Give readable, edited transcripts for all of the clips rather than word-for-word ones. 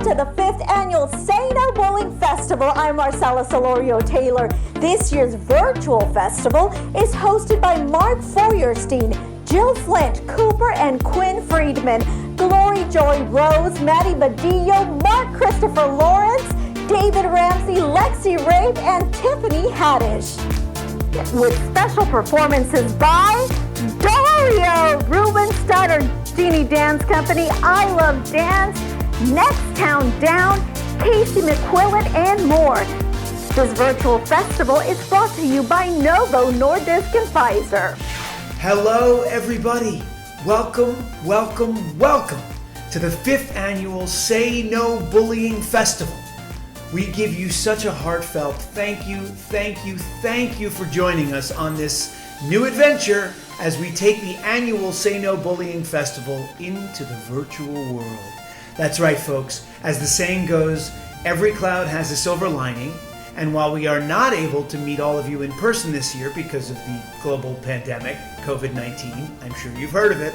to the 5th annual Say No Bullying Festival. I'm Marcella Solorio-Taylor. This year's virtual festival is hosted by Mark Feuerstein, Jill Flint, Cooper, and Quinn Friedman, Glory Joy Rose, Maddie Badillo, Mark Christopher Lawrence, David Ramsey, Lexi Rape, and Tiffany Haddish. With special performances by Dario, Reuben Studdard, Genie Dance Company, I Love Dance, Next Town Down, Casey McQuillen, and more. This virtual festival is brought to you by Novo Nordisk and Pfizer. Hello, everybody. Welcome to the 5th annual Say No Bullying Festival. We give you such a heartfelt thank you for joining us on this new adventure as we take the annual Say No Bullying Festival into the virtual world. That's right, folks. As the saying goes, every cloud has a silver lining. And while we are not able to meet all of you in person this year because of the global pandemic, COVID-19, I'm sure you've heard of it,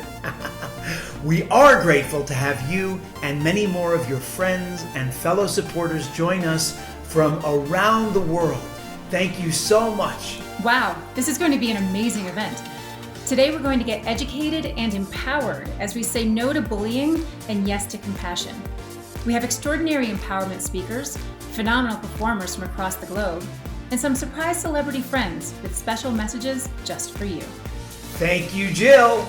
we are grateful to have you and many more of your friends and fellow supporters join us from around the world. Thank you so much. Wow, this is going to be an amazing event. Today we're going to get educated and empowered as we say no to bullying and yes to compassion. We have extraordinary empowerment speakers, phenomenal performers from across the globe, and some surprise celebrity friends with special messages just for you. Thank you, Jill.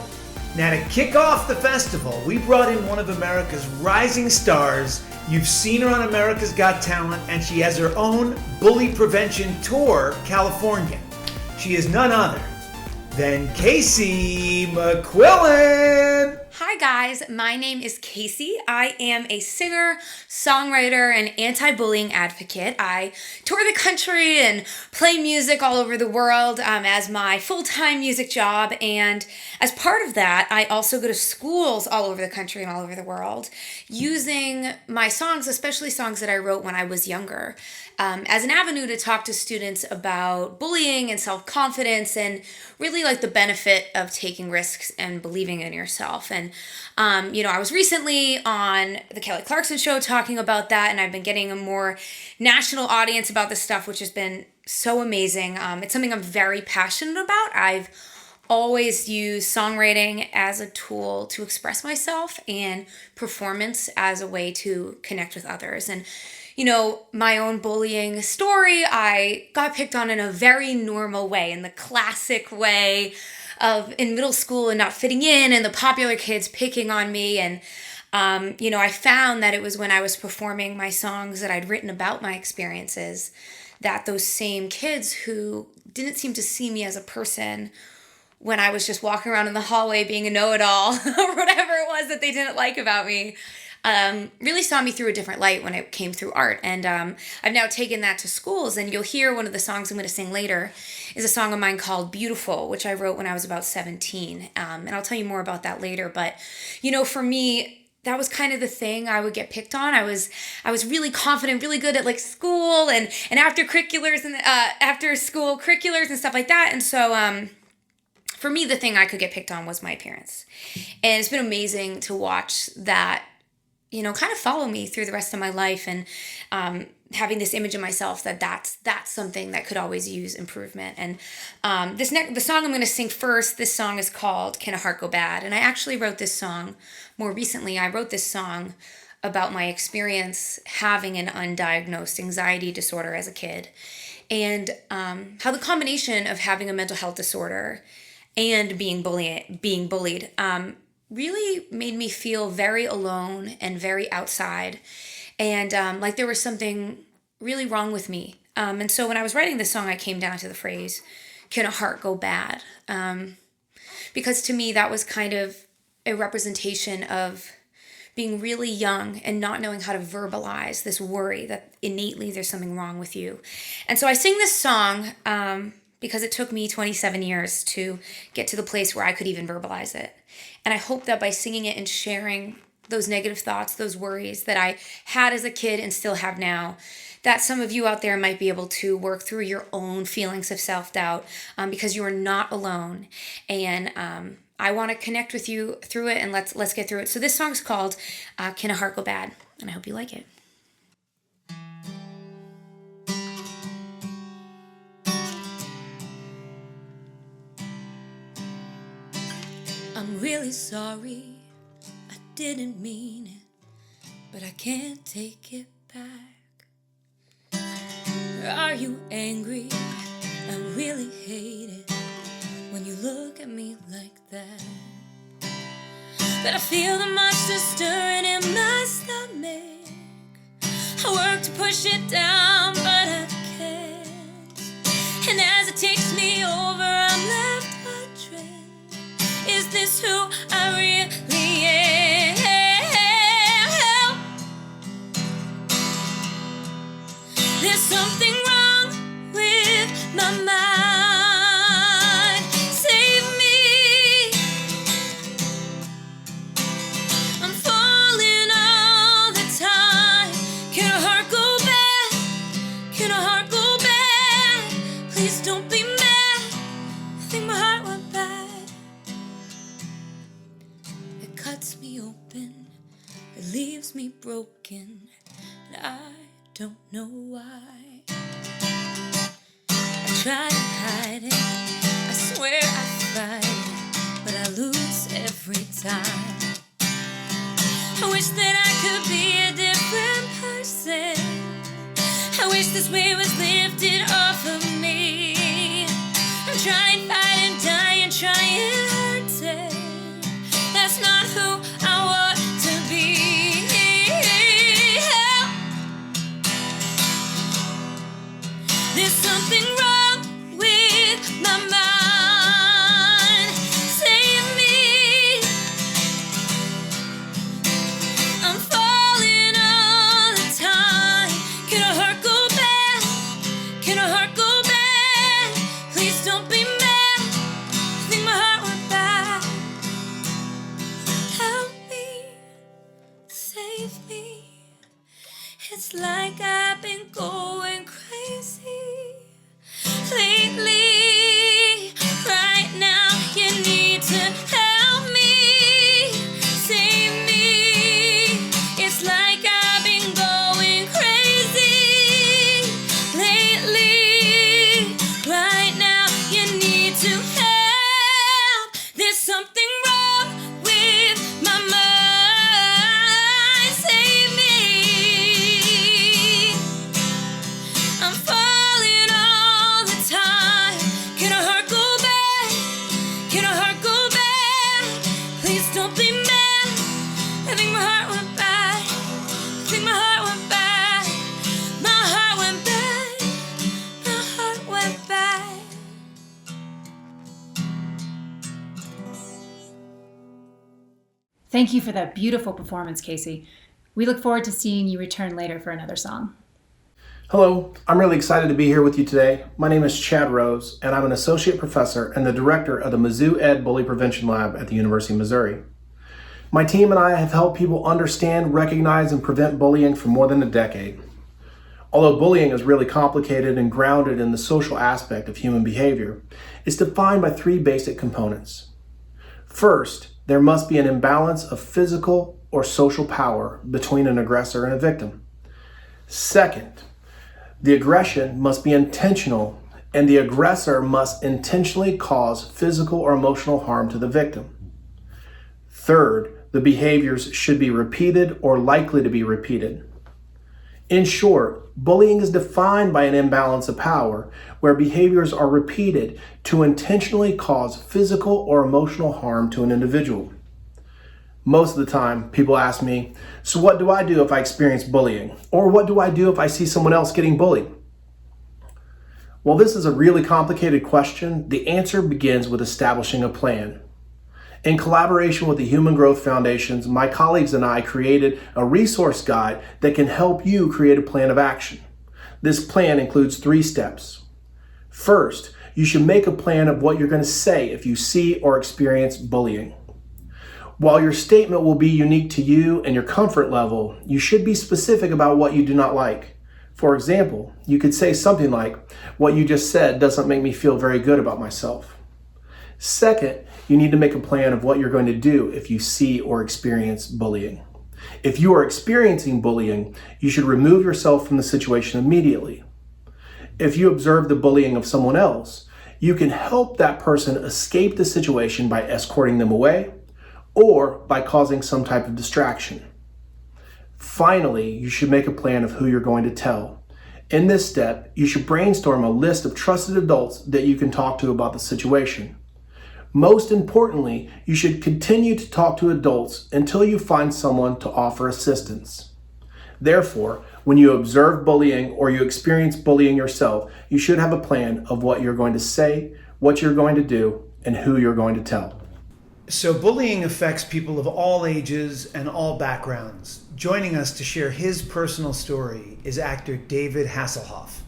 Now to kick off the festival, we brought in one of America's rising stars. You've seen her on America's Got Talent, and she has her own Bully Prevention Tour, California. She is none other than Casey McQuillen. Hi guys, my name is Casey. I am a singer, songwriter, and anti-bullying advocate. I tour the country and play music all over the world as my full-time music job. And as part of that, I also go to schools all over the country and all over the world using my songs, especially songs that I wrote when I was younger, as an avenue to talk to students about bullying and self-confidence and really like the benefit of taking risks and believing in yourself. And, I was recently on the Kelly Clarkson show talking about that, and I've been getting a more national audience about this stuff, which has been so amazing. It's something I'm very passionate about. I've always used songwriting as a tool to express myself and performance as a way to connect with others. And my own bullying story, I got picked on in a very normal way, in the classic way of in middle school and not fitting in and the popular kids picking on me. And, I found that it was when I was performing my songs that I'd written about my experiences that those same kids who didn't seem to see me as a person when I was just walking around in the hallway being a know-it-all or whatever it was that they didn't like about me, really saw me through a different light when it came through art. And I've now taken that to schools, and you'll hear one of the songs I'm going to sing later is a song of mine called Beautiful, which I wrote when I was about 17. And I'll tell you more about that later. But, for me, that was kind of the thing I would get picked on. I was really confident, really good at like school and after-curriculars and after school curriculars and stuff like that. And so for me, the thing I could get picked on was my appearance. And it's been amazing to watch that kind of follow me through the rest of my life, and having this image of myself that's something that could always use improvement. And the song I'm going to sing first, this song is called Can a Heart Go Bad? And I actually wrote this song more recently. I wrote this song about my experience having an undiagnosed anxiety disorder as a kid, and how the combination of having a mental health disorder and being bullied really made me feel very alone and very outside, and like there was something really wrong with me. And so when I was writing this song, I came down to the phrase, can a heart go bad? Because to me, that was kind of a representation of being really young and not knowing how to verbalize this worry that innately there's something wrong with you. And so I sing this song because it took me 27 years to get to the place where I could even verbalize it. And I hope that by singing it and sharing those negative thoughts, those worries that I had as a kid and still have now, that some of you out there might be able to work through your own feelings of self-doubt, because you are not alone. And I want to connect with you through it, and let's get through it. So this song's called Can a Heart Go Bad? And I hope you like it. I'm really sorry, I didn't mean it, but I can't take it back. Are you angry? I really hate it when you look at me like that. But I feel the monster stirring in my stomach. I work to push it down, but I can't. And as it takes me over, I'm left wondering, is this who I really am? There's something wrong with my mind. Save me. I'm falling all the time. Can a heart go bad? Can a heart go bad? Please don't be mad. I think my heart went bad. It cuts me open. It leaves me broken. And I don't know why. I try to hide it, I swear I fight it, but I lose every time. I wish that I could be a different person. I wish this weight was lifted off of me. I'm trying, fighting, dying, trying, hurting. That's not who I want to be. There's something wrong with my mind. Save me. I'm falling all the time. Can a heart go bad? Can a heart go bad? Please don't be mad. I think my heart went bad. Help me. Save me. It's like I've been going crazy lately. Right now, you need to help me, save me. It's like I've been going crazy lately. Right now, you need to help. There's something wrong with my mind. Save me. I'm falling all the time. Can a heart go bad? Can a heart go bad? Please don't be mad. I think my heart went bad. I think my heart went bad. My heart went bad. My heart went bad. Thank you for that beautiful performance, Casey. We look forward to seeing you return later for another song. Hello, I'm really excited to be here with you today. My name is Chad Rose, and I'm an associate professor and the director of the Mizzou Ed Bully Prevention Lab at the University of Missouri. My team and I have helped people understand, recognize, and prevent bullying for more than a decade. Although bullying is really complicated and grounded in the social aspect of human behavior, it's defined by three basic components. First, there must be an imbalance of physical or social power between an aggressor and a victim. Second, the aggression must be intentional, and the aggressor must intentionally cause physical or emotional harm to the victim. Third, the behaviors should be repeated or likely to be repeated. In short, bullying is defined by an imbalance of power where behaviors are repeated to intentionally cause physical or emotional harm to an individual. Most of the time, people ask me, so what do I do if I experience bullying? Or what do I do if I see someone else getting bullied? While this is a really complicated question, the answer begins with establishing a plan. In collaboration with the Human Growth Foundations, my colleagues and I created a resource guide that can help you create a plan of action. This plan includes 3 steps. First, you should make a plan of what you're going to say if you see or experience bullying. While your statement will be unique to you and your comfort level, you should be specific about what you do not like. For example, you could say something like, "What you just said doesn't make me feel very good about myself." Second, you need to make a plan of what you're going to do if you see or experience bullying. If you are experiencing bullying, you should remove yourself from the situation immediately. If you observe the bullying of someone else, you can help that person escape the situation by escorting them away or by causing some type of distraction. Finally, you should make a plan of who you're going to tell. In this step, you should brainstorm a list of trusted adults that you can talk to about the situation. Most importantly, you should continue to talk to adults until you find someone to offer assistance. Therefore, when you observe bullying or you experience bullying yourself, you should have a plan of what you're going to say, what you're going to do, and who you're going to tell. So bullying affects people of all ages and all backgrounds. Joining us to share his personal story is actor David Hasselhoff.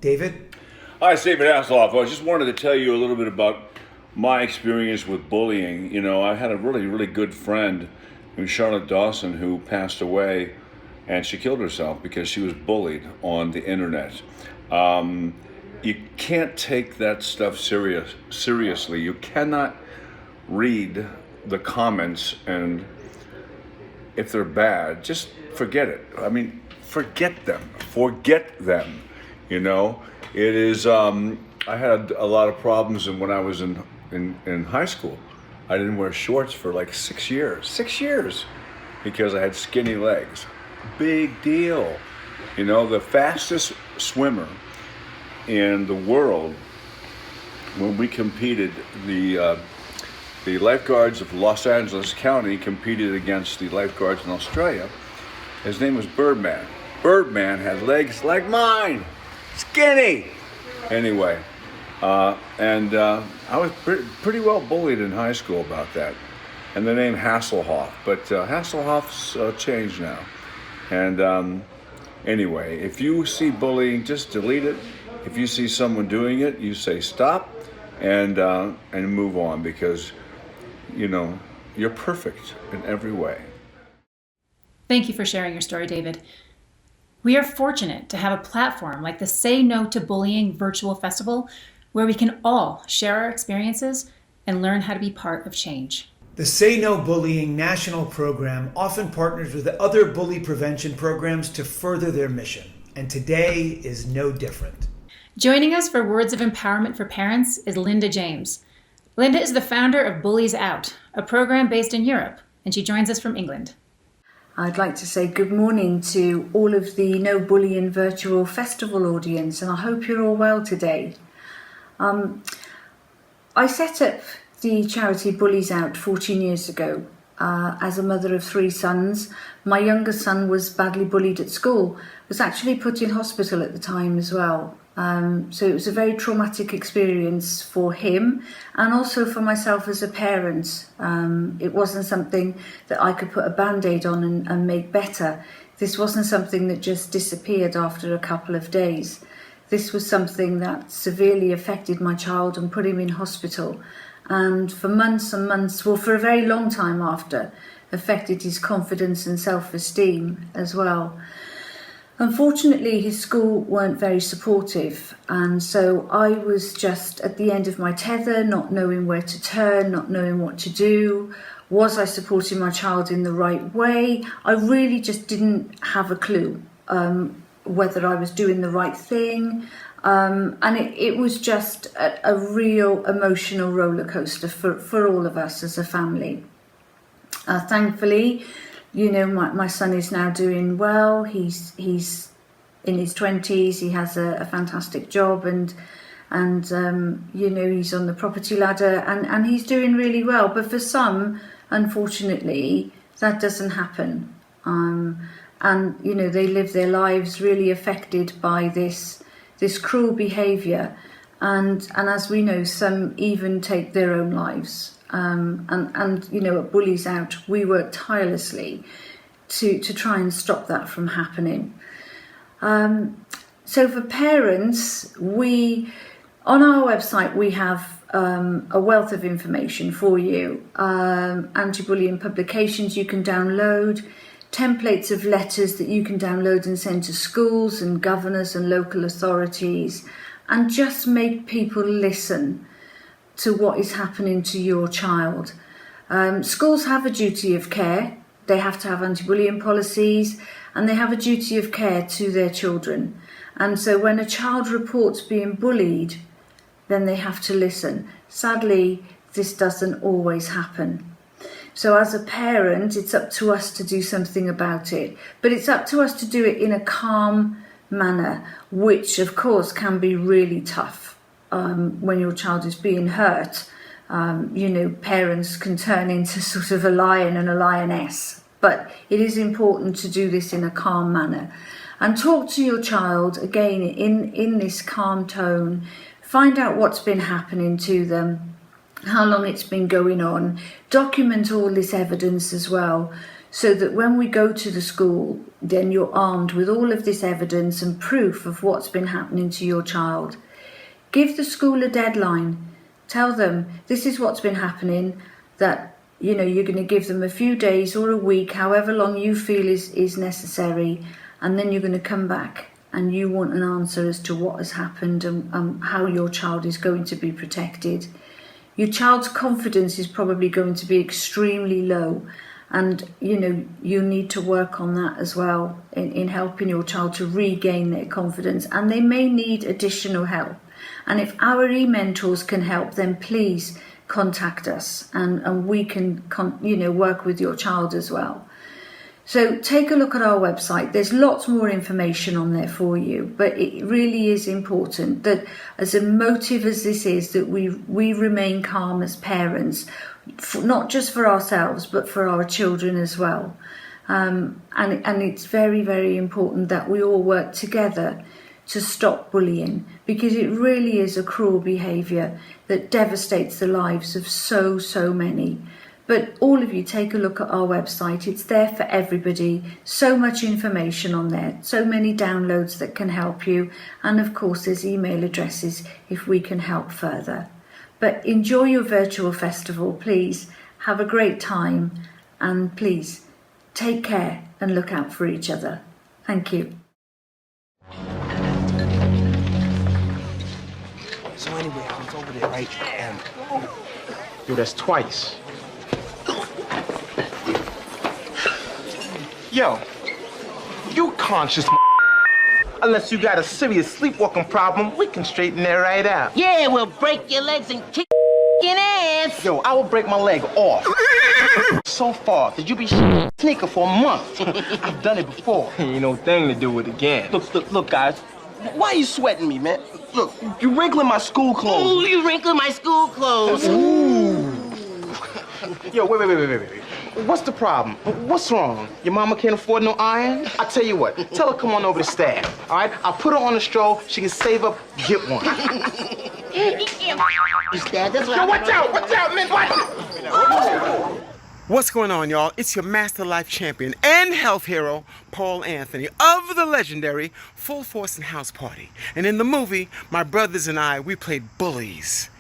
David? Hi, it's David Hasselhoff. I just wanted to tell you a little bit about my experience with bullying. You know, I had a really, really good friend named Charlotte Dawson who passed away, and she killed herself because she was bullied on the internet. You can't take that stuff seriously. You cannot read the comments, and if they're bad, just forget it. I mean, forget them. You know, it is. I had a lot of problems, and when I was in high school, I didn't wear shorts for like 6 years. 6 years, because I had skinny legs. Big deal. You know, the fastest swimmer in the world, when we competed, the lifeguards of Los Angeles County competed against the lifeguards in Australia. His name was Birdman. Birdman had legs like mine, skinny. Anyway, I was pretty well bullied in high school about that. And the name Hasselhoff, but Hasselhoff's changed now. And anyway, if you see bullying, just delete it. If you see someone doing it, you say stop and move on, because you know, you're perfect in every way. Thank you for sharing your story, David. We are fortunate to have a platform like the Say No to Bullying virtual festival, where we can all share our experiences and learn how to be part of change. The Say No Bullying national program often partners with other bully prevention programs to further their mission, and today is no different. Joining us for Words of Empowerment for Parents is Linda James. Linda is the founder of Bullies Out, a program based in Europe, and she joins us from England. I'd like to say good morning to all of the No Bullying virtual festival audience, and I hope you're all well today. I set up the charity Bullies Out 14 years ago as a mother of 3 sons. My youngest son was badly bullied at school, was actually put in hospital at the time as well. So it was a very traumatic experience for him and also for myself as a parent. It wasn't something that I could put a band-aid on and make better. This wasn't something that just disappeared after a couple of days. This was something that severely affected my child and put him in hospital. And for months and months, well, for a very long time after, affected his confidence and self-esteem as well. Unfortunately, his school weren't very supportive, and so I was just at the end of my tether, not knowing where to turn, not knowing what to do. Was I supporting my child in the right way? I really just didn't have a clue whether I was doing the right thing. And it was just a real emotional roller coaster for all of us as a family. Thankfully, you know, my son is now doing well. He's in his 20s. He has a fantastic job, and you know, he's on the property ladder, and he's doing really well. But for some, unfortunately, that doesn't happen. And you know, they live their lives really affected by this cruel behaviour, and as we know, some even take their own lives. And you know, at Bullies Out, we work tirelessly to try and stop that from happening. So for parents, on our website we have a wealth of information for you. Anti-bullying publications you can download, templates of letters that you can download and send to schools and governors and local authorities, and just make people listen. to what is happening to your child. Schools have a duty of care. They have to have anti-bullying policies, and they have a duty of care to their children. And so when a child reports being bullied, then they have to listen. Sadly, this doesn't always happen. So as a parent, it's up to us to do something about it. But it's up to us to do it in a calm manner, which of course can be really tough. When your child is being hurt, parents can turn into sort of a lion and a lioness. But it is important to do this in a calm manner. And talk to your child, again, in this calm tone. Find out what's been happening to them, how long it's been going on. Document all this evidence as well, so that when we go to the school, then you're armed with all of this evidence and proof of what's been happening to your child. Give the school a deadline. Tell them this is what's been happening, that you're going to give them a few days or a week, however long you feel is necessary, and then you're going to come back and you want an answer as to what has happened and how your child is going to be protected. Your child's confidence is probably going to be extremely low, and you need to work on that as well in helping your child to regain their confidence, and they may need additional help. And if our e-mentors can help, then please contact us, and we can work with your child as well. So take a look at our website. There's lots more information on there for you, but it really is important that, as emotive as this is, that we remain calm as parents, not just for ourselves, but for our children as well. And it's very, very important that we all work together to stop bullying, because it really is a cruel behaviour that devastates the lives of so many. But all of you, take a look at our website. It's there for everybody. So much information on there. So many downloads that can help you. And of course, there's email addresses if we can help further. But enjoy your virtual festival, please. Have a great time. And please, take care and look out for each other. Thank you. So anyway, I was over there, right? And yo, that's twice. Yo, you conscious, unless you got a serious sleepwalking problem, we can straighten that right out. Yeah, we'll break your legs and kick your ass. Yo, I will break my leg off. So far, did you be sneaker for a month? I've done it before. Ain't no thing to do it again. Look, guys. Why are you sweating me, man? Look, you're wrinkling my school clothes. Ooh, you wrinkling my school clothes. Ooh. Yo, wait. What's the problem? What's wrong? Your mama can't afford no iron? I tell you what, tell her come on over to Stab, all right? I'll put her on the stroll, she can save up, get one. That's Yo, watch out, man, watch it! What's going on, y'all? It's your Master Life Champion and health hero, Paul Anthony, of the legendary Full Force and House Party. And in the movie, my brothers and I, we played bullies.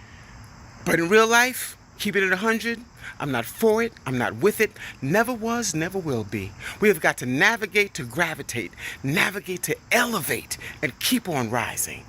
But in real life, keep it at 100, I'm not for it, I'm not with it, never was, never will be. We have got to navigate to gravitate, navigate to elevate, and keep on rising.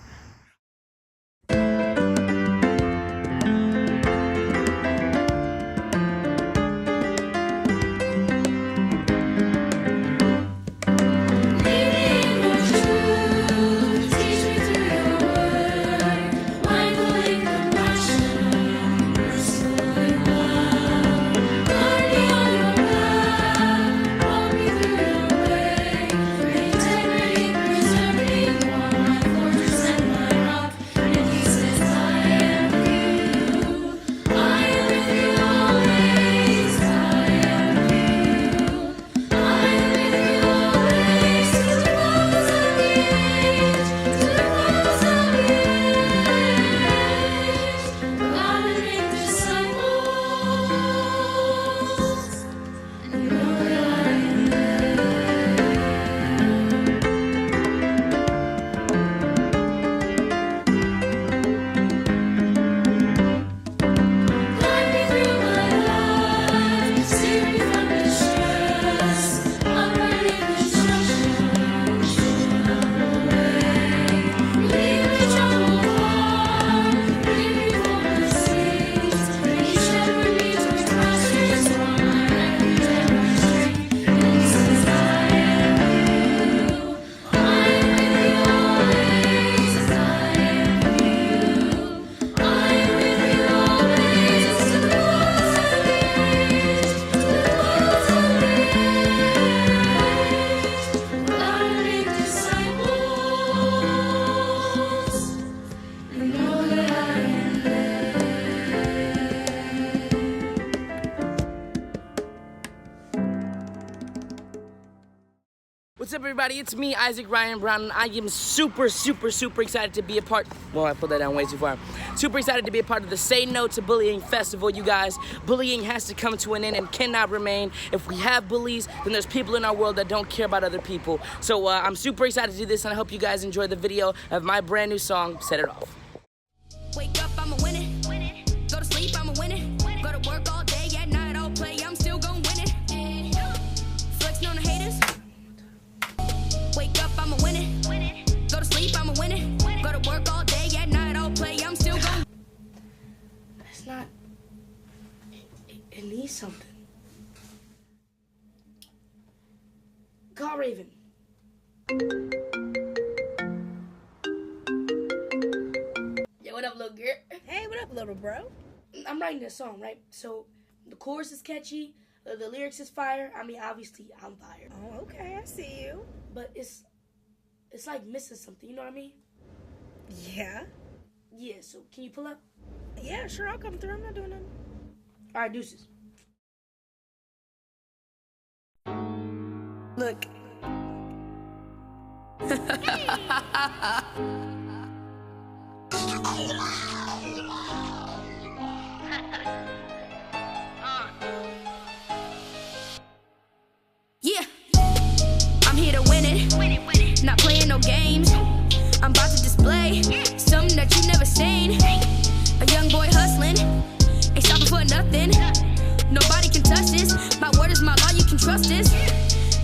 What's up, everybody? It's me, Isaac Ryan Brown, and I am super excited to be a part. Well, I put that down way too far. Super excited to be a part of the Say No to Bullying Festival, you guys. Bullying has to come to an end and cannot remain. If we have bullies, then there's people in our world that don't care about other people. So I'm super excited to do this, and I hope you guys enjoy the video of my brand new song, Set It Off. Wake up, I'ma win it. Go to sleep, I'ma win it. Go to work all day, at night I'll play, I'm still gon' win it. Flexing on the haters. Wake up, I'ma win it. Go to sleep, I'ma win it. Go to work all day, at night I'll play, I'm still gon'. It's not. It needs something. Call Raven. Yo, what up, little girl? Hey, what up, little bro? I'm writing this song, right? So the chorus is catchy, the lyrics is fire. I mean, obviously, I'm fire. Oh, okay, I see you. But it's like missing something, you know what I mean? Yeah? Yeah, so can you pull up? Yeah, sure, I'll come through. I'm not doing nothing. All right, deuces. Look. Yeah, I'm here to win it. Not playing no games. I'm about to display something that you never seen. A young boy hustling, ain't stopping for nothing. Nobody can touch this. My word is my law, you can trust this.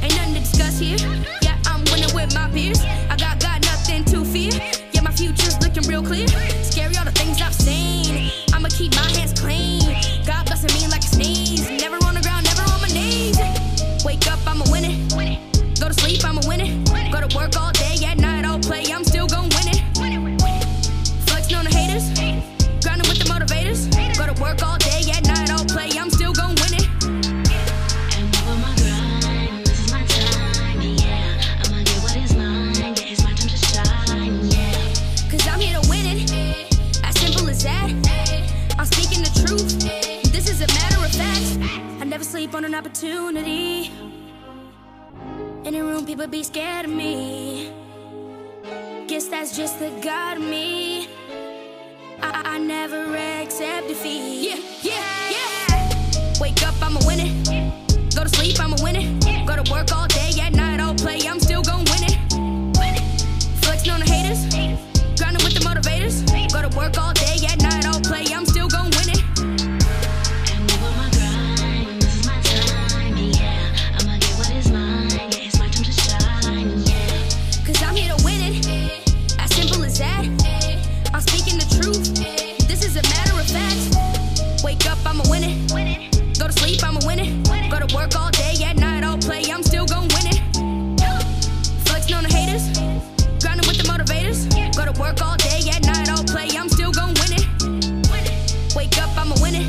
Ain't nothing to discuss here. Yeah, I'm winning with my peers. I got nothing to fear. Yeah, my future's looking real clear. Scary all the things I've seen. I'ma keep my hands clean. God blessing me like a sneeze. Never on the ground, never on my knees. Wake up, I'ma win it. Go to sleep, I'ma win it. Go to work all day, at night I'll play, I'm still gon' win it. Flexing on the haters, grinding with the motivators. Go to work all day, at night I'll play, I'm still gon' win it. And over my grind, this is my time, yeah. I'ma get what is mine, yeah, it's my time to shine, yeah. Cause I'm here to win it, as simple as that. I'm speaking the truth, this is a matter of fact. I never sleep on an opportunity. In a room, people be scared of me. Guess that's just the God of me. I never accept defeat. Yeah. Wake up, I'ma win it. Go to sleep, I'ma win it. Go to work all day, at night I'll play, I'm still gon' win it. Flexing on the haters, grinding with the motivators. Go to work all day, at night I'll play, I'm still gon' win it. And over my grind, this is my time, yeah. I'ma get what is mine, yeah, it's my time to shine, yeah. Cause I'm here to win it, as simple as that. I'm speaking the truth, this is a matter of fact. Wake up, I'ma win it. Go to sleep, I'ma win it. Go to work all day, at night I'll play, I'm still gon' win it. Flexing on the haters, grinding with the motivators. Go to work all day, at night I'll play, I'm still gon' win it. Wake up, I'ma win it.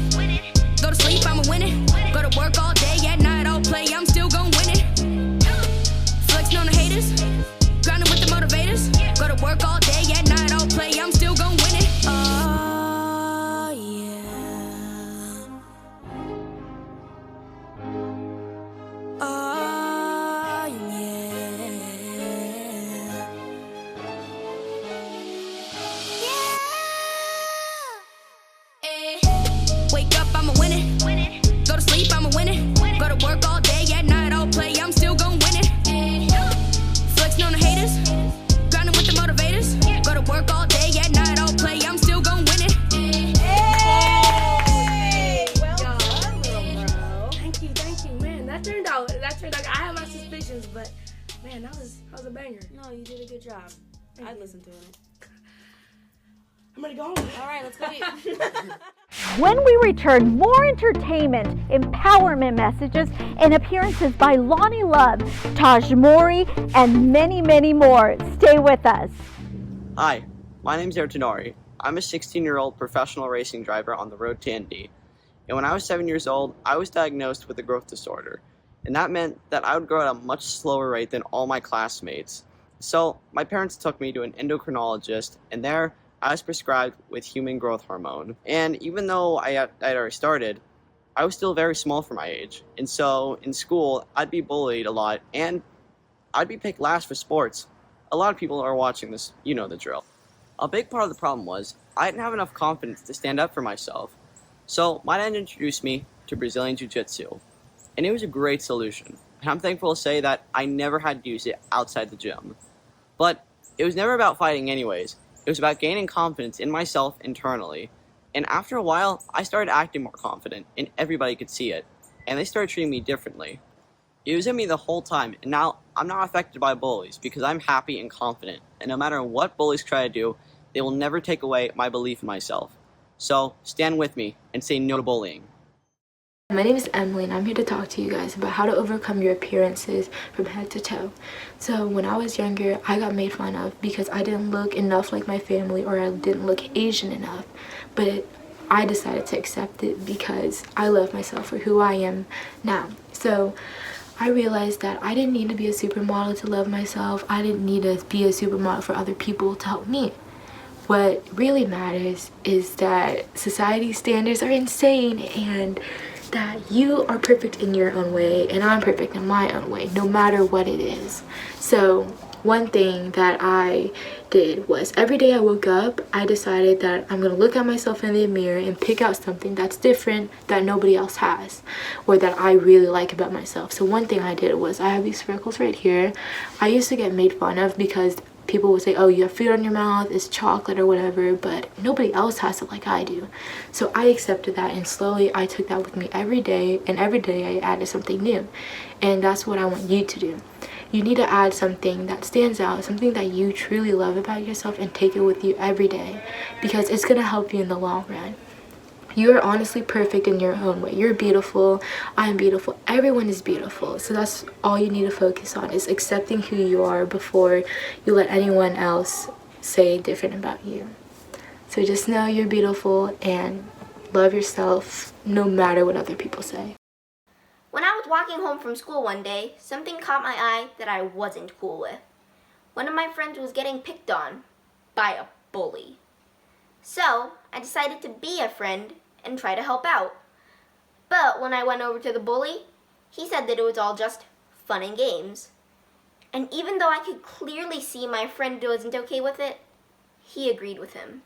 Go to sleep, I'ma win it. Go to work all day, at night I'll play, I'm still gon' win it. Flexing on the haters, grinding with the motivators. Go to work all day, at night I'll play, I'm still gon' win it. Oh yeah. Oh yeah. Wake up, I'ma win it. Go to sleep, I'ma win it. Go to work all day, at night I'll play, I'm still gon' win it. Flexing on the haters, grinding with the motivators. Go to work all day, at night I'll play, I'm still gon' win it. Hey! Well done, little bro. Thank you, man. That turned out. I had my suspicions, but man, that was a banger. No, you did a good job. I'd listen to it. I'm ready to go home. All right, let's go eat. When we return, more entertainment, empowerment messages, and appearances by Lonnie Love, Taj Mori, and many, many more. Stay with us. Hi, my name's Ertanari. I'm a 16-year-old professional racing driver on the road to Indy. And when I was 7 years old, I was diagnosed with a growth disorder. And that meant that I would grow at a much slower rate than all my classmates. So my parents took me to an endocrinologist, and there I was prescribed with human growth hormone. And even though I'd already started, I was still very small for my age. And so in school, I'd be bullied a lot, and I'd be picked last for sports. A lot of people are watching this, you know the drill. A big part of the problem was I didn't have enough confidence to stand up for myself. So my dad introduced me to Brazilian Jiu-Jitsu, and it was a great solution. And I'm thankful to say that I never had to use it outside the gym. But it was never about fighting anyways. It was about gaining confidence in myself internally. And after a while, I started acting more confident, and everybody could see it. And they started treating me differently. It was in me the whole time, and now I'm not affected by bullies because I'm happy and confident. And no matter what bullies try to do, they will never take away my belief in myself. So stand with me and say no to bullying. My name is Emily, and I'm here to talk to you guys about how to overcome your appearances from head to toe. So when I was younger, I got made fun of because I didn't look enough like my family or I didn't look Asian enough. But I decided to accept it because I love myself for who I am now. So I realized that I didn't need to be a supermodel to love myself. I didn't need to be a supermodel for other people to help me. What really matters is that society standards are insane and that you are perfect in your own way and I'm perfect in my own way, no matter what it is. So one thing that I did was every day I woke up, I decided that I'm going to look at myself in the mirror and pick out something that's different that nobody else has or that I really like about myself. So one thing I did was I have these freckles right here. I used to get made fun of because people would say, oh, you have food on your mouth, it's chocolate or whatever, but nobody else has it like I do. So I accepted that, and slowly I took that with me every day, and every day I added something new. And that's what I want you to do. You need to add something that stands out, something that you truly love about yourself, and take it with you every day because it's going to help you in the long run. You are honestly perfect in your own way. You're beautiful. I'm beautiful. Everyone is beautiful. So that's all you need to focus on, is accepting who you are before you let anyone else say different about you. So just know you're beautiful and love yourself no matter what other people say. When I was walking home from school one day, something caught my eye that I wasn't cool with. One of my friends was getting picked on by a bully. So I decided to be a friend and try to help out. But when I went over to the bully, he said that it was all just fun and games. And even though I could clearly see my friend wasn't okay with it, he agreed with him.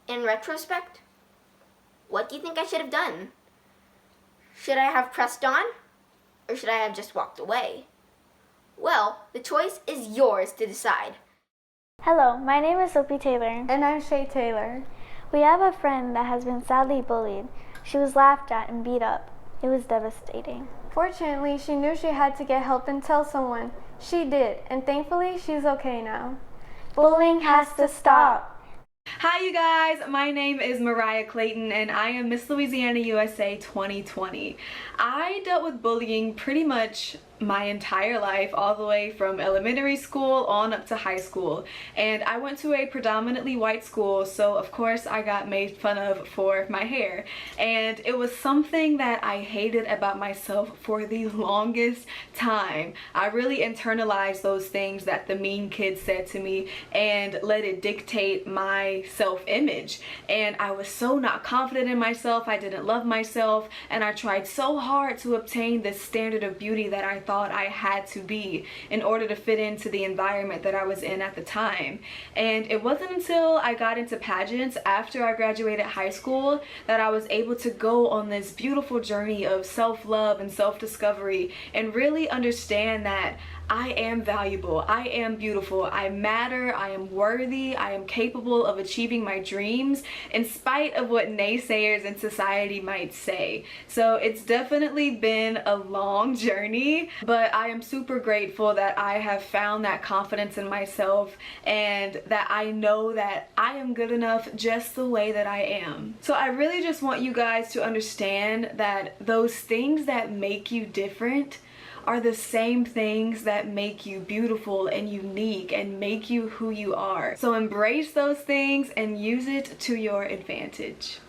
In retrospect, what do you think I should have done? Should I have pressed on, or should I have just walked away? Well, the choice is yours to decide. Hello, my name is Sophie Taylor. And I'm Shay Taylor. We have a friend that has been sadly bullied. She was laughed at and beat up. It was devastating. Fortunately, she knew she had to get help and tell someone. She did, and thankfully, she's okay now. Bullying has to stop. Hi you guys, my name is Mariah Clayton and I am Miss Louisiana USA 2020. I dealt with bullying pretty much my entire life, all the way from elementary school on up to high school, and I went to a predominantly white school, so of course I got made fun of for my hair, and it was something that I hated about myself for the longest time. I really internalized those things that the mean kids said to me and let it dictate my self-image, and I was so not confident in myself. I didn't love myself, and I tried so hard to obtain this standard of beauty that I thought I had to be in order to fit into the environment that I was in at the time. And it wasn't until I got into pageants after I graduated high school that I was able to go on this beautiful journey of self-love and self-discovery and really understand that I am valuable, I am beautiful, I matter, I am worthy, I am capable of achieving my dreams in spite of what naysayers in society might say. So it's definitely been a long journey, but I am super grateful that I have found that confidence in myself and that I know that I am good enough just the way that I am. So I really just want you guys to understand that those things that make you different are the same things that make you beautiful and unique and make you who you are. So embrace those things and use it to your advantage.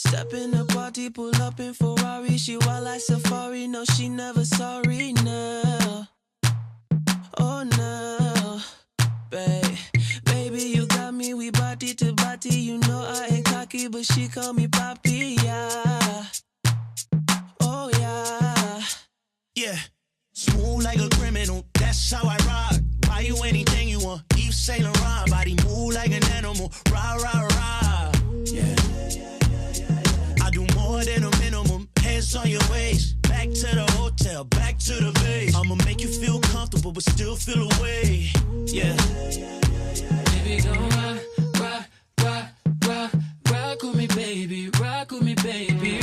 Step in the party, pull up in Ferrari. She wild like Safari, no, she never sorry now. Oh no, babe. Baby, you got me, we body to body. You know I ain't cocky, but she call me papi, yeah. Oh yeah, yeah. Smooth like a criminal, that's how I rock. Buy you anything you want, Yves Saint Laurent. Body move like an animal, rah, rah, rah. Yeah. I do more than a minimum, hands on your waist. Back to the hotel, back to the base. I'ma make you feel comfortable, but still feel away. Yeah. Baby, go rock, rock, rock, rock, rock with me, baby. Rock with me, baby.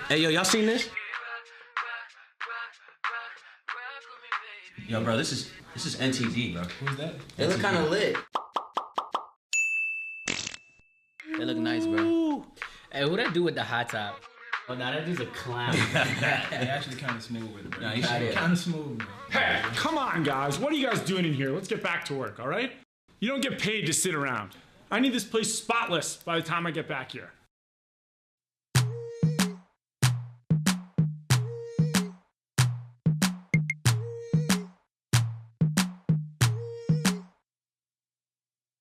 Hey, yo, y'all seen this? Yo, bro, this is NTD, bro. Who's that? They look kind of lit. They look nice, bro. Hey, who that dude with the hot top? Oh, nah, that dude's a clown. He actually kind of smooth with it, bro. Nah, he's kind of smooth, man. Hey, come on, guys. What are you guys doing in here? Let's get back to work, all right? You don't get paid to sit around. I need this place spotless by the time I get back here.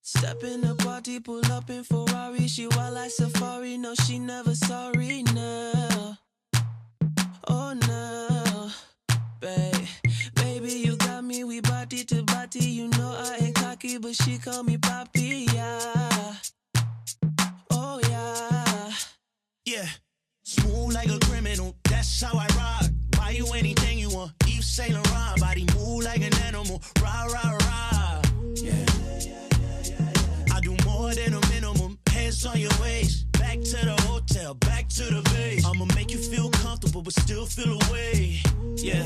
Step in the party, pull up in Ferrari. She wild like Safari, no, she never sorry now. Oh no, babe. Baby, you got me, we body to body. You know I ain't cocky, but she call me papi, yeah. Oh yeah, yeah. Smooth like a criminal, that's how I rock. Buy you anything you want, Yves Saint Laurent. Body move like an animal, rah, rah, rah. Yeah. I do more than a minimum, hands on your waist. Back to the hotel, back to the base. I'ma make you feel comfortable, but still feel away. Yeah.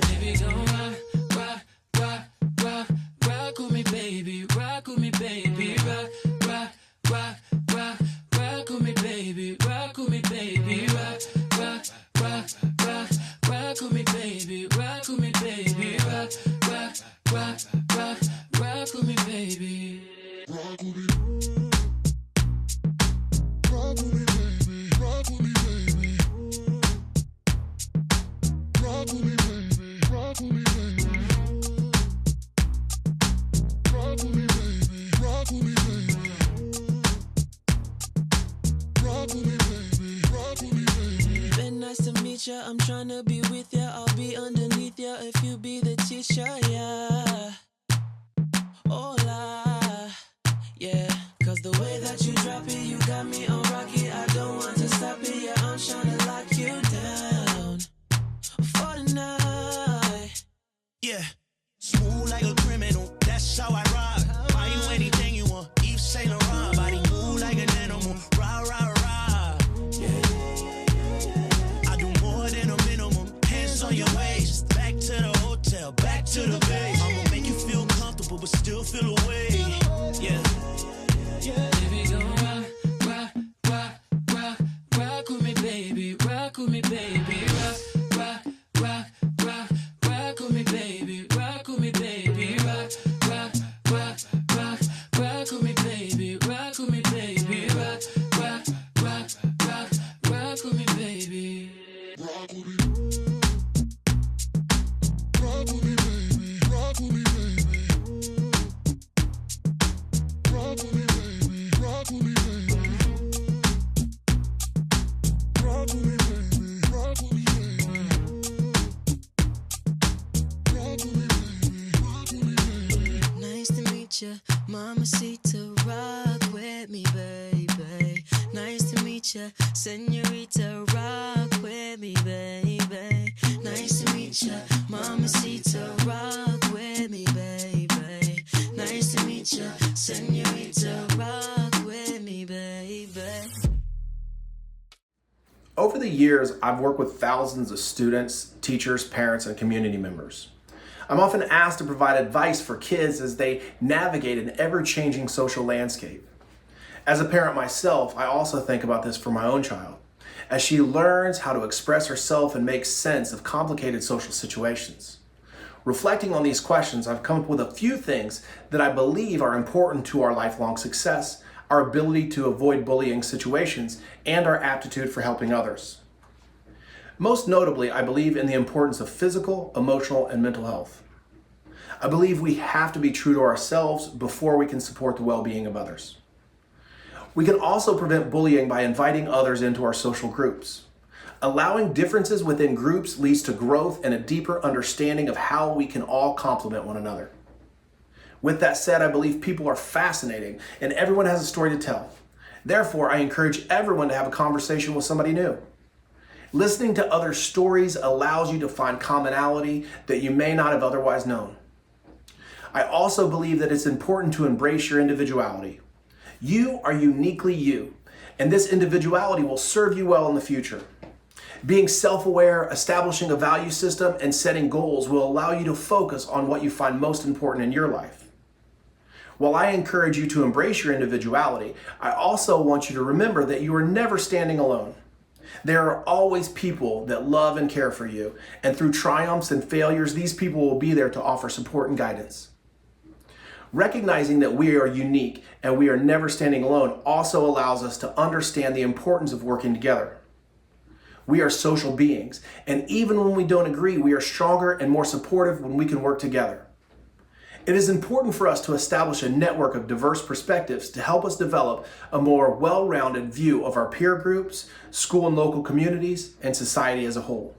Baby, go rock, rock, rock, rock, rock with me, baby. Rock with me, baby. Rock, rock, rock, rock, rock with me, baby. Rock with me, baby. Rock, rock, rock, rock, rock with me, baby. Rock with me, baby. Rock, rock, rock, rock, rock with me, baby. Rock with me. Rock with me, baby. Rock with me, baby. Rock with me, baby. Rock with me, baby. Rock with me, baby. Rock with me, baby. Rock with me, baby. Rock with me, baby. Been nice to meet ya. I'm tryna be with ya. I'll be underneath ya if you be the teacher, yeah. Hola, yeah. Cause the way that you drop it, you got me on rocky. I don't want to stop it, yeah. I'm tryna lock you down for the night. Yeah. Smooth like a criminal, that's how I rock. Buy you anything you want, Yves Saint Laurent. Body move like an animal, rah, rah, rah. Yeah. I do more than a minimum, hands on your waist. Back to the hotel, back to the base. I'ma make you feel comfortable, but still feel away. Yeah. Baby, go rock, rock, rock, rock, rock with me, baby. Rock with me, baby. Rock, rock, rock, rock, rock with me, baby. Rock with me, baby. Rock, rock, rock, rock, rock with me, baby. Rock with me, baby. Rock, rock, rock, rock, rock with me, baby. Rock with me. Rock with me, baby. Rock with me, baby. Rock with me, baby. Rock with me, baby. Rock with me, baby. Rock with me, baby. Rock with me, baby. Rock with me, baby. Nice to meet ya, mamacita. Rock with me, baby. Nice to meet ya, señorita. Rock with me, baby. Nice to meet ya, mamacita. Rock with me, baby. Nice to meet ya, señorita. Rock with me, baby. Over the years, I've worked with thousands of students, teachers, parents, and community members. I'm often asked to provide advice for kids as they navigate an ever-changing social landscape. As a parent myself, I also think about this for my own child, as she learns how to express herself and make sense of complicated social situations. Reflecting on these questions, I've come up with a few things that I believe are important to our lifelong success, our ability to avoid bullying situations, and our aptitude for helping others. Most notably, I believe in the importance of physical, emotional, and mental health. I believe we have to be true to ourselves before we can support the well-being of others. We can also prevent bullying by inviting others into our social groups. Allowing differences within groups leads to growth and a deeper understanding of how we can all complement one another. With that said, I believe people are fascinating and everyone has a story to tell. Therefore, I encourage everyone to have a conversation with somebody new. Listening to other stories allows you to find commonality that you may not have otherwise known. I also believe that it's important to embrace your individuality. You are uniquely you, and this individuality will serve you well in the future. Being self-aware, establishing a value system, and setting goals will allow you to focus on what you find most important in your life. While I encourage you to embrace your individuality, I also want you to remember that you are never standing alone. There are always people that love and care for you, and through triumphs and failures, these people will be there to offer support and guidance. Recognizing that we are unique and we are never standing alone also allows us to understand the importance of working together. We are social beings, and even when we don't agree, we are stronger and more supportive when we can work together. It is important for us to establish a network of diverse perspectives to help us develop a more well-rounded view of our peer groups, school and local communities, and society as a whole.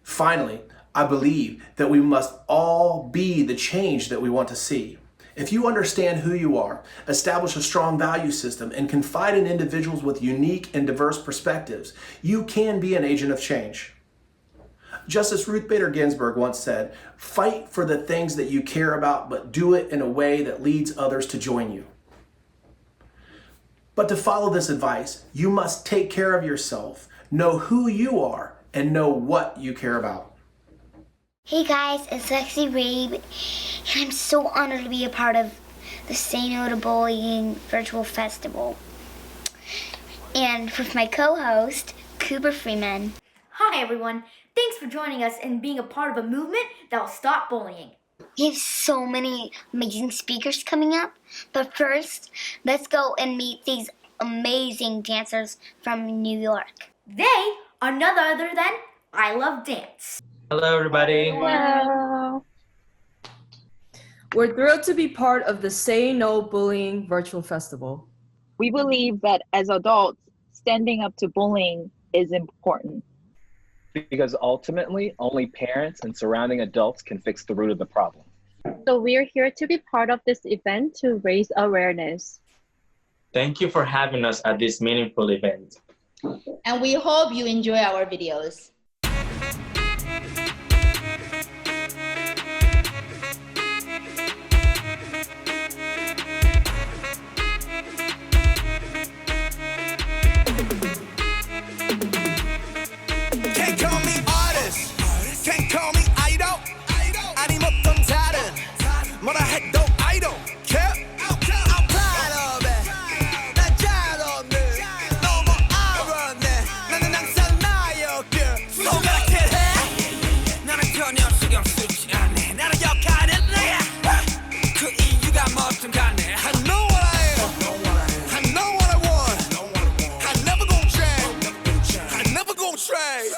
Finally, I believe that we must all be the change that we want to see. If you understand who you are, establish a strong value system, and confide in individuals with unique and diverse perspectives, you can be an agent of change. Justice Ruth Bader Ginsburg once said, "Fight for the things that you care about, but do it in a way that leads others to join you." But to follow this advice, you must take care of yourself, know who you are, and know what you care about. Hey guys, it's Lexi Rabe, and I'm so honored to be a part of the Say No to Bullying virtual festival. And with my co-host, Cooper Freeman. Hi everyone, thanks for joining us and being a part of a movement that will stop bullying. We have so many amazing speakers coming up, but first, let's go and meet these amazing dancers from New York. They are none other than I Love Dance. Hello, everybody. Hello. We're thrilled to be part of the Say No Bullying virtual festival. We believe that as adults, standing up to bullying is important. Because ultimately, only parents and surrounding adults can fix the root of the problem. So we're here to be part of this event to raise awareness. Thank you for having us at this meaningful event. And we hope you enjoy our videos. Can't call me artist, can't call me idol. 아님 어떤 다른 뭐라 해도 I don't care. I'm proud of it. 난 잘 없네. 너무 알았네. 나는 항상 나였길. 손가락질 해. 나는 전혀 신경 쓰지 않네. 나는 역할은 내. 그 이유가 뭐든 간에. I know what I am. I know what I want. I never gon' change. I never gon' trade.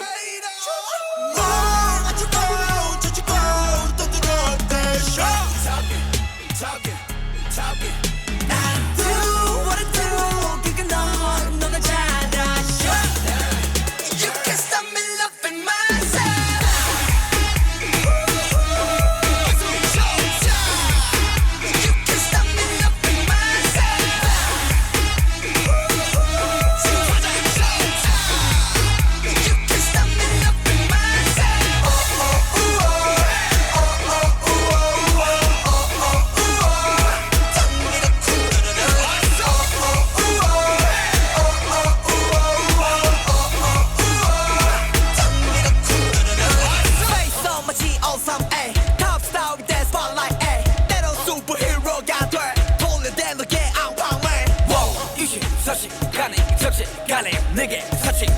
Nigga, touch it.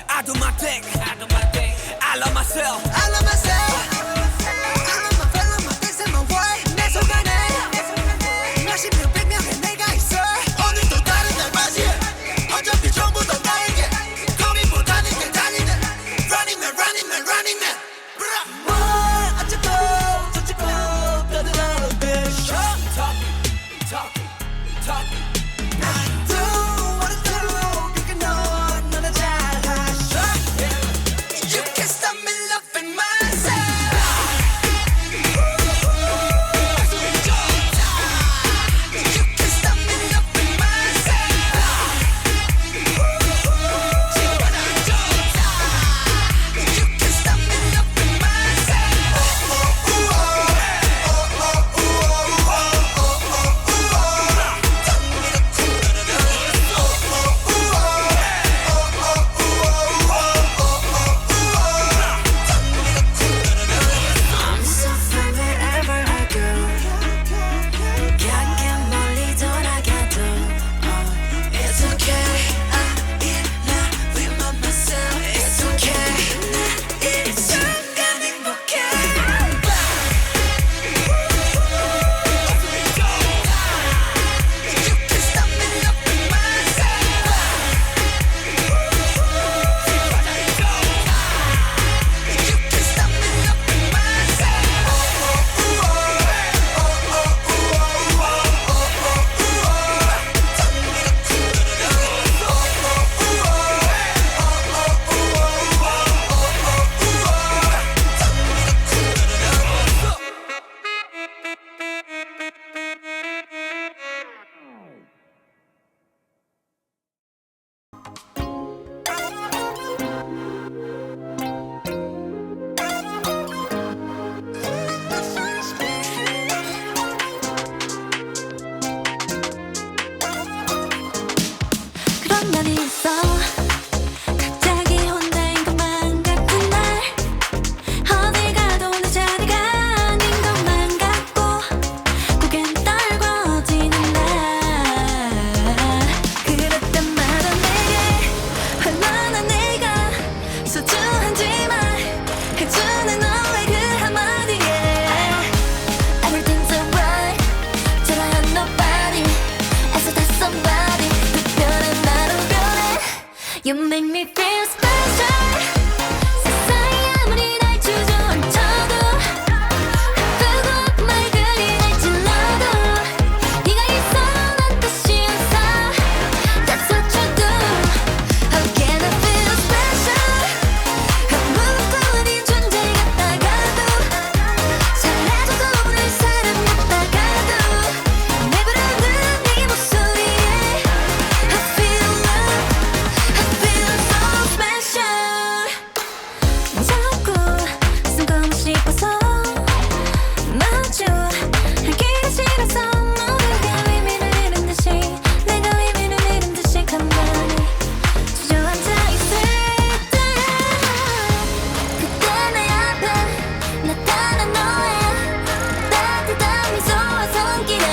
I do my thing. I love myself. I love myself. You make me feel special. 세상이 아무리 날 주저앉혀도 아프고 아픈 말들이 날 찔러도 네가 있어 난 다시 웃어. That's what you do. How can I feel special? 아무것도 아닌 존재 같다가도 사라져도 모를 사람 같다가도 내 부르는 네 목소리에 I feel love. 자꾸 숨고 싶어서 마주 하기가 싫어서 모두가 의미를 잃은 듯이 내가 의미를 잃은 듯이 가만히 주저앉아 있을 때 그때 내 앞에 나타난 너의 따뜻한 미소와 손길에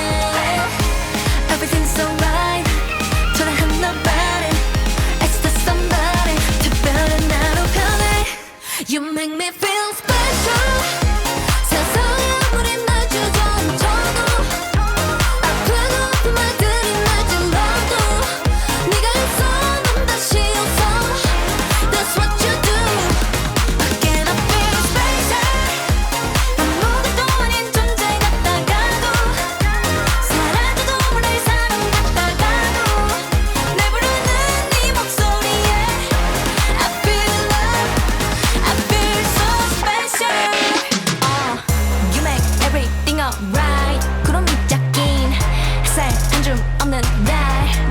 Everything's alright 초라한 nobody It's just somebody 특별한 나로 변해 You make me feel special. 세상에 아무리 날 주저앉혀도 아프고 아픈 말들이 날 찔러도 네가 있어 난 다시 웃어. That's what you do. How can I feel special? 아무것도 아닌 존재 같다가도 사라져도 모를 사람 같다가도 내 부르는 네 목소리에 I feel love. I feel so special. You make everything alright. 구름 짝인 햇살 한 줌 없는 날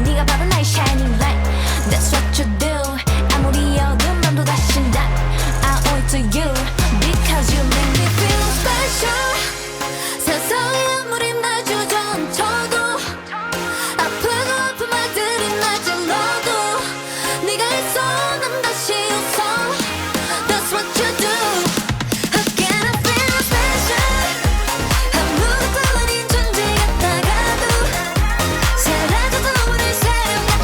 네가 바로 나의 shining light. That's what you do. 아무리 어두운 밤도 다시 난 I owe it to you because you make me feel special. 세상에 아무리 날 주저앉혀도 아프고 아픈 말들이 날 찔러도 네가 있어 난 다시 웃어. That's what you do. How can I feel special? 아무것도 아닌 존재 같다가도 사라져도 모를 사람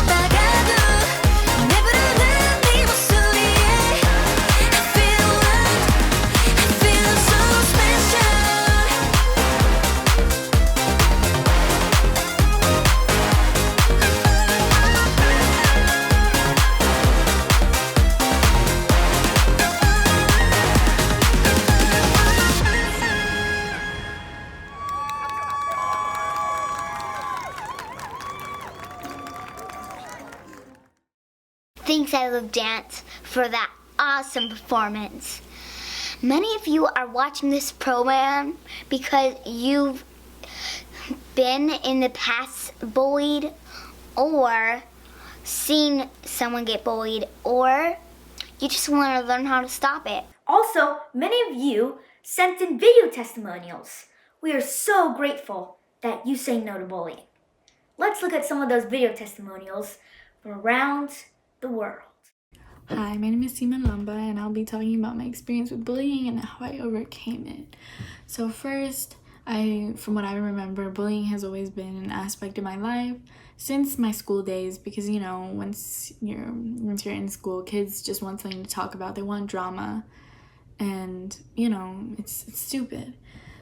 Thanks, I Love Dance, for that awesome performance. Many of you are watching this program because you've been in the past bullied, or seen someone get bullied, or you just want to learn how to stop it. Also, many of you sent in video testimonials. We are so grateful that you say no to bullying. Let's look at some of those video testimonials from around the world. Hi, my name is Seema Lamba, and I'll be talking about my experience with bullying and how I overcame it. So first, from what I remember, bullying has always been an aspect of my life since my school days, because once you're in school, kids just want something to talk about. They want drama, and it's stupid.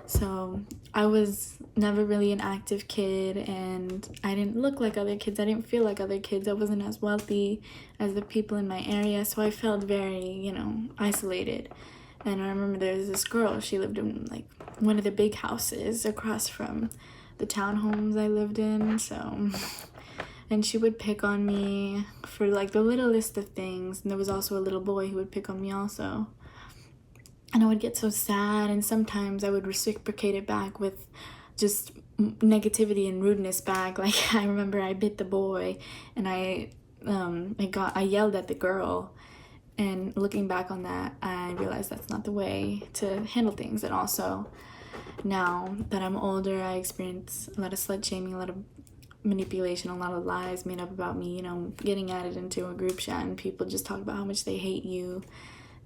So I was never really an active kid, and I didn't look like other kids. I didn't feel like other kids. I wasn't as wealthy as the people in my area, so I felt very, isolated. And I remember there was this girl, she lived in like one of the big houses across from the townhomes I lived in, and she would pick on me for like the littlest of things. And there was also a little boy who would pick on me also. And I would get so sad, and sometimes I would reciprocate it back with just negativity and rudeness back. Like, I remember I bit the boy, and I yelled at the girl. And looking back on that, I realized that's not the way to handle things. And also, now that I'm older, I experience a lot of slut shaming, a lot of manipulation, a lot of lies made up about me, getting added into a group chat, and people just talk about how much they hate you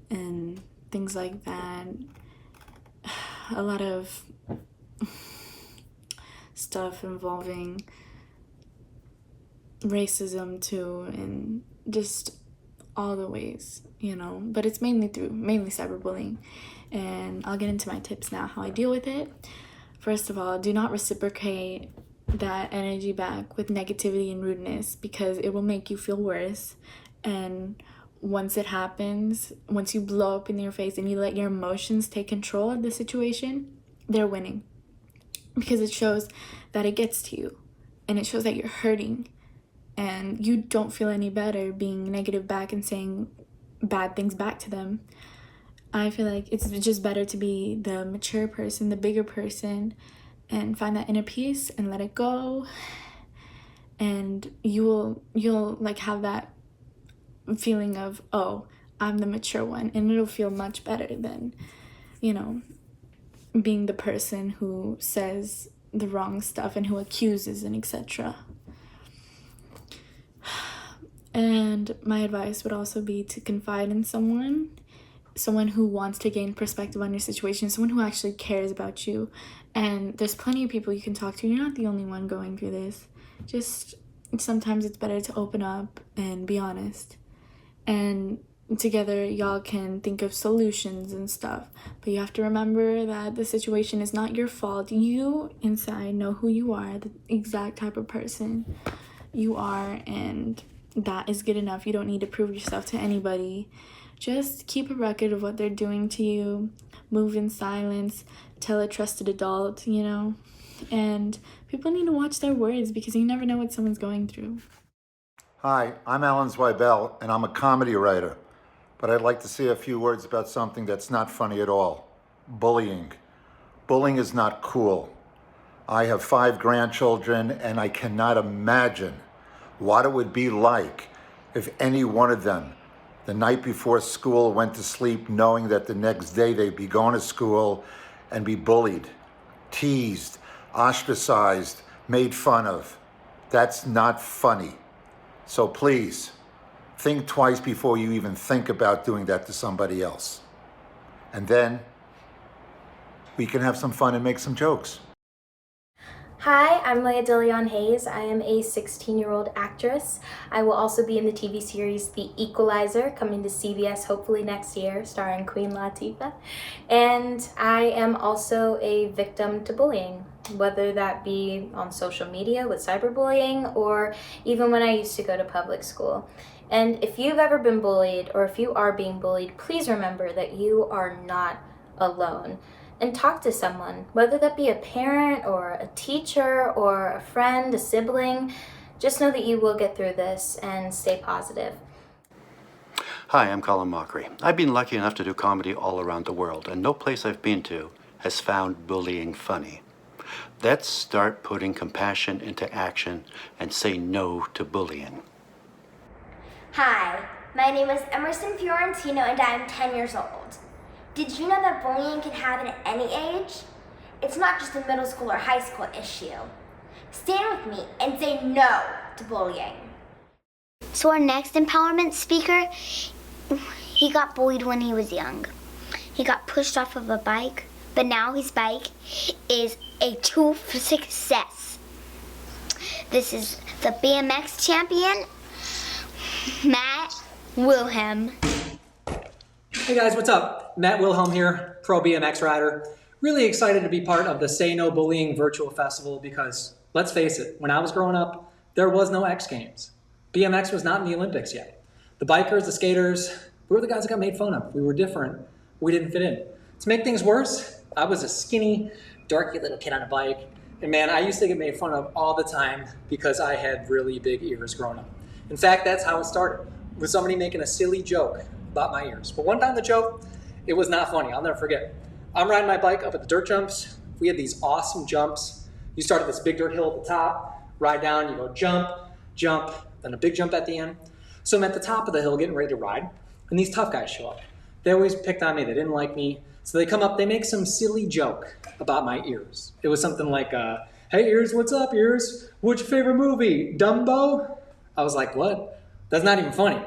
and things like that. A lot of stuff involving racism too, and just all the ways, but it's mainly cyberbullying. And I'll get into my tips now, how I deal with it. First of all, do not reciprocate that energy back with negativity and rudeness, because it will make you feel worse. And once it happens, once you blow up in their face and you let your emotions take control of the situation, they're winning, because it shows that it gets to you, and it shows that you're hurting, and you don't feel any better being negative back and saying bad things back to them. I feel like it's just better to be the mature person, the bigger person, and find that inner peace and let it go. And you'll like have that feeling of, oh, I'm the mature one, and it'll feel much better than, being the person who says the wrong stuff and who accuses and etc. And my advice would also be to confide in someone who wants to gain perspective on your situation, someone who actually cares about you. And there's plenty of people you can talk to. You're not the only one going through this. Just sometimes it's better to open up and be honest. And together y'all can think of solutions and stuff. But you have to remember that the situation is not your fault. You inside know who you are, the exact type of person you are, and that is good enough. You don't need to prove yourself to anybody. Just keep a record of what they're doing to you. Move in silence. Tell a trusted adult, And people need to watch their words, because you never know what someone's going through. Hi, I'm Alan Zweibel, and I'm a comedy writer. But I'd like to say a few words about something that's not funny at all. Bullying. Bullying is not cool. I have 5 grandchildren, and I cannot imagine what it would be like if any one of them, the night before school, went to sleep knowing that the next day they'd be going to school and be bullied, teased, ostracized, made fun of. That's not funny. So please, think twice before you even think about doing that to somebody else. And then we can have some fun and make some jokes. Hi, I'm Leia DeLeon Hayes. I am a 16-year-old actress. I will also be in the TV series The Equalizer, coming to CBS hopefully next year, starring Queen Latifah. And I am also a victim to bullying, whether that be on social media with cyberbullying, or even when I used to go to public school. And if you've ever been bullied, or if you are being bullied, please remember that you are not alone. And talk to someone, whether that be a parent or a teacher or a friend, a sibling. Just know that you will get through this, and stay positive. Hi, I'm Colin Mockery. I've been lucky enough to do comedy all around the world, and no place I've been to has found bullying funny. Let's start putting compassion into action and say no to bullying. Hi, my name is Emerson Fiorentino and I'm 10 years old. Did you know that bullying can happen at any age? It's not just a middle school or high school issue. Stand with me and say no to bullying. So our next empowerment speaker, he got bullied when he was young. He got pushed off of a bike, but now his bike is a tool for success. This is the BMX champion, Matt Wilhelm. Hey guys, what's up? Matt Wilhelm here, pro BMX rider. Really excited to be part of the Say No Bullying virtual festival because, let's face it, when I was growing up, there was no X Games. BMX was not in the Olympics yet. The bikers, the skaters, we were the guys that got made fun of. We were different. We didn't fit in. To make things worse, I was a skinny, dorky little kid on a bike. And man, I used to get made fun of all the time because I had really big ears growing up. In fact, that's how it started, with somebody making a silly joke about my ears. But one time the joke, it was not funny. I'll never forget. I'm riding my bike up at the dirt jumps. We had these awesome jumps. You start at this big dirt hill at the top, ride down, you go jump, jump, then a big jump at the end. So I'm at the top of the hill getting ready to ride, and these tough guys show up. They always picked on me, they didn't like me. So they come up, they make some silly joke about my ears. It was something like, hey ears, what's up ears? What's your favorite movie, Dumbo? I was like, what? That's not even funny.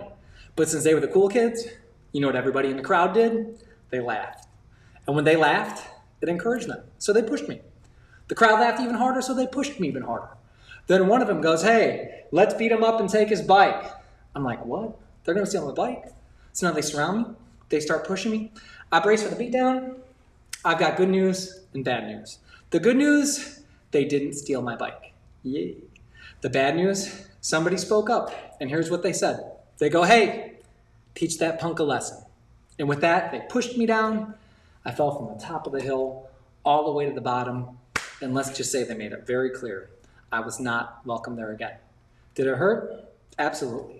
But since they were the cool kids, you know what everybody in the crowd did? They laughed. And when they laughed, it encouraged them. So they pushed me. The crowd laughed even harder, so they pushed me even harder. Then one of them goes, hey, let's beat him up and take his bike. I'm like, what? They're gonna steal my bike? So now they surround me, they start pushing me. I brace for the beatdown. I've got good news and bad news. The good news, they didn't steal my bike. Yay. The bad news, somebody spoke up, and here's what they said. They go, hey, teach that punk a lesson. And with that, they pushed me down. I fell from the top of the hill all the way to the bottom, and let's just say they made it very clear. I was not welcome there again. Did it hurt? Absolutely.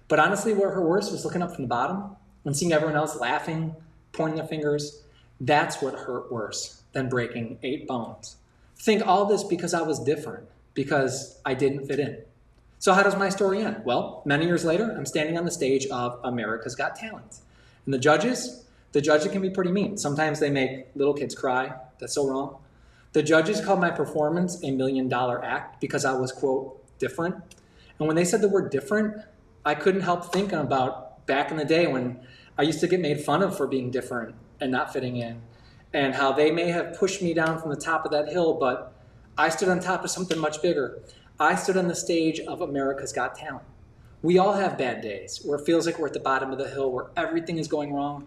But honestly, what hurt worse was looking up from the bottom and seeing everyone else laughing, pointing their fingers. That's what hurt worse than breaking 8 bones. Think all this because I was different, because I didn't fit in. So how does my story end? Well, many years later, I'm standing on the stage of America's Got Talent. And the judges can be pretty mean. Sometimes they make little kids cry. That's so wrong. The judges called my performance a $1 million act because I was, quote, different. And when they said the word different, I couldn't help thinking about back in the day when I used to get made fun of for being different and not fitting in, and how they may have pushed me down from the top of that hill, but I stood on top of something much bigger. I stood on the stage of America's Got Talent. We all have bad days where it feels like we're at the bottom of the hill, where everything is going wrong.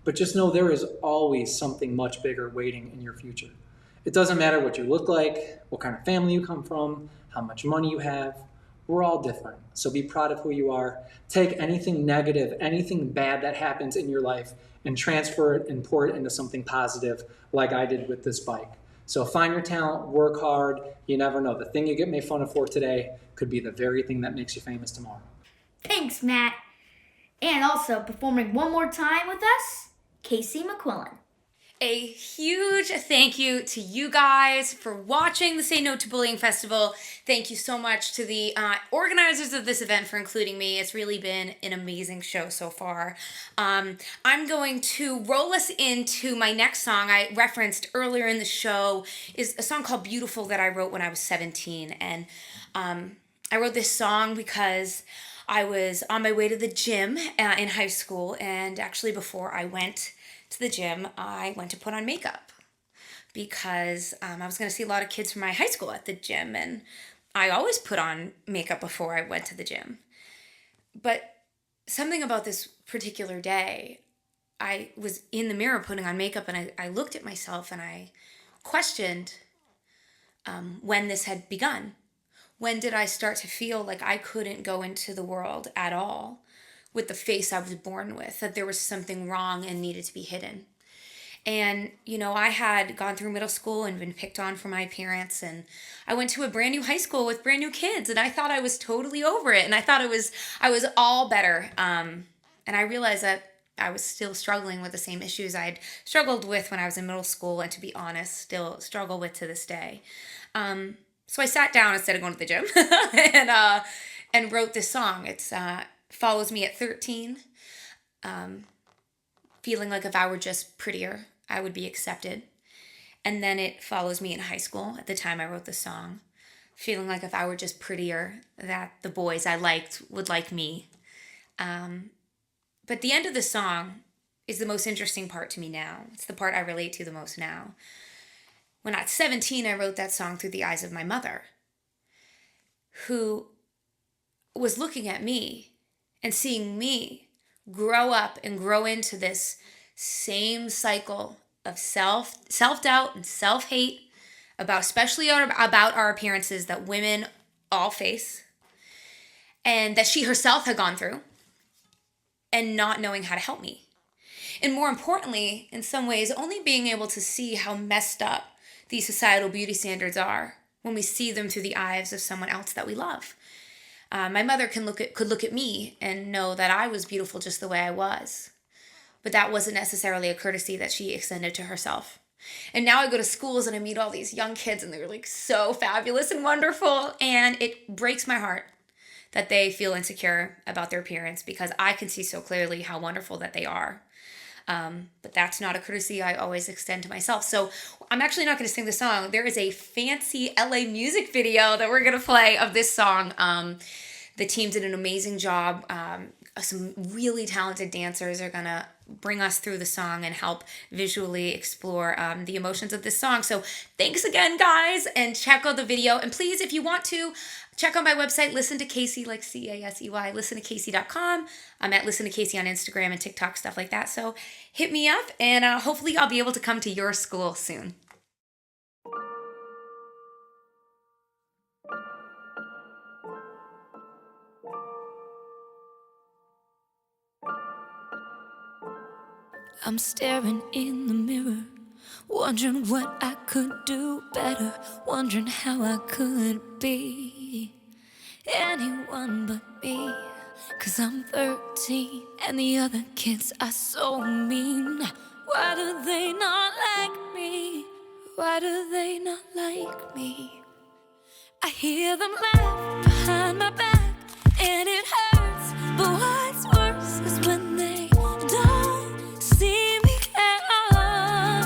But just know there is always something much bigger waiting in your future. It doesn't matter what you look like, what kind of family you come from, how much money you have. We're all different. So be proud of who you are. Take anything negative, anything bad that happens in your life, and transfer it and pour it into something positive like I did with this bike. So find your talent, work hard. You never know. The thing you get made fun of for today could be the very thing that makes you famous tomorrow. Thanks, Matt. And also performing one more time with us, Casey McQuillen. A huge thank you to you guys for watching the Say No to Bullying Festival. Thank you so much to the organizers of this event for including me. It's really been an amazing show so far. I'm going to roll us into my next song I referenced earlier in the show. Is a song called Beautiful that I wrote when I was 17. And I wrote this song because I was on my way to the gym in high school, and actually before I went to the gym, I went to put on makeup because I was going to see a lot of kids from my high school at the gym, and I always put on makeup before I went to the gym. But something about this particular day, I was in the mirror putting on makeup, and I looked at myself and I questioned when this had begun. When did I start to feel like I couldn't go into the world at all with the face I was born with, that there was something wrong and needed to be hidden? And, you know, I had gone through middle school and been picked on for my appearance, and I went to a brand new high school with brand new kids, and I thought I was totally over it, and I thought I was all better And I realized that I was still struggling with the same issues I'd struggled with when I was in middle school, and to be honest, still struggle with to this day. So I sat down instead of going to the gym and wrote this song. It's follows me at 13, feeling like if I were just prettier, I would be accepted. And then it follows me in high school at the time I wrote the song, feeling like if I were just prettier, that the boys I liked would like me. But the end of the song is the most interesting part to me now. It's the part I relate to the most now. When at 17, I wrote that song through the eyes of my mother, who was looking at me and seeing me grow up and grow into this same cycle of self-doubt and self-hate, especially about our appearances that women all face, and that she herself had gone through, and not knowing how to help me. And more importantly, in some ways, only being able to see how messed up these societal beauty standards are when we see them through the eyes of someone else that we love. My mother could look at me and know that I was beautiful just the way I was. But that wasn't necessarily a courtesy that she extended to herself. And now I go to schools and I meet all these young kids and they're like so fabulous and wonderful. And it breaks my heart that they feel insecure about their appearance, because I can see so clearly how wonderful that they are. But that's not a courtesy I always extend to myself. So I'm actually not going to sing the song. There is a fancy LA music video that we're going to play of this song. The team did an amazing job. Some really talented dancers are going to bring us through the song and help visually explore the emotions of this song. So thanks again, guys, and check out the video. And please, if you want to, check out my website, Listen to Casey, like Casey, listenToCasey.com. I'm at Listen to Casey on Instagram and TikTok, stuff like that. So hit me up, and hopefully I'll be able to come to your school soon. I'm staring in the mirror, wondering what I could do better, wondering how I could be anyone but me. 'Cause I'm 13 and the other kids are so mean. Why do they not like me? Why do they not like me? I hear them laugh behind my back and it hurts, but what's worse is when they don't see me at all.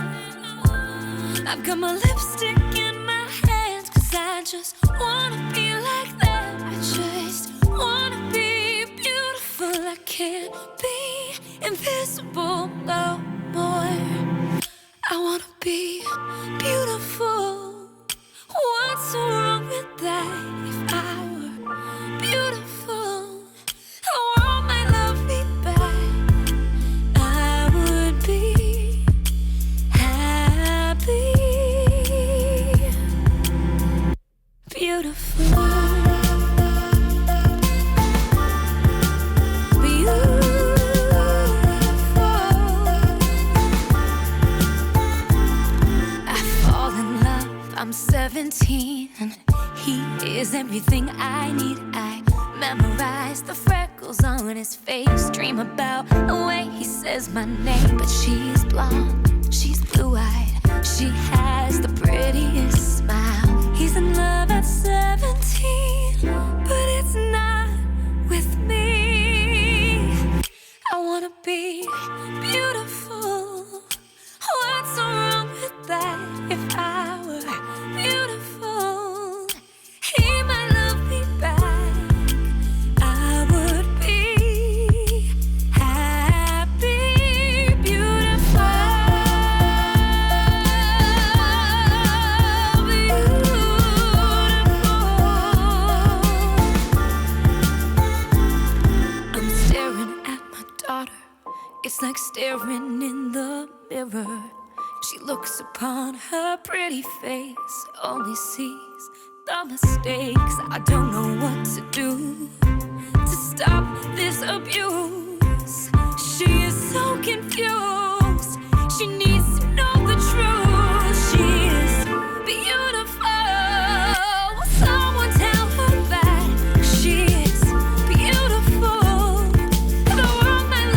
I've got my lipstick in my hands 'cause I just wanna be like them. I just wanna be beautiful. I can't be invisible no more. I wanna be beautiful. What's wrong with that? If I were beautiful, the world might love me back. I would be happy. Beautiful. I'm 17 and he is everything I need. I memorize the freckles on his face, dream about the way he says my name. But she's blonde, she's blue-eyed, she has the prettiest smile. He's in love at 17, but it's not with me. I wanna be beautiful. What's wrong with that? If I were beautiful, he might love me back. I would be happy, beautiful, I'm staring at my daughter. It's like staring in the mirror. She looks upon her pretty face, only sees the mistakes. I don't know what to do to stop this abuse. She is so confused. She needs to know the truth. She is beautiful. Will someone tell her that she is beautiful? The world might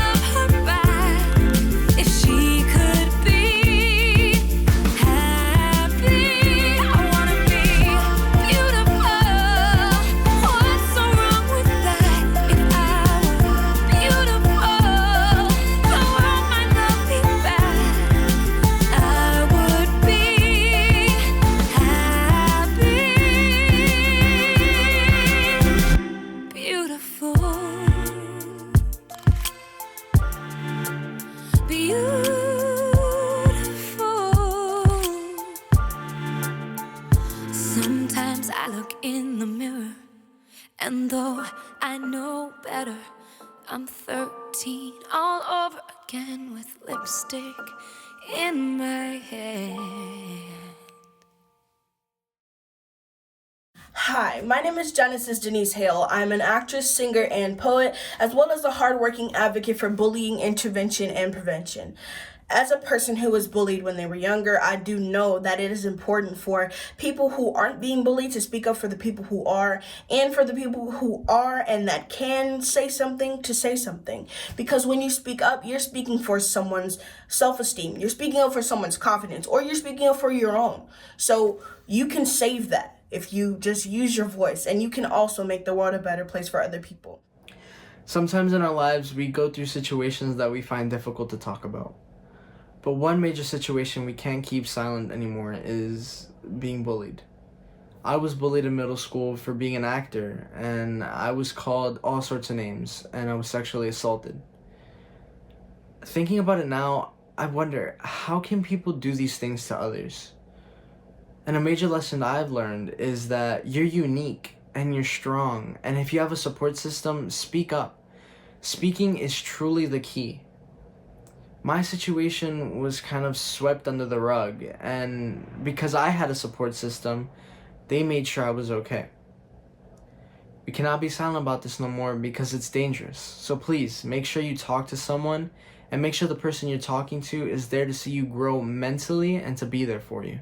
And though I know better, I'm 13 all over again with lipstick in my hair. Hi, my name is Genesis Denise Hale. I'm an actress, singer, and poet, as well as a hardworking advocate for bullying intervention and prevention. As a person who was bullied when they were younger, I do know that it is important for people who aren't being bullied to speak up for the people who are, and for the people who are and that can say something to say something. Because when you speak up, you're speaking for someone's self-esteem, you're speaking up for someone's confidence, or you're speaking up for your own. So you can save that if you just use your voice, and you can also make the world a better place for other people. Sometimes in our lives, we go through situations that we find difficult to talk about. But one major situation we can't keep silent anymore is being bullied. I was bullied in middle school for being an actor, and I was called all sorts of names, and I was sexually assaulted. Thinking about it now, I wonder, how can people do these things to others? And a major lesson I've learned is that you're unique and you're strong, and if you have a support system, speak up. Speaking is truly the key. My situation was kind of swept under the rug, and because I had a support system, they made sure I was okay. We cannot be silent about this no more because it's dangerous. So please, make sure you talk to someone, and make sure the person you're talking to is there to see you grow mentally and to be there for you.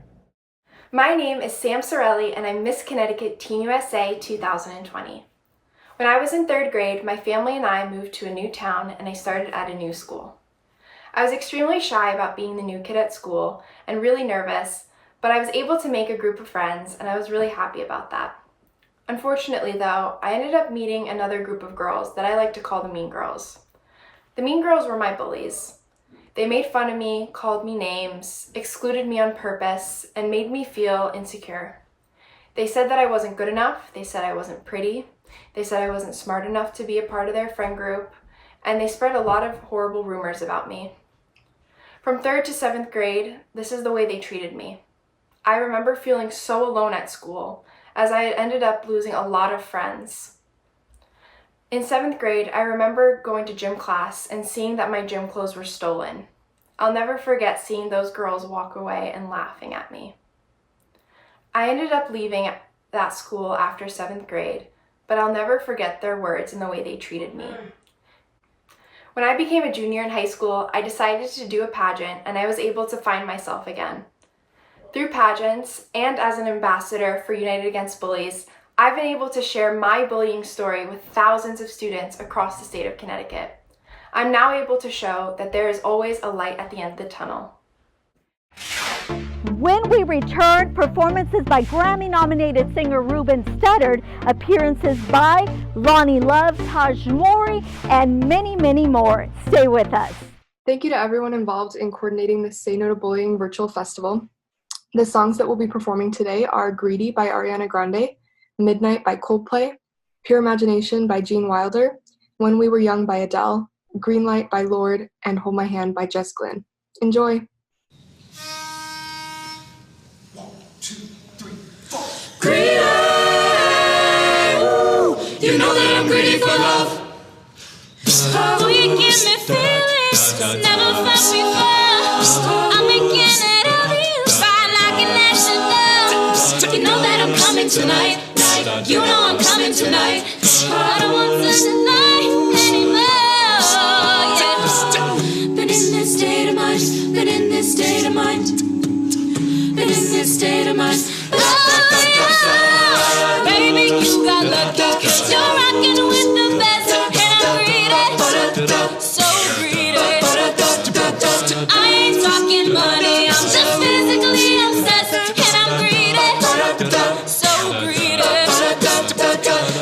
My name is Sam Sorelli, and I'm Miss Connecticut Teen USA 2020. When I was in 3rd grade, my family and I moved to a new town, and I started at a new school. I was extremely shy about being the new kid at school and really nervous, but I was able to make a group of friends, and I was really happy about that. Unfortunately, though, I ended up meeting another group of girls that I like to call the mean girls. The mean girls were my bullies. They made fun of me, called me names, excluded me on purpose, and made me feel insecure. They said that I wasn't good enough, they said I wasn't pretty, they said I wasn't smart enough to be a part of their friend group, and they spread a lot of horrible rumors about me. From 3rd to 7th grade, this is the way they treated me. I remember feeling so alone at school, as I had ended up losing a lot of friends. In 7th grade, I remember going to gym class and seeing that my gym clothes were stolen. I'll never forget seeing those girls walk away and laughing at me. I ended up leaving that school after 7th grade, but I'll never forget their words and the way they treated me. When I became a junior in high school, I decided to do a pageant, and I was able to find myself again. Through pageants and as an ambassador for United Against Bullies, I've been able to share my bullying story with thousands of students across the state of Connecticut. I'm now able to show that there is always a light at the end of the tunnel. When we return, performances by Grammy-nominated singer Reuben Studdard, appearances by Lonnie Love, Taj Mori, and many, many more. Stay with us. Thank you to everyone involved in coordinating the Say No to Bullying virtual festival. The songs that we'll be performing today are Greedy by Ariana Grande, Midnight by Coldplay, Pure Imagination by Gene Wilder, When We Were Young by Adele, Green Light by Lorde, and Hold My Hand by Jess Glynn. Enjoy! Greedy, you know that I'm greedy for love. Oh, you give me feelings never felt before. I'm beginning of you, fire like an astronaut. You know that I'm coming tonight. You know I'm coming tonight. I don't want to deny anymore. Yeah. Been in this state of mind. Been in this state of mind. Been in this state of mind. Baby, you got lucky. You're rocking with the best, and I'm greedy, so greedy. I ain't talking money, I'm just physically obsessed, and I'm greedy, so greedy.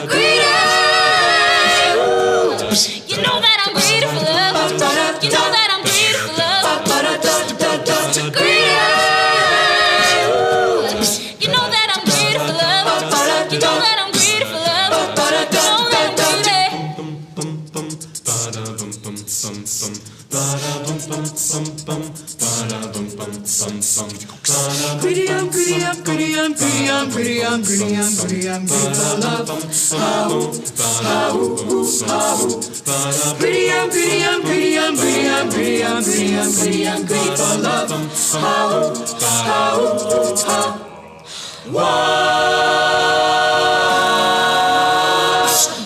Greedy. You know that I'm greedy for love. You know that I'm greedy for love. Greedy. You know that I'm greedy for love. You know that I'm greedy for love. You know that I'm Greedy, I'm greedy, I'm greedy, I'm greedy, I'm greedy, I'm greedy, I'm greedy, I'm greedy for love. Pretty, I'm pretty, I'm pretty, I'm pretty, I'm pretty, I'm pretty, I'm pretty, I'm pretty for love.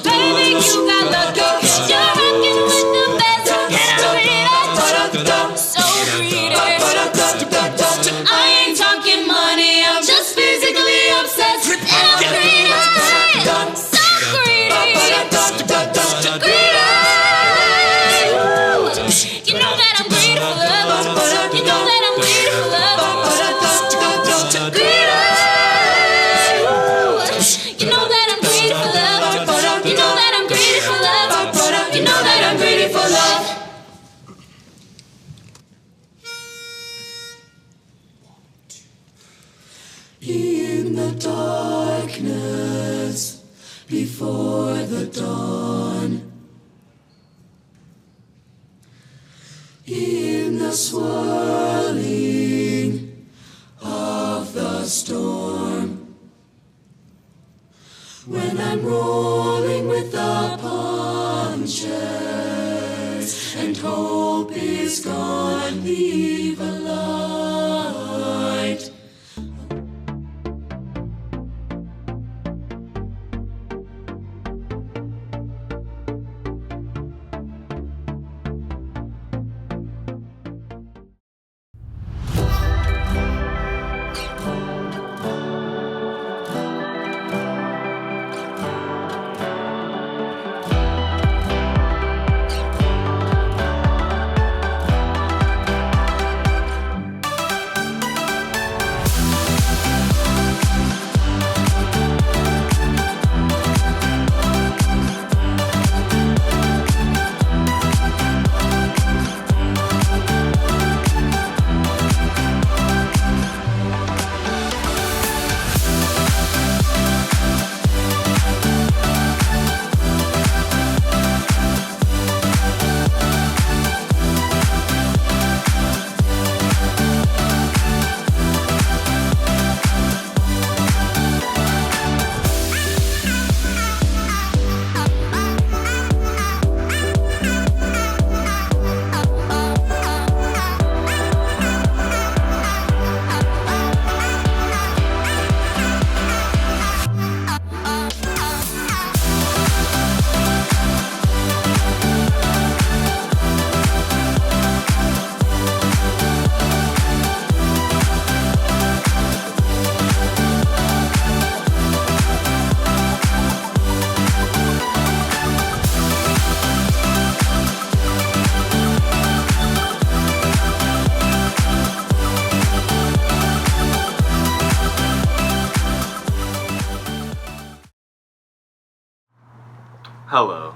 Baby, you got lucky. You're rocking with the best, and I'm so greedy. I ain't talking money, I'm just physically obsessed, and I'm greedy. So greedy. You know that I'm greedy for love. You know that I'm greedy for love. Greedy. You know that I'm greedy for love. You know that I'm greedy for love. You know that I'm greedy for love. In the darkness, before the dawn, in the swirling of the storm, when I'm rolling with the punches and hope is gone, leave a light. Hello,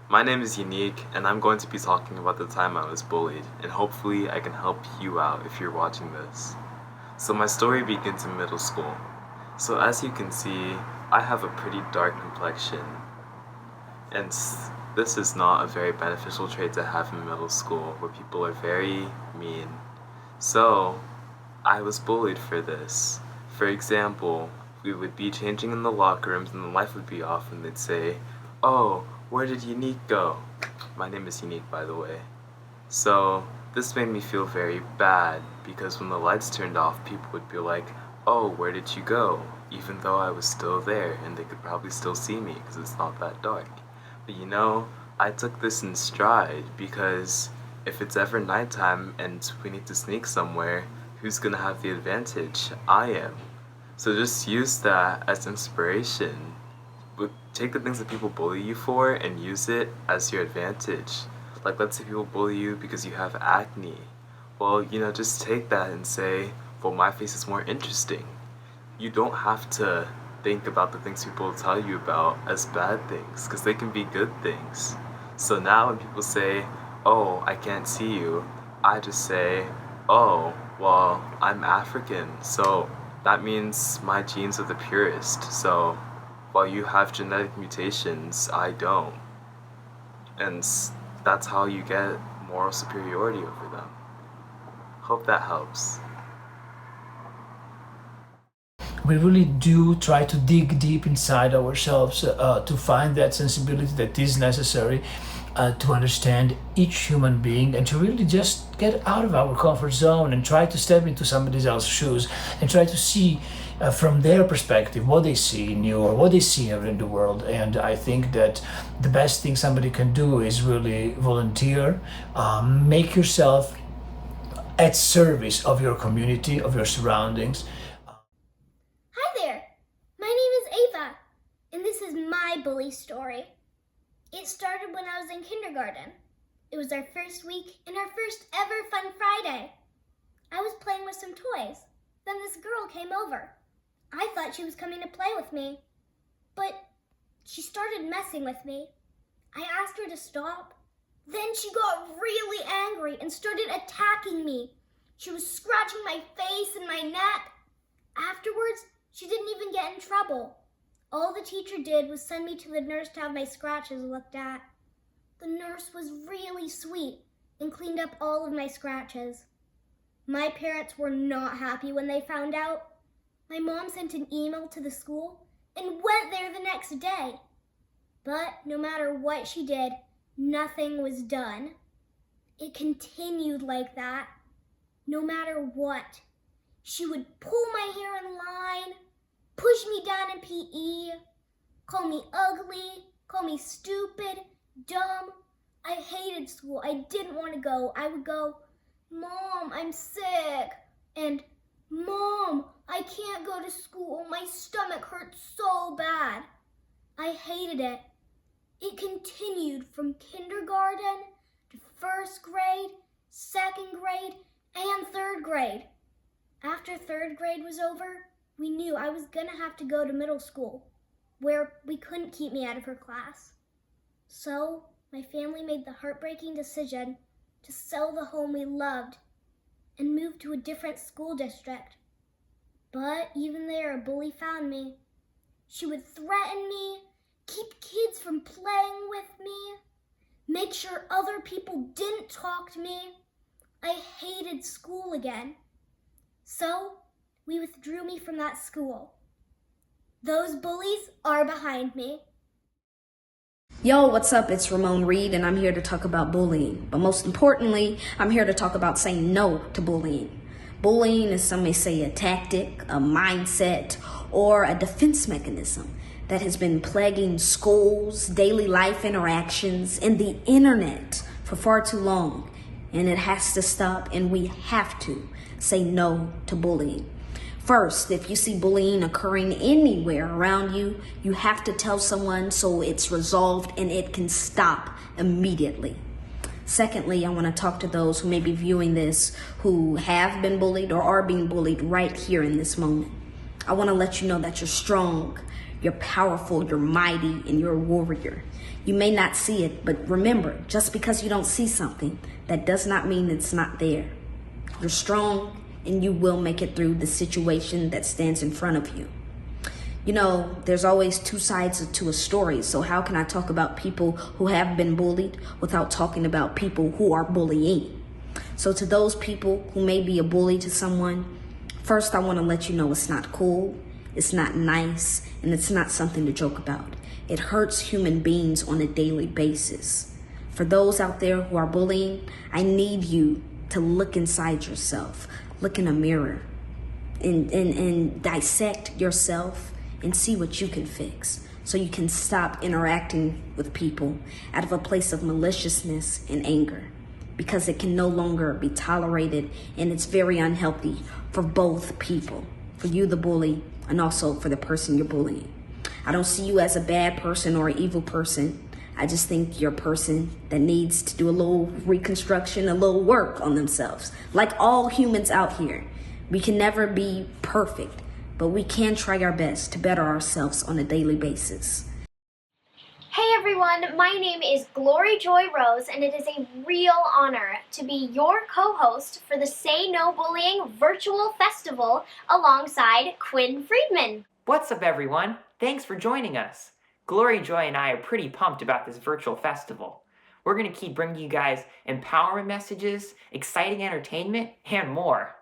my name is Unique, and I'm going to be talking about the time I was bullied, and hopefully I can help you out if you're watching this. So my story begins in middle school. So as you can see, I have a pretty dark complexion, and this is not a very beneficial trait to have in middle school, where people are very mean. So I was bullied for this. For example, we would be changing in the locker rooms and the light would be off and they'd say, "Oh, where did Unique go?" My name is Unique, by the way. So this made me feel very bad because when the lights turned off, people would be like, "Oh, where did you go?" Even though I was still there and they could probably still see me because it's not that dark. But you know, I took this in stride because if it's ever nighttime and we need to sneak somewhere, who's gonna have the advantage? I am. So just use that as inspiration. Take the things that people bully you for and use it as your advantage. Like, let's say people bully you because you have acne. Well, you know, just take that and say, well, my face is more interesting. You don't have to think about the things people tell you about as bad things, because they can be good things. So now when people say, "Oh, I can't see you," I just say, "Oh, well, I'm African, so that means my genes are the purest, so while you have genetic mutations, I don't." And that's how you get moral superiority over them. Hope that helps. we really do try to dig deep inside ourselves to find that sensibility that is necessary to understand each human being, and to really just get out of our comfort zone and try to step into somebody else's shoes and try to see from their perspective what they see in you or what they see in the world. And I think that the best thing somebody can do is really volunteer, make yourself at service of your community, of your surroundings. Hi there, my name is Ava, and this is my bully story. It started when I was in kindergarten. It was our first week and our first ever Fun Friday. I was playing with some toys. Then this girl came over. I thought she was coming to play with me, but she started messing with me. I asked her to stop. Then she got really angry and started attacking me. She was scratching my face and my neck. Afterwards, she didn't even get in trouble. All the teacher did was send me to the nurse to have my scratches looked at. The nurse was really sweet and cleaned up all of my scratches. My parents were not happy when they found out. My mom sent an email to the school and went there the next day. But no matter what she did, nothing was done. It continued like that, no matter what. She would pull my hair in line, push me down in PE, call me ugly, call me stupid, dumb. I hated school. I didn't want to go. I would go, "Mom, I'm sick," and "Mom, I can't go to school. My stomach hurts so bad." I hated it. It continued from kindergarten to first grade, second grade, and third grade. After third grade was over, we knew I was gonna have to go to middle school, where we couldn't keep me out of her class. So my family made the heartbreaking decision to sell the home we loved and move to a different school district. But even there, a bully found me. She would threaten me, keep kids from playing with me, make sure other people didn't talk to me. I hated school again. So we withdrew me from that school. Those bullies are behind me. Yo, what's up? It's Ramon Reed, and I'm here to talk about bullying. But most importantly, I'm here to talk about saying no to bullying. Bullying is, some may say, a tactic, a mindset, or a defense mechanism that has been plaguing schools, daily life interactions, and the internet for far too long. And it has to stop, and we have to say no to bullying. First, if you see bullying occurring anywhere around you, you have to tell someone so it's resolved and it can stop immediately. Secondly, I want to talk to those who may be viewing this who have been bullied or are being bullied right here in this moment. I want to let you know that you're strong, you're powerful, you're mighty, and you're a warrior. You may not see it, but remember, just because you don't see something, that does not mean it's not there. You're strong, and you will make it through the situation that stands in front of you. You know, there's always two sides to a story, so how can I talk about people who have been bullied without talking about people who are bullying? So to those people who may be a bully to someone, first I want to let you know it's not cool, it's not nice, and it's not something to joke about. It hurts human beings on a daily basis. For those out there who are bullying, I need you to look inside yourself, look in a mirror, and dissect yourself and see what you can fix so you can stop interacting with people out of a place of maliciousness and anger, because it can no longer be tolerated, and it's very unhealthy for both people, for you, the bully, and also for the person you're bullying. I don't see you as a bad person or an evil person. I just think you're a person that needs to do a little reconstruction, a little work on themselves. Like all humans out here, we can never be perfect, but we can try our best to better ourselves on a daily basis. Hey everyone, my name is Glory Joy Rose, and it is a real honor to be your co-host for the Say No Bullying Virtual Festival alongside Quinn Friedman. What's up everyone? Thanks for joining us. Glory Joy and I are pretty pumped about this virtual festival. We're going to keep bringing you guys empowerment messages, exciting entertainment, and more.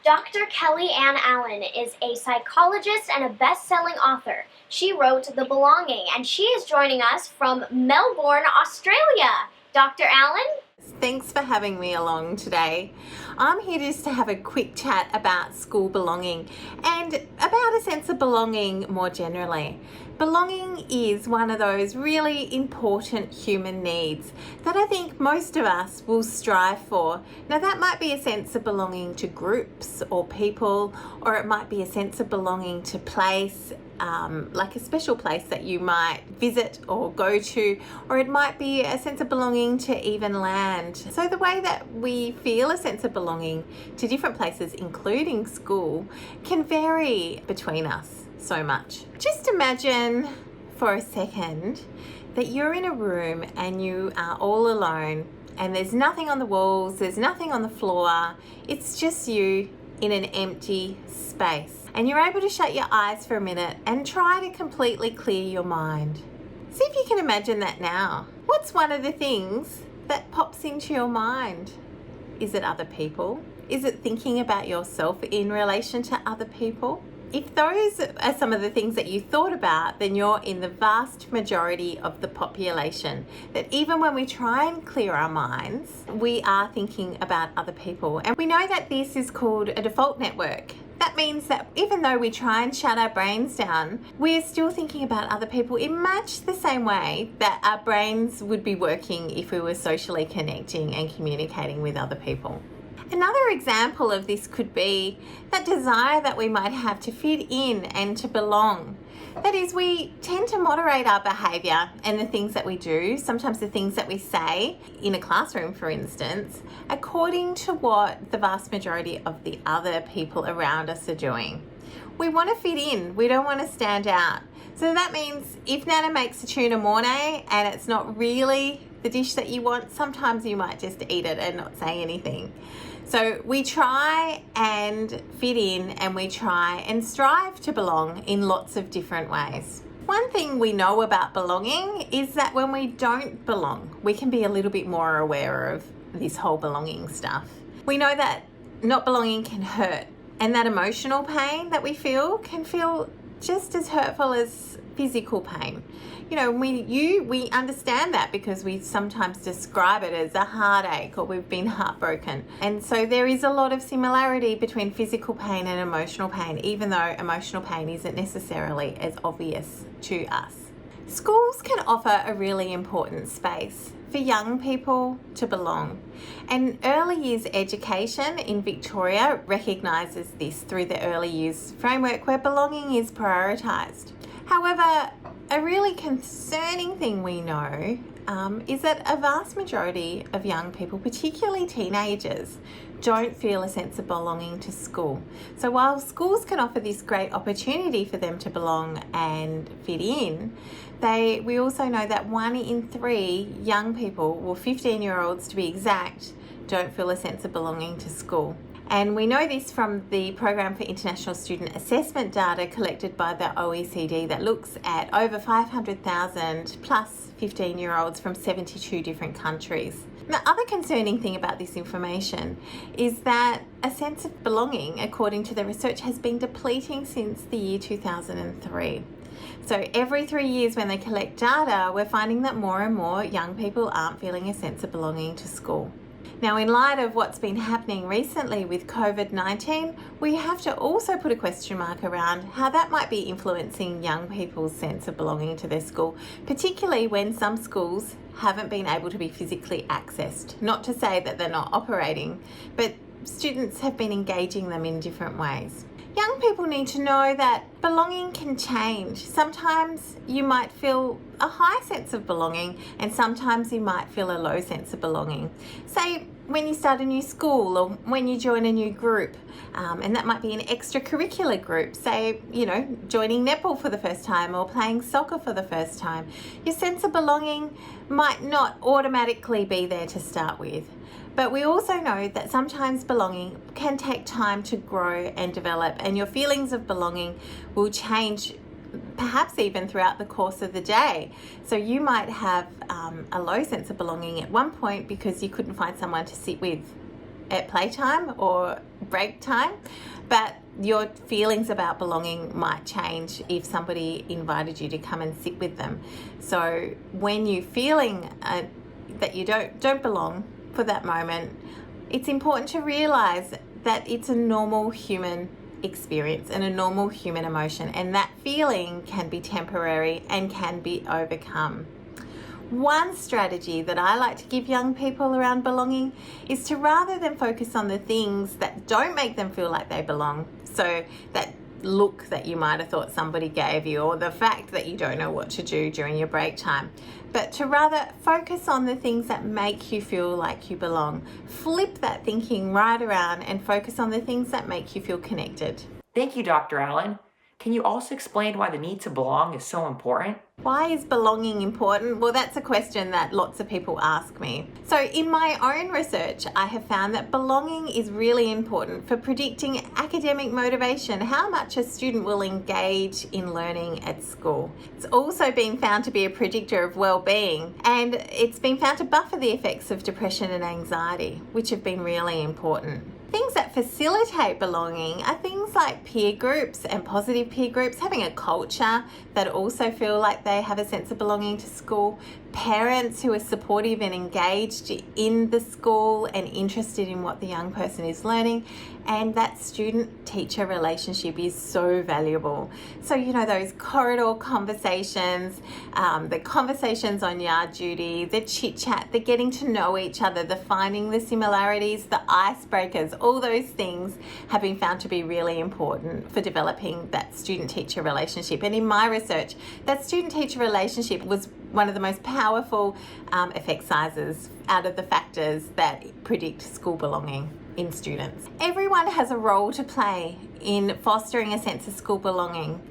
Dr. Kelly Ann Allen is a psychologist and a best-selling author. She wrote The Belonging, and she is joining us from Melbourne, Australia. Dr. Allen? Thanks for having me along today. I'm here just to have a quick chat about school belonging and about a sense of belonging more generally. Belonging is one of those really important human needs that I think most of us will strive for. Now, that might be a sense of belonging to groups or people, or it might be a sense of belonging to place, like a special place that you might visit or go to, or it might be a sense of belonging to even land. So the way that we feel a sense of belonging to different places, including school, can vary between us so much. Just imagine for a second that you're in a room and you are all alone, and there's nothing on the walls, there's nothing on the floor, it's just you in an empty space. And you're able to shut your eyes for a minute and try to completely clear your mind. See if you can imagine that now. What's one of the things that pops into your mind? Is it other people? Is it thinking about yourself in relation to other people? If those are some of the things that you thought about, then you're in the vast majority of the population. That even when we try and clear our minds, we are thinking about other people. And we know that this is called a default network. That means that even though we try and shut our brains down, we're still thinking about other people in much the same way that our brains would be working if we were socially connecting and communicating with other people. Another example of this could be that desire that we might have to fit in and to belong. That is, we tend to moderate our behaviour and the things that we do, sometimes the things that we say in a classroom, for instance, according to what the vast majority of the other people around us are doing. We want to fit in, we don't want to stand out. So that means if Nana makes a tuna mornay and it's not really the dish that you want, sometimes you might just eat it and not say anything. So we try and fit in, and we try and strive to belong in lots of different ways. One thing we know about belonging is that when we don't belong, we can be a little bit more aware of this whole belonging stuff. We know that not belonging can hurt, and that emotional pain that we feel can feel just as hurtful as physical pain. You know, we understand that because we sometimes describe it as a heartache or we've been heartbroken. And so there is a lot of similarity between physical pain and emotional pain, even though emotional pain isn't necessarily as obvious to us. Schools can offer a really important space for young people to belong. And early years education in Victoria recognises this through the early years framework where belonging is prioritised. However, a really concerning thing we know is that a vast majority of young people, particularly teenagers, don't feel a sense of belonging to school. So while schools can offer this great opportunity for them to belong and fit in, we also know that 1 in 3 young people, well 15-year-olds to be exact, don't feel a sense of belonging to school. And we know this from the Program for International Student Assessment data collected by the OECD that looks at over 500,000 plus 15-year-olds from 72 different countries. The other concerning thing about this information is that a sense of belonging, according to the research, has been depleting since the year 2003. So every 3 years when they collect data, we're finding that more and more young people aren't feeling a sense of belonging to school. Now, in light of what's been happening recently with COVID-19, we have to also put a question mark around how that might be influencing young people's sense of belonging to their school, particularly when some schools haven't been able to be physically accessed. Not to say that they're not operating, but students have been engaging them in different ways. Young people need to know that belonging can change. Sometimes you might feel a high sense of belonging and sometimes you might feel a low sense of belonging. Say when you start a new school or when you join a new group, and that might be an extracurricular group, say, you know, joining netball for the first time or playing soccer for the first time. Your sense of belonging might not automatically be there to start with. But we also know that sometimes belonging can take time to grow and develop, and your feelings of belonging will change perhaps even throughout the course of the day. So you might have a low sense of belonging at one point because you couldn't find someone to sit with at playtime or break time, but your feelings about belonging might change if somebody invited you to come and sit with them. So when you're feeling that you don't belong for that moment, it's important to realize that it's a normal human experience and a normal human emotion, and that feeling can be temporary and can be overcome. One strategy that I like to give young people around belonging is to, rather than focus on the things that don't make them feel like they belong, so that look that you might have thought somebody gave you, or the fact that you don't know what to do during your break time, but to rather focus on the things that make you feel like you belong. Flip that thinking right around and focus on the things that make you feel connected. Thank you, Dr. Allen. Can you also explain why the need to belong is so important? Why is belonging important? Well, that's a question that lots of people ask me. So in my own research, I have found that belonging is really important for predicting academic motivation, how much a student will engage in learning at school. It's also been found to be a predictor of well-being, and it's been found to buffer the effects of depression and anxiety, which have been really important. Things that facilitate belonging are things like peer groups and positive peer groups, having a culture that also feel like they have a sense of belonging to school, parents who are supportive and engaged in the school and interested in what the young person is learning, and that student-teacher relationship is so valuable. So, you know, those corridor conversations, the conversations on yard duty, the chit-chat, the getting to know each other, the finding the similarities, the icebreakers, all those things have been found to be really important for developing that student-teacher relationship. And in my research, that student-teacher relationship was one of the most powerful effect sizes out of the factors that predict school belonging in students. Everyone has a role to play in fostering a sense of school belonging.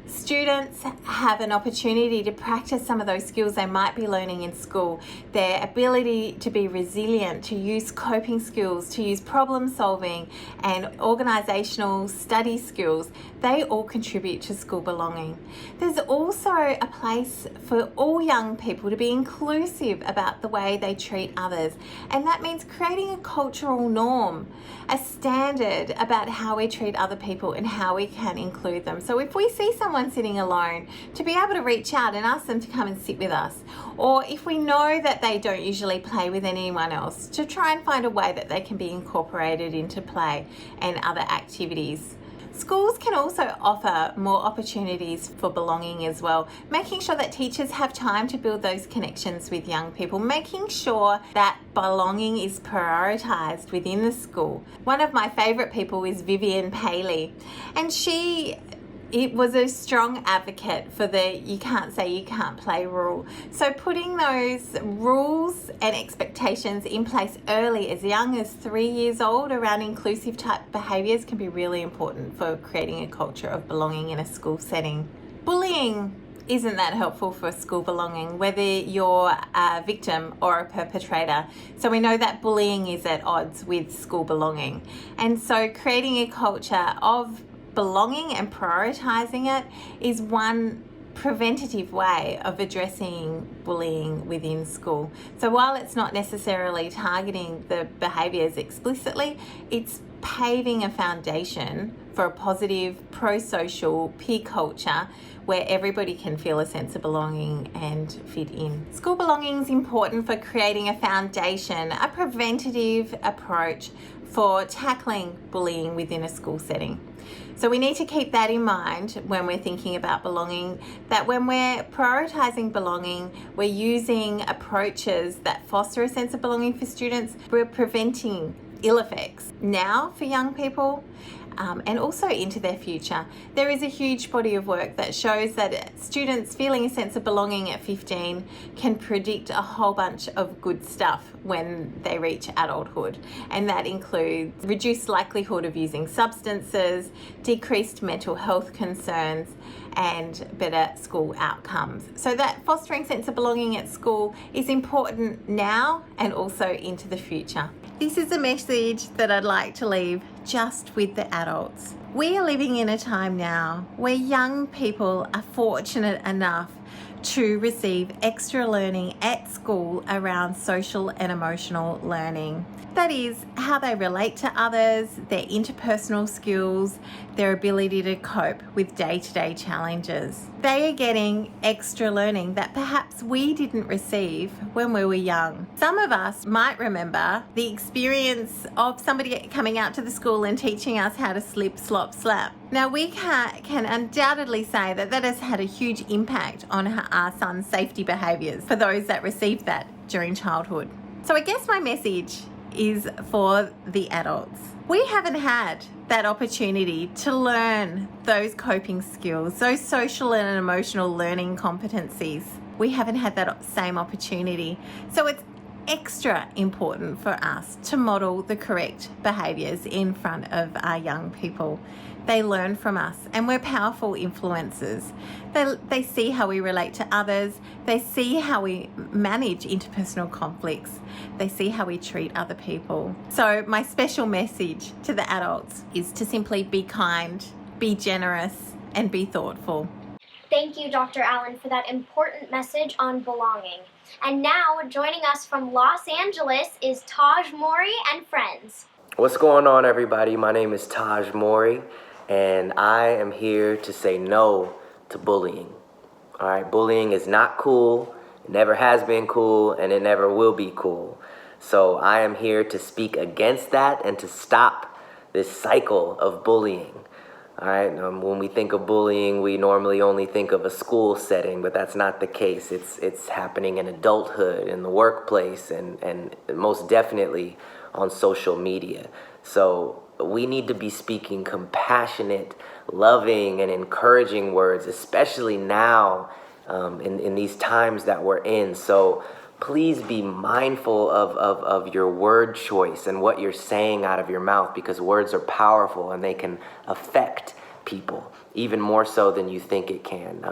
Students have an opportunity to practice some of those skills they might be learning in school. Their ability to be resilient, to use coping skills, to use problem solving and organisational study skills, they all contribute to school belonging. There's also a place for all young people to be inclusive about the way they treat others, and that means creating a cultural norm, a standard about how we treat other people and how we can include them. So if we see someone sitting alone, to be able to reach out and ask them to come and sit with us, or if we know that they don't usually play with anyone else, to try and find a way that they can be incorporated into play and other activities. Schools can also offer more opportunities for belonging as well, making sure that teachers have time to build those connections with young people, making sure that belonging is prioritised within the school. One of my favourite people is Vivian Paley, and it was a strong advocate for the you can't say you can't play rule. So putting those rules and expectations in place early, as young as 3 years old, around inclusive type behaviours can be really important for creating a culture of belonging in a school setting. Bullying isn't that helpful for school belonging, whether you're a victim or a perpetrator. So we know that bullying is at odds with school belonging. And so creating a culture of belonging and prioritising it is one preventative way of addressing bullying within school. So while it's not necessarily targeting the behaviours explicitly, it's paving a foundation for a positive, pro-social peer culture where everybody can feel a sense of belonging and fit in. School belonging is important for creating a foundation, a preventative approach for tackling bullying within a school setting. So we need to keep that in mind when we're thinking about belonging, that when we're prioritising belonging, we're using approaches that foster a sense of belonging for students. We're preventing ill effects now for young people and also into their future. There is a huge body of work that shows that students feeling a sense of belonging at 15 can predict a whole bunch of good stuff when they reach adulthood, and that includes reduced likelihood of using substances, decreased mental health concerns, and better school outcomes. So that fostering sense of belonging at school is important now and also into the future. This is a message that I'd like to leave just with the adults. We are living in a time now where young people are fortunate enough to receive extra learning at school around social and emotional learning. That is how they relate to others, their interpersonal skills, their ability to cope with day-to-day challenges. They are getting extra learning that perhaps we didn't receive when we were young. Some of us might remember the experience of somebody coming out to the school and teaching us how to slip, slop, slap. Now we can undoubtedly say that that has had a huge impact on our son's safety behaviours for those that received that during childhood. So I guess my message is for the adults. We haven't had that opportunity to learn those coping skills, those social and emotional learning competencies. We haven't had that same opportunity. So it's extra important for us to model the correct behaviours in front of our young people. They learn from us and we're powerful influencers. They see how we relate to others. They see how we manage interpersonal conflicts. They see how we treat other people. So my special message to the adults is to simply be kind, be generous, and be thoughtful. Thank you, Dr. Allen, for that important message on belonging. And now, joining us from Los Angeles is Taj Mori and friends. What's going on, everybody? My name is Taj Mori, and I am here to say no to bullying. All right, bullying is not cool, it never has been cool, and it never will be cool. So I am here to speak against that and to stop this cycle of bullying. All right, when we think of bullying, we normally only think of a school setting, but that's not the case. It's happening in adulthood, in the workplace, and most definitely on social media. So we need to be speaking compassionate, loving, and encouraging words, especially now in these times that we're in. So please be mindful of your word choice and what you're saying out of your mouth, because words are powerful and they can affect people, even more so than you think it can.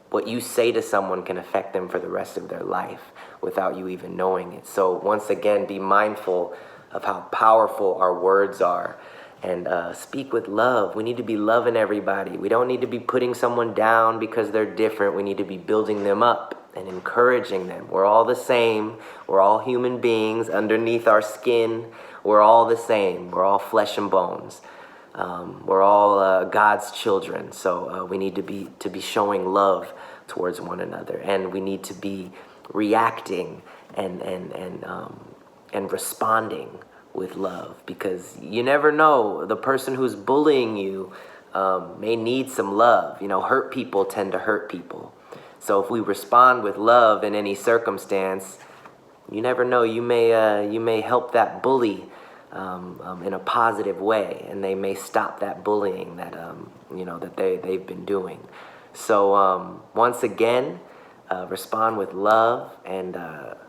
What you say to someone can affect them for the rest of their life without you even knowing it. So once again, be mindful of how powerful our words are, and speak with love. We need to be loving everybody. We don't need to be putting someone down because they're different. We need to be building them up and encouraging them. We're all the same. We're all human beings underneath our skin. We're all the same. We're all flesh and bones. We're all God's children. So we need to be showing love towards one another, and we need to be reacting and responding with love, because you never know, the person who's bullying you may need some love. You know, hurt people tend to hurt people. So if we respond with love in any circumstance, you never know, you may help that bully in a positive way, and they may stop that bullying that that they've been doing. So once again, respond with love and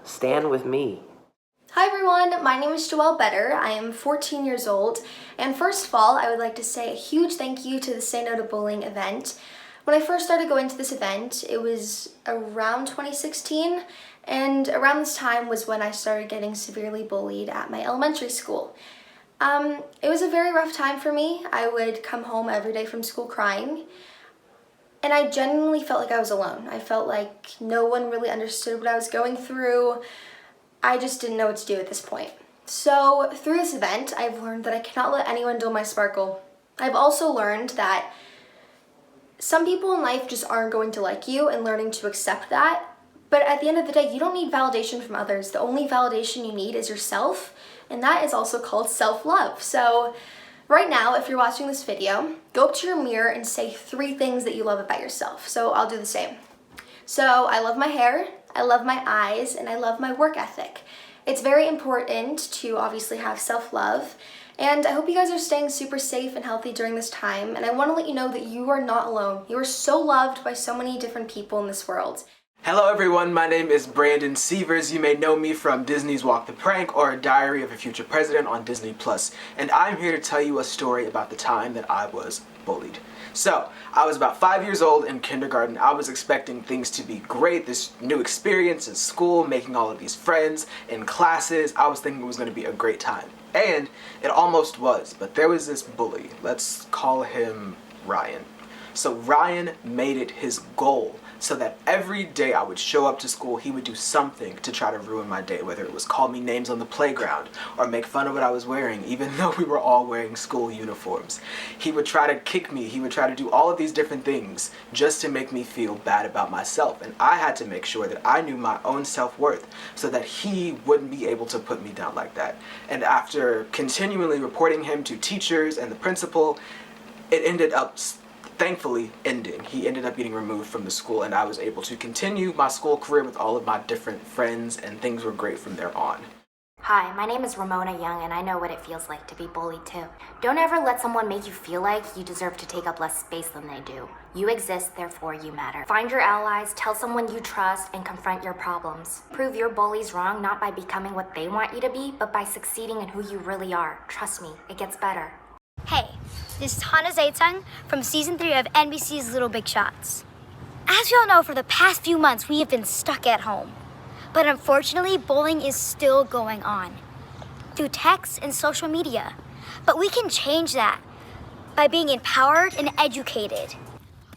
stand with me. Hi everyone, my name is Joelle Better. I am 14 years old, and first of all, I would like to say a huge thank you to the Say No to Bullying event. When I first started going to this event, it was around 2016, and around this time was when I started getting severely bullied at my elementary school. It was a very rough time for me. I would come home every day from school crying, and I genuinely felt like I was alone. I felt like no one really understood what I was going through. I just didn't know what to do at this point. So through this event, I've learned that I cannot let anyone dull my sparkle. I've also learned that some people in life just aren't going to like you, and learning to accept that. But at the end of the day, you don't need validation from others. The only validation you need is yourself, and that is also called self-love. So right now, if you're watching this video, go up to your mirror and say 3 things that you love about yourself. So I'll do the same. So I love my hair, I love my eyes, and I love my work ethic. It's very important to obviously have self-love, and I hope you guys are staying super safe and healthy during this time, and I want to let you know that you are not alone. You are so loved by so many different people in this world. Hello everyone, my name is Brandon Sievers. You may know me from Disney's Walk the Prank or Diary of a Future President on Disney+. And I'm here to tell you a story about the time that I was bullied. So, I was about 5 years old in kindergarten. I was expecting things to be great, this new experience in school, making all of these friends, in classes. I was thinking it was going to be a great time. And it almost was, but there was this bully. Let's call him Ryan. So Ryan made it his goal so that every day I would show up to school, he would do something to try to ruin my day, whether it was call me names on the playground or make fun of what I was wearing, even though we were all wearing school uniforms. He would try to kick me, he would try to do all of these different things just to make me feel bad about myself. And I had to make sure that I knew my own self-worth so that he wouldn't be able to put me down like that. And after continually reporting him to teachers and the principal, it ended up thankfully ending. He ended up getting removed from the school, and I was able to continue my school career with all of my different friends, and things were great from there on. Hi, my name is Ramona Young, and I know what it feels like to be bullied too. Don't ever let someone make you feel like you deserve to take up less space than they do. You exist, therefore you matter. Find your allies, tell someone you trust, and confront your problems. Prove your bullies wrong not by becoming what they want you to be, but by succeeding in who you really are. Trust me, it gets better. Hey, this is Hana Zaytung from Season 3 of NBC's Little Big Shots. As we all know, for the past few months, we have been stuck at home. But unfortunately, bullying is still going on through text and social media. But we can change that by being empowered and educated.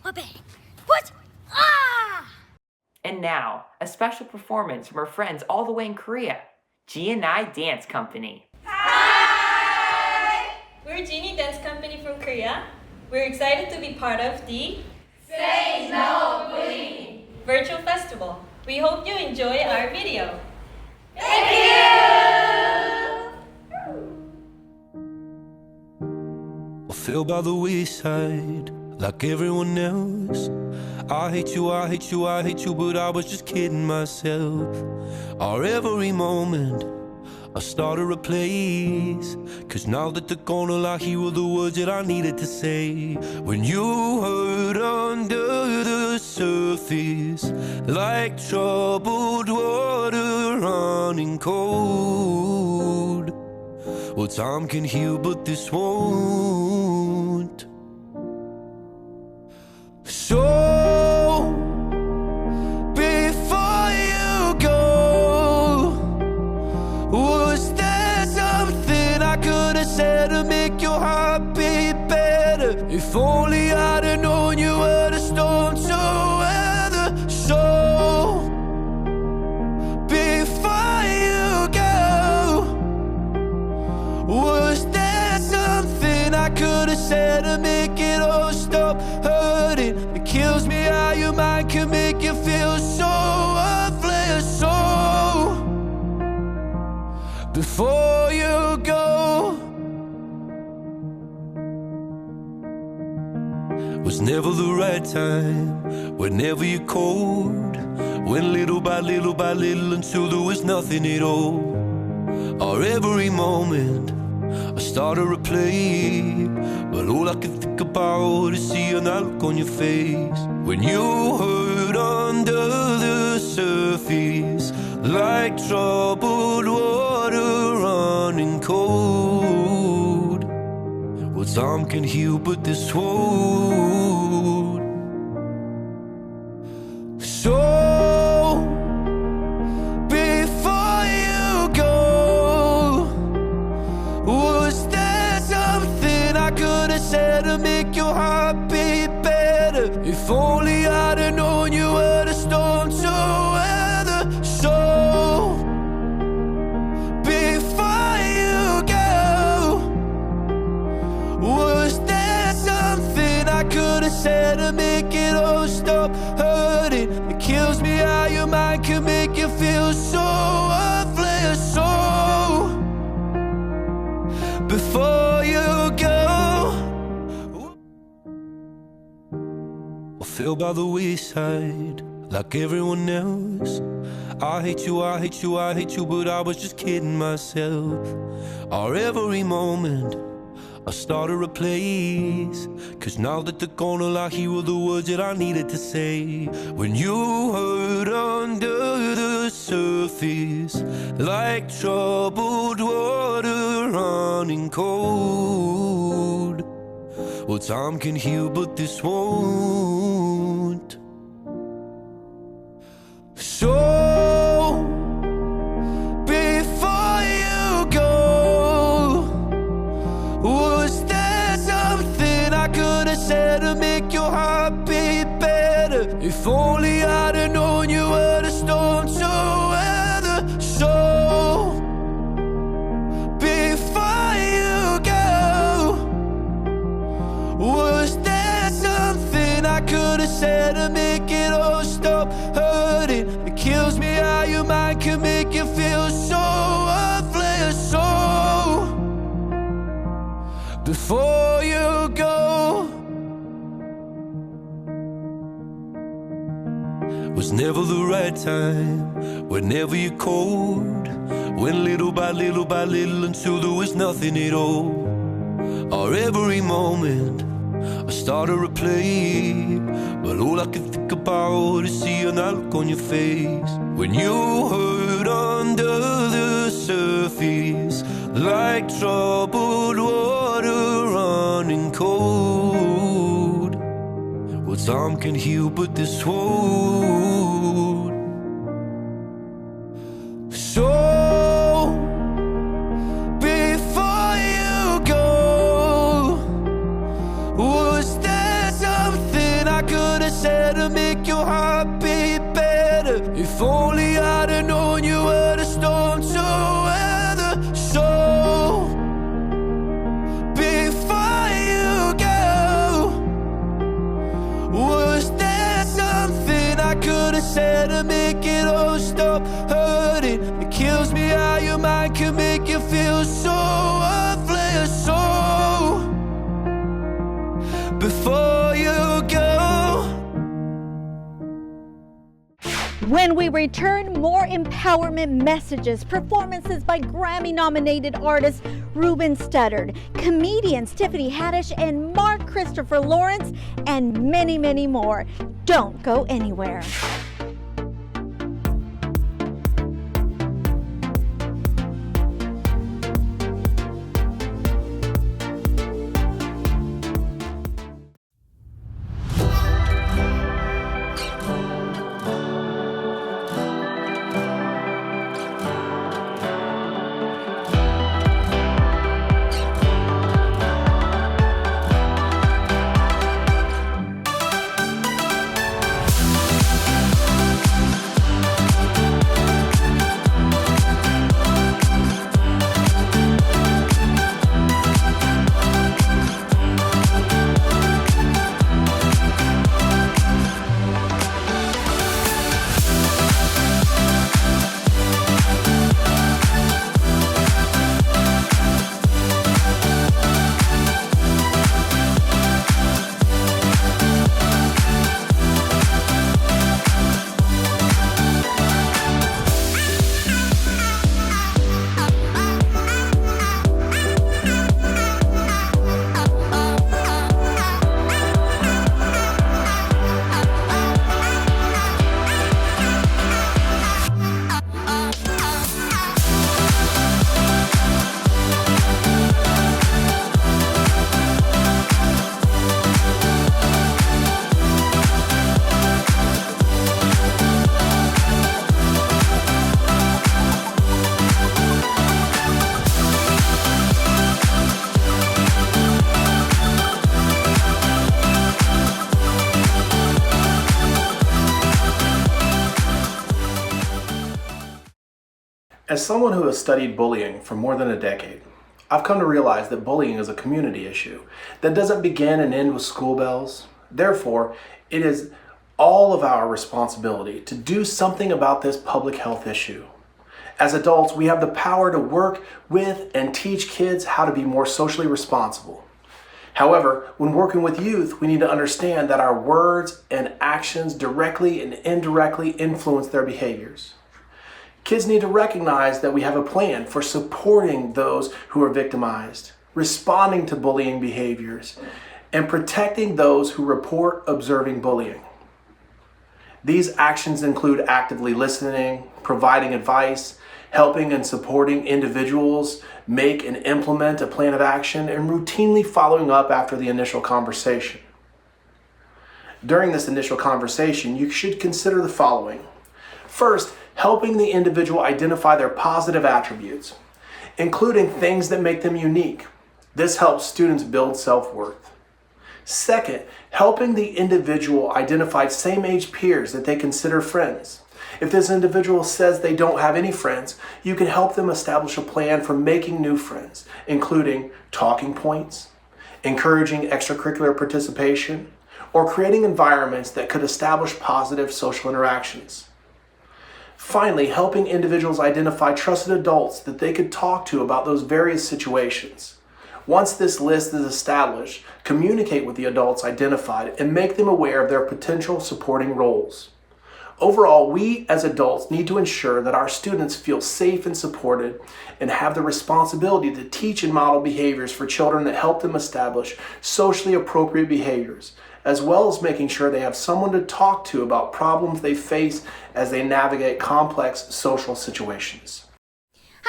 What? Ah! And now, a special performance from our friends all the way in Korea, Genie Dance Company. We're Genie Dance Company from Korea. We're excited to be part of the Say No Bullying Virtual Festival. We hope you enjoy our video. Thank you! I fell by the wayside like everyone else. I hate you, I hate you, I hate you, but I was just kidding myself. Our every moment I started a place, 'cause now that they're gone, I hear the words that I needed to say. When you hurt under the surface, like troubled water running cold. Well, time can heal, but this won't. So before you go, was there something I could have said to make your heart beat better? If only I'd have known you were the storm to weather. So before you go, was there something I could have said to make it all stop hurting? It kills me how your mind can make you feel so worthless. So before you go, was never the right time, whenever you're cold. Went little by little by little until there was nothing at all. Or every moment I started to play, but all I can think about is seeing that look on your face. When you hurt under the surface, like troubled water running cold. Well, time can heal, but this won't. So before you go, was there something I could have said to make your heart beat better? If only I'd have known you were the storm to weather. So before you go, was there something I could have said to make it all stop hurting? It kills me how your mind can make you feel so worthless. So before you go, I fell by the wayside like everyone else. I hate you, I hate you, I hate you, but I was just kidding myself. Our every moment I started a place. Cause now that they're gone, I hear all the words that I needed to say. When you hurt under the surface, like troubled water running cold. Well, time can heal, but this won't. So before you go, was there something I could have said to make your heart beat better? If only I'd have known you were the storm to weather. So before you go, was there something I could have said to make it all stop hurting? It kills me how your mind can make you feel so worthless. So before you go, was never the right time, whenever you're cold, went little by little by little until there was nothing at all. Or every moment I started to play, but all I could think about is seeing that look on your face. When you hurt under the surface, like troubled water running cold. Well, time can heal, but this won't. So before you go, was there something I could have said to make your heart beat better? If only I'd have known you were the storm to weather. So before you go, was there something I could have said to make it all stop hurting? It kills me how your mind can make you feel so worthless. So before you go. When we return, more empowerment messages, performances by Grammy-nominated artist Reuben Studdard, comedians Tiffany Haddish and Mark Christopher Lawrence, and many, many more. Don't go anywhere. As someone who has studied bullying for more than a decade, I've come to realize that bullying is a community issue that doesn't begin and end with school bells. Therefore, it is all of our responsibility to do something about this public health issue. As adults, we have the power to work with and teach kids how to be more socially responsible. However, when working with youth, we need to understand that our words and actions directly and indirectly influence their behaviors. Kids need to recognize that we have a plan for supporting those who are victimized. responding to bullying behaviors, and protecting those who report observing bullying. These actions include actively listening, providing advice, helping and supporting individuals make and implement a plan of action, and routinely following up after the initial conversation. During this initial conversation, you should consider the following. First, helping the individual identify their positive attributes, including things that make them unique. This helps students build self-worth. Second, helping the individual identify same-age peers that they consider friends. If this individual says they don't have any friends, you can help them establish a plan for making new friends, including talking points, encouraging extracurricular participation, or creating environments that could establish positive social interactions. Finally, helping individuals identify trusted adults that they could talk to about those various situations. Once this list is established, communicate with the adults identified and make them aware of their potential supporting roles. Overall, we as adults need to ensure that our students feel safe and supported and have the responsibility to teach and model behaviors for children that help them establish socially appropriate behaviors, as well as making sure they have someone to talk to about problems they face as they navigate complex social situations.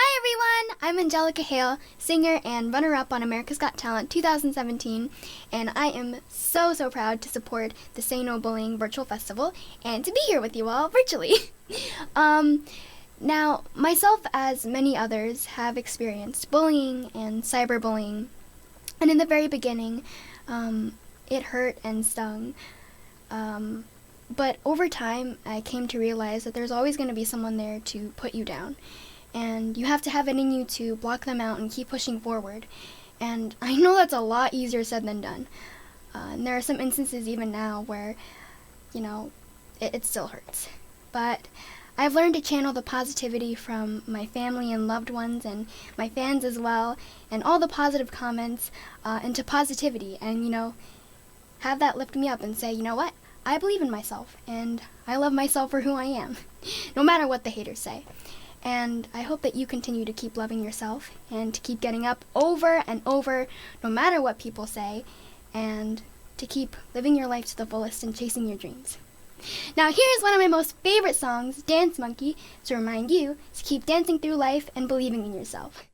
Hi everyone, I'm Angelica Hale, singer and runner-up on America's Got Talent 2017, and I am so proud to support the Say No Bullying Virtual Festival and to be here with you all virtually. Now, myself, as many others, have experienced bullying and cyberbullying, and in the very beginning, it hurt and stung. But over time, I came to realize that there's always going to be someone there to put you down. And you have to have it in you to block them out and keep pushing forward. And I know that's a lot easier said than done. And there are some instances even now where, it still hurts. But I've learned to channel the positivity from my family and loved ones and my fans as well, and all the positive comments into positivity. And, have that lift me up and say, you know what? I believe in myself, and I love myself for who I am, no matter what the haters say. And I hope that you continue to keep loving yourself and to keep getting up over and over, no matter what people say, and to keep living your life to the fullest and chasing your dreams. Now here's one of my most favorite songs, Dance Monkey, to remind you to keep dancing through life and believing in yourself.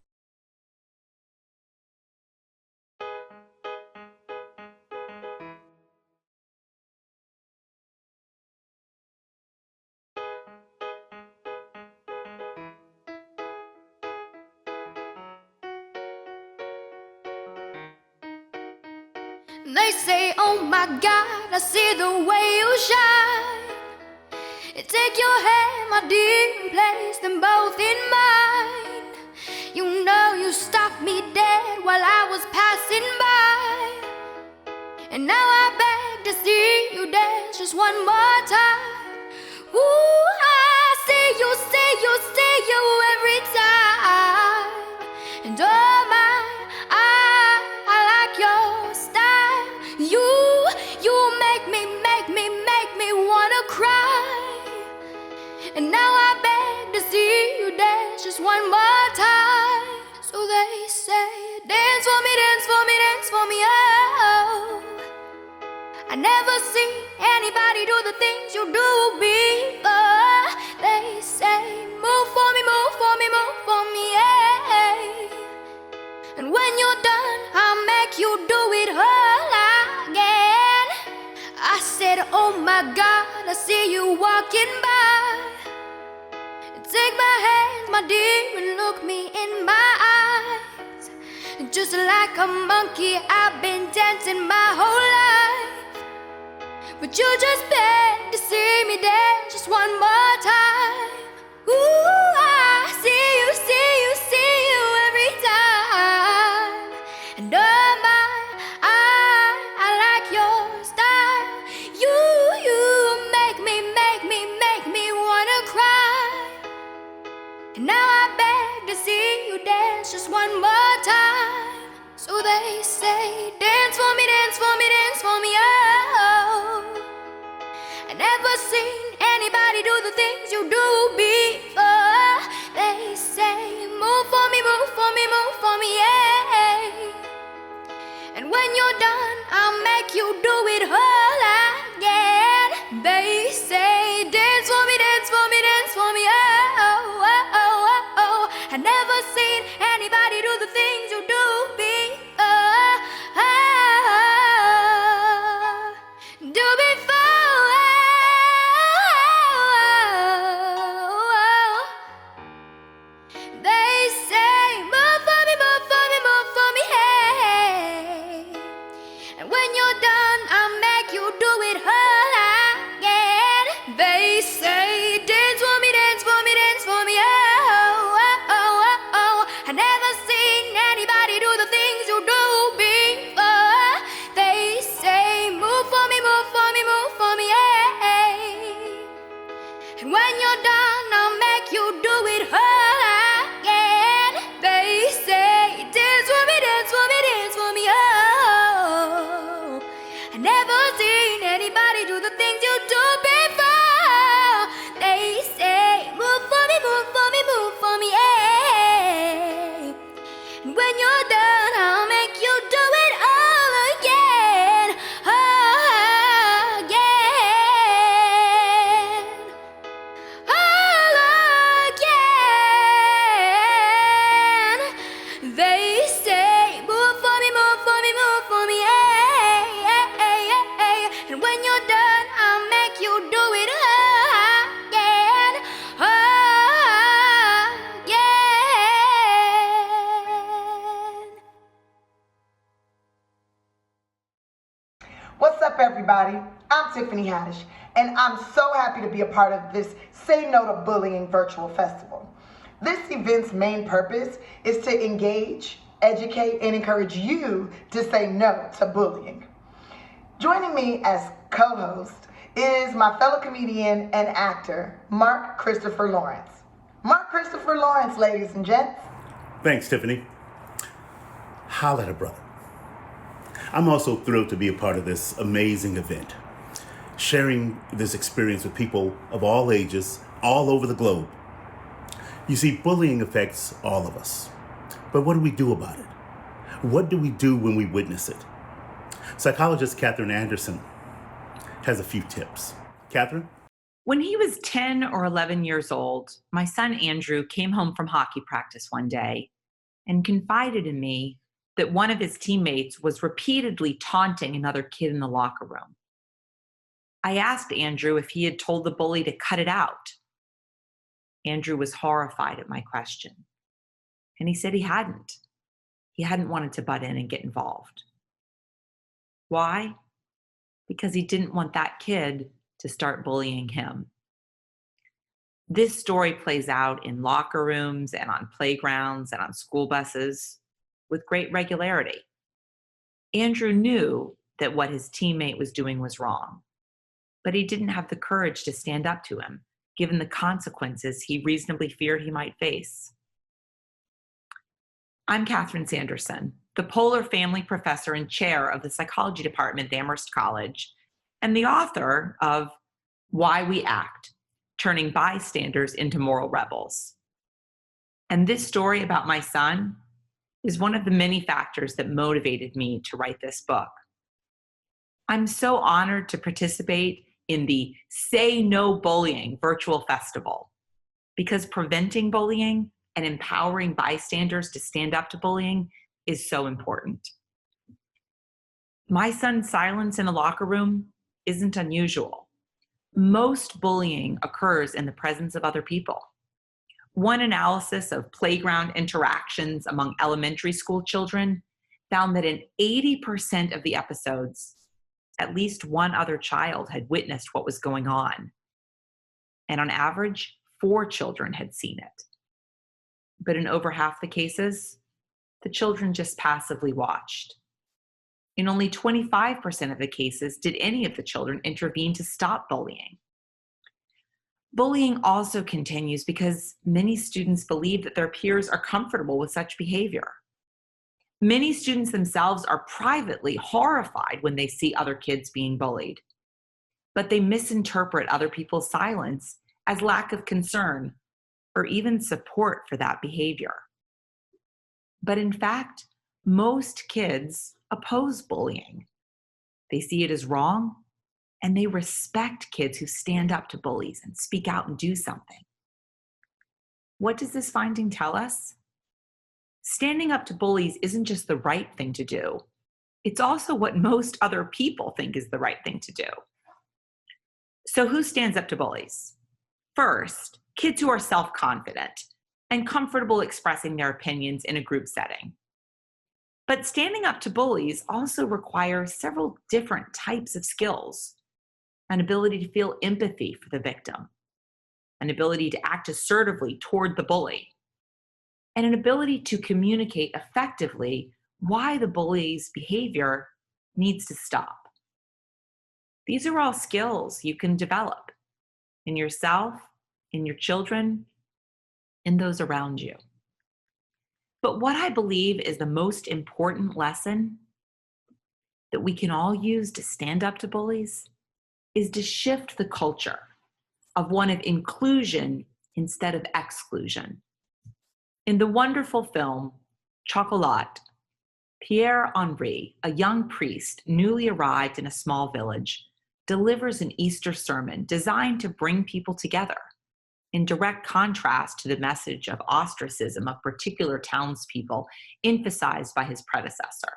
They say, oh my God, I see the way you shine. Take your hand, my dear, and place them both in mine. You stopped me dead while I was passing by. And now I beg to see you dance just one more time. Ooh, I see you every time. And oh my, I like your style. You make me wanna cry. And now I beg to see you dance just one more time. So they say, dance for me, dance for me, dance for me, oh. I never see anybody do the things you do before. They say, move for me, move for me, move for me, yeah. And when you're done, I'll make you do it all again. I said, oh my God, I see you walking by. Take my hand, my dear, and look me in my eyes. Just like a monkey, I've been dancing my whole life. But you just beg to see me dance just one more time. Ooh, I see you every time. And oh my, I like your style. You make me wanna cry. And now I beg to see you dance just one more time. So they say, dance for me, dance for me, dance for me, oh. I never seen anybody do the things you do before. They say, move for me, move for me, move for me, yeah. I never seen anybody do the things you do They say, move for me, move for me, move for me, hey. And when you're done, I'll make you do it all again. They say, dance for me, dance for me, dance for me, oh, oh, oh, oh, oh. I never seen anybody do the things you do before. They say, move for me, move for me, move for me, hey. And when you're done, I'll make you do it all again. They say, dance for me, dance for me, dance for me, oh. I never seen anybody do the things you do before. They say, move for me, move for me, move for me, hey. And when you're done, I'll make you do it all again, again. They say, move for me, move for me, move for me, hey, hey, hey, hey. And when you're done, I'll make you do it again, again. What's up, everybody? I'm Tiffany Haddish, and I'm so happy to be a part of this Say No to Bullying virtual festival. This event's main purpose is to engage, educate, and encourage you to say no to bullying. Joining me as co-host is my fellow comedian and actor, Mark Christopher Lawrence. Mark Christopher Lawrence, ladies and gents. Thanks, Tiffany. Holla at a brother. I'm also thrilled to be a part of this amazing event, sharing this experience with people of all ages, all over the globe. You see, bullying affects all of us. But what do we do about it? What do we do when we witness it? Psychologist Catherine Anderson has a few tips. Catherine? When he was 10 or 11 years old, my son Andrew came home from hockey practice one day and confided in me that one of his teammates was repeatedly taunting another kid in the locker room. I asked Andrew if he had told the bully to cut it out. Andrew was horrified at my question, and he said he hadn't. He hadn't wanted to butt in and get involved. Why? Because he didn't want that kid to start bullying him. This story plays out in locker rooms and on playgrounds and on school buses with great regularity. Andrew knew that what his teammate was doing was wrong, but he didn't have the courage to stand up to him, given the consequences he reasonably feared he might face. I'm Catherine Sanderson, the Polar Family Professor and Chair of the Psychology Department at Amherst College, and the author of Why We Act, Turning Bystanders into Moral Rebels. And this story about my son is one of the many factors that motivated me to write this book. I'm so honored to participate in the Say No Bullying virtual festival, because preventing bullying and empowering bystanders to stand up to bullying is so important. My son's silence in a locker room isn't unusual. Most bullying occurs in the presence of other people. One analysis of playground interactions among elementary school children found that in 80% of the episodes, at least one other child had witnessed what was going on. And on average, 4 children had seen it. But in over half the cases, the children just passively watched. In only 25% of the cases did any of the children intervene to stop bullying. Bullying also continues because many students believe that their peers are comfortable with such behavior. Many students themselves are privately horrified when they see other kids being bullied, but they misinterpret other people's silence as lack of concern or even support for that behavior. But in fact, most kids oppose bullying. They see it as wrong, and they respect kids who stand up to bullies and speak out and do something. What does this finding tell us? Standing up to bullies isn't just the right thing to do. It's also what most other people think is the right thing to do. So who stands up to bullies? First, kids who are self-confident and comfortable expressing their opinions in a group setting. But standing up to bullies also requires several different types of skills: an ability to feel empathy for the victim, an ability to act assertively toward the bully, and an ability to communicate effectively why the bully's behavior needs to stop. These are all skills you can develop in yourself, in your children, in those around you. But what I believe is the most important lesson that we can all use to stand up to bullies is to shift the culture of one of inclusion instead of exclusion. In the wonderful film Chocolat, Pierre Henri, a young priest newly arrived in a small village, delivers an Easter sermon designed to bring people together, in direct contrast to the message of ostracism of particular townspeople emphasized by his predecessor.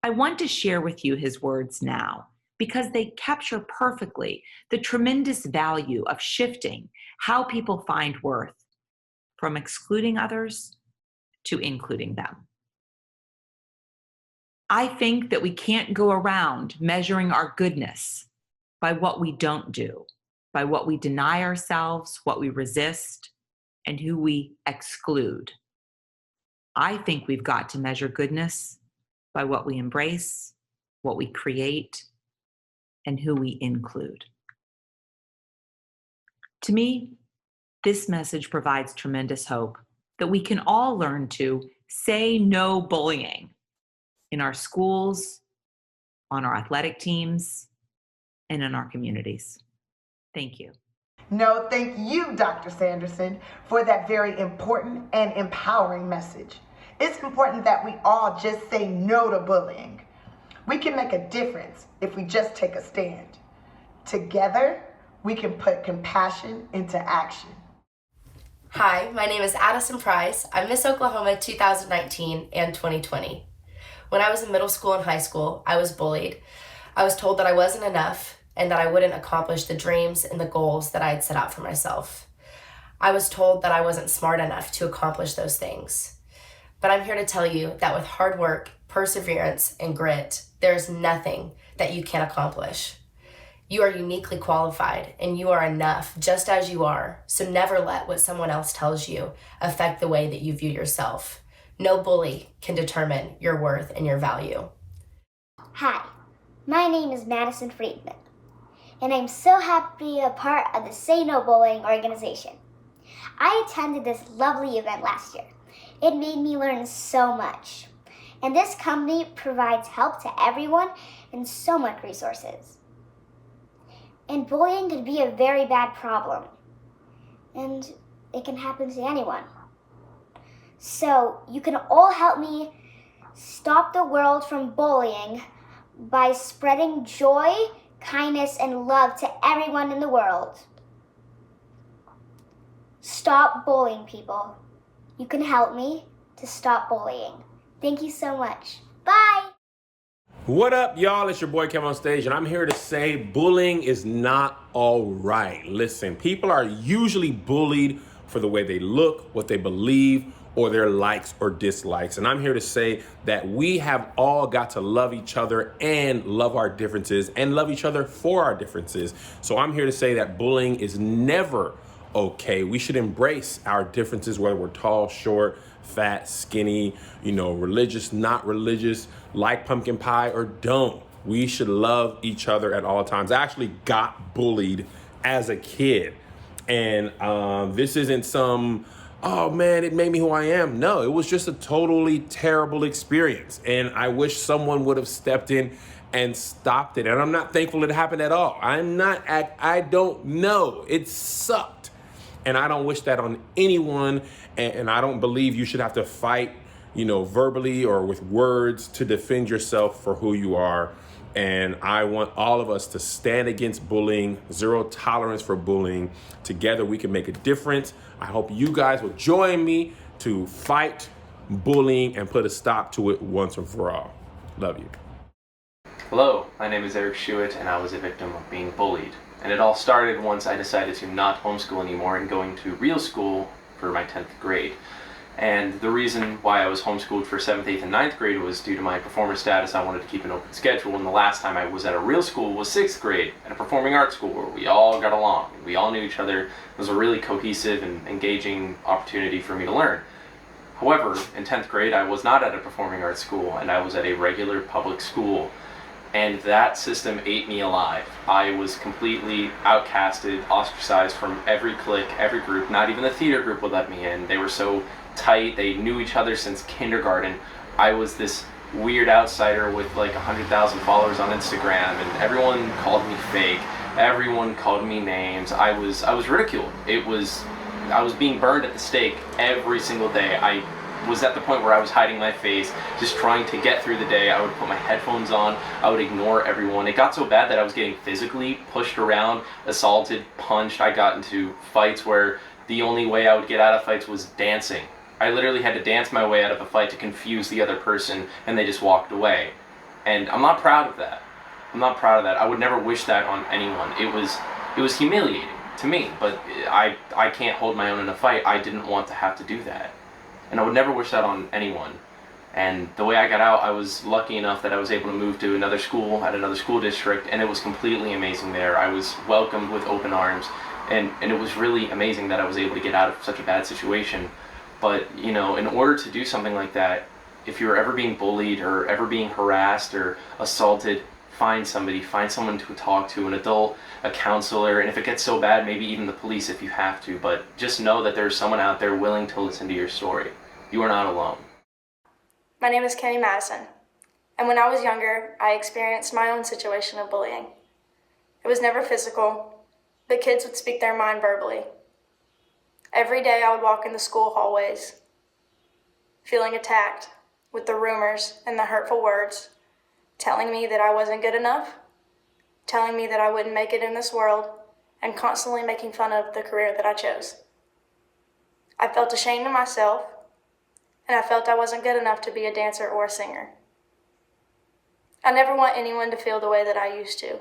I want to share with you his words now, because they capture perfectly the tremendous value of shifting how people find worth from excluding others to including them. I think that we can't go around measuring our goodness by what we don't do, by what we deny ourselves, what we resist, and who we exclude. I think we've got to measure goodness by what we embrace, what we create, and who we include. To me, this message provides tremendous hope that we can all learn to say no bullying in our schools, on our athletic teams, and in our communities. Thank you. No, thank you, Dr. Sanderson, for that very important and empowering message. It's important that we all just say no to bullying. We can make a difference if we just take a stand. Together, we can put compassion into action. Hi, my name is Addison Price. I'm Miss Oklahoma 2019 and 2020. When I was in middle school and high school, I was bullied. I was told that I wasn't enough and that I wouldn't accomplish the dreams and the goals that I had set out for myself. I was told that I wasn't smart enough to accomplish those things. But I'm here to tell you that with hard work, perseverance, and grit, there's nothing that you can't accomplish. You are uniquely qualified and you are enough just as you are, so never let what someone else tells you affect the way that you view yourself. No bully can determine your worth and your value. Hi, my name is Madison Friedman, and I'm so happy to be a part of the Say No Bullying organization. I attended this lovely event last year. It made me learn so much. And this company provides help to everyone and so much resources. And bullying can be a very bad problem, and it can happen to anyone. So you can all help me stop the world from bullying by spreading joy, kindness, and love to everyone in the world. Stop bullying people. You can help me to stop bullying. Thank you so much. Bye. What up, y'all? It's your boy Kev on stage, and I'm here to say bullying is not all right. Listen, people are usually bullied for the way they look, what they believe, or their likes or dislikes. And I'm here to say that we have all got to love each other and love our differences and love each other for our differences. So I'm here to say that bullying is never okay. We should embrace our differences, whether we're tall, short, fat, skinny, religious, not religious, like pumpkin pie or don't. We should love each other at all times. I actually got bullied as a kid. And this isn't some, oh man, it made me who I am. No, it was just a totally terrible experience. And I wish someone would have stepped in and stopped it. And I'm not thankful it happened at all. I don't know. It sucked. And I don't wish that on anyone. And I don't believe you should have to fight, verbally or with words to defend yourself for who you are. And I want all of us to stand against bullying, zero tolerance for bullying. Together we can make a difference. I hope you guys will join me to fight bullying and put a stop to it once and for all. Love you. Hello, my name is Eric Schuett, and I was a victim of being bullied. And it all started once I decided to not homeschool anymore and going to real school for my 10th grade. And the reason why I was homeschooled for 7th, 8th, and 9th grade was due to my performance status. I wanted to keep an open schedule, and the last time I was at a real school was 6th grade at a performing arts school where we all got along. We all knew each other. It was a really cohesive and engaging opportunity for me to learn. However, in 10th grade, I was not at a performing arts school, and I was at a regular public school. And that system ate me alive. I was completely outcasted, ostracized from every clique, every group. Not even the theater group would let me in. They were so tight. They knew each other since kindergarten. I was this weird outsider with like 100,000 followers on Instagram, and everyone called me fake. Everyone called me names. I was ridiculed. I was being burned at the stake every single day. I was at the point where I was hiding my face, just trying to get through the day. I would put my headphones on, I would ignore everyone. It got so bad that I was getting physically pushed around, assaulted, punched. I got into fights where the only way I would get out of fights was dancing. I literally had to dance my way out of a fight to confuse the other person, and they just walked away. And I'm not proud of that. I'm not proud of that. I would never wish that on anyone. It was humiliating to me, but I can't hold my own in a fight. I didn't want to have to do that. And I would never wish that on anyone. And the way I got out, I was lucky enough that I was able to move to another school at another school district, and it was completely amazing there. I was welcomed with open arms, and it was really amazing that I was able to get out of such a bad situation. But, you know, in order to do something like that, if you're ever being bullied or ever being harassed or assaulted, find someone to talk to, an adult, a counselor, and if it gets so bad, maybe even the police if you have to. But just know that there's someone out there willing to listen to your story. You are not alone. My name is Kenny Madison, and when I was younger, I experienced my own situation of bullying. It was never physical, but kids would speak their mind verbally. Every day I would walk in the school hallways, feeling attacked with the rumors and the hurtful words, telling me that I wasn't good enough, telling me that I wouldn't make it in this world, and constantly making fun of the career that I chose. I felt ashamed of myself, and I felt I wasn't good enough to be a dancer or a singer. I never want anyone to feel the way that I used to.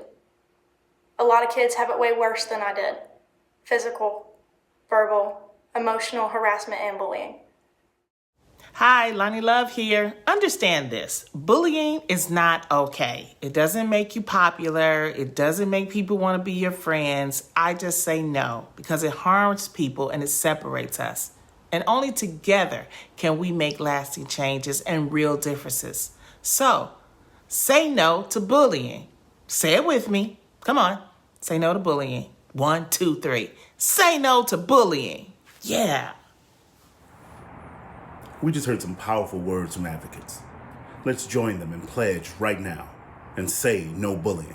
A lot of kids have it way worse than I did. Physical, verbal, emotional harassment, and bullying. Hi, Lonnie Love here. Understand this. Bullying is not okay. It doesn't make you popular. It doesn't make people want to be your friends. I just say no because it harms people and it separates us. And only together can we make lasting changes and real differences. So, say no to bullying. Say it with me. Come on. Say no to bullying. 1, 2, 3. Say no to bullying. Yeah. We just heard some powerful words from advocates. Let's join them and pledge right now and say no bullying.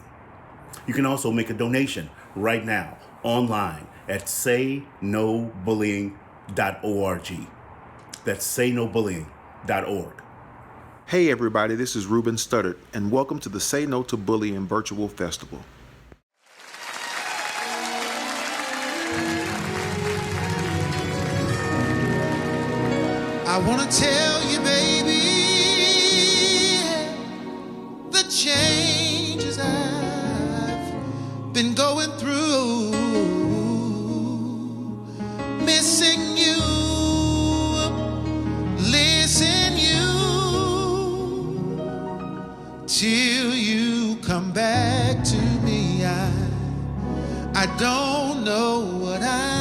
You can also make a donation right now online at saynobullying.org. That's saynobullying.org. Hey everybody, this is Reuben Studdard, and welcome to the Say No to Bullying Virtual Festival. I wanna tell you, baby, the changes I've been going through, missing you, listen you, till you come back to me. I don't know what I'm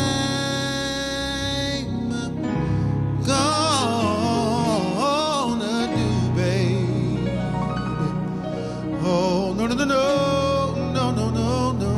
gonna do, baby. Oh, no, no, no, no, no, no, no,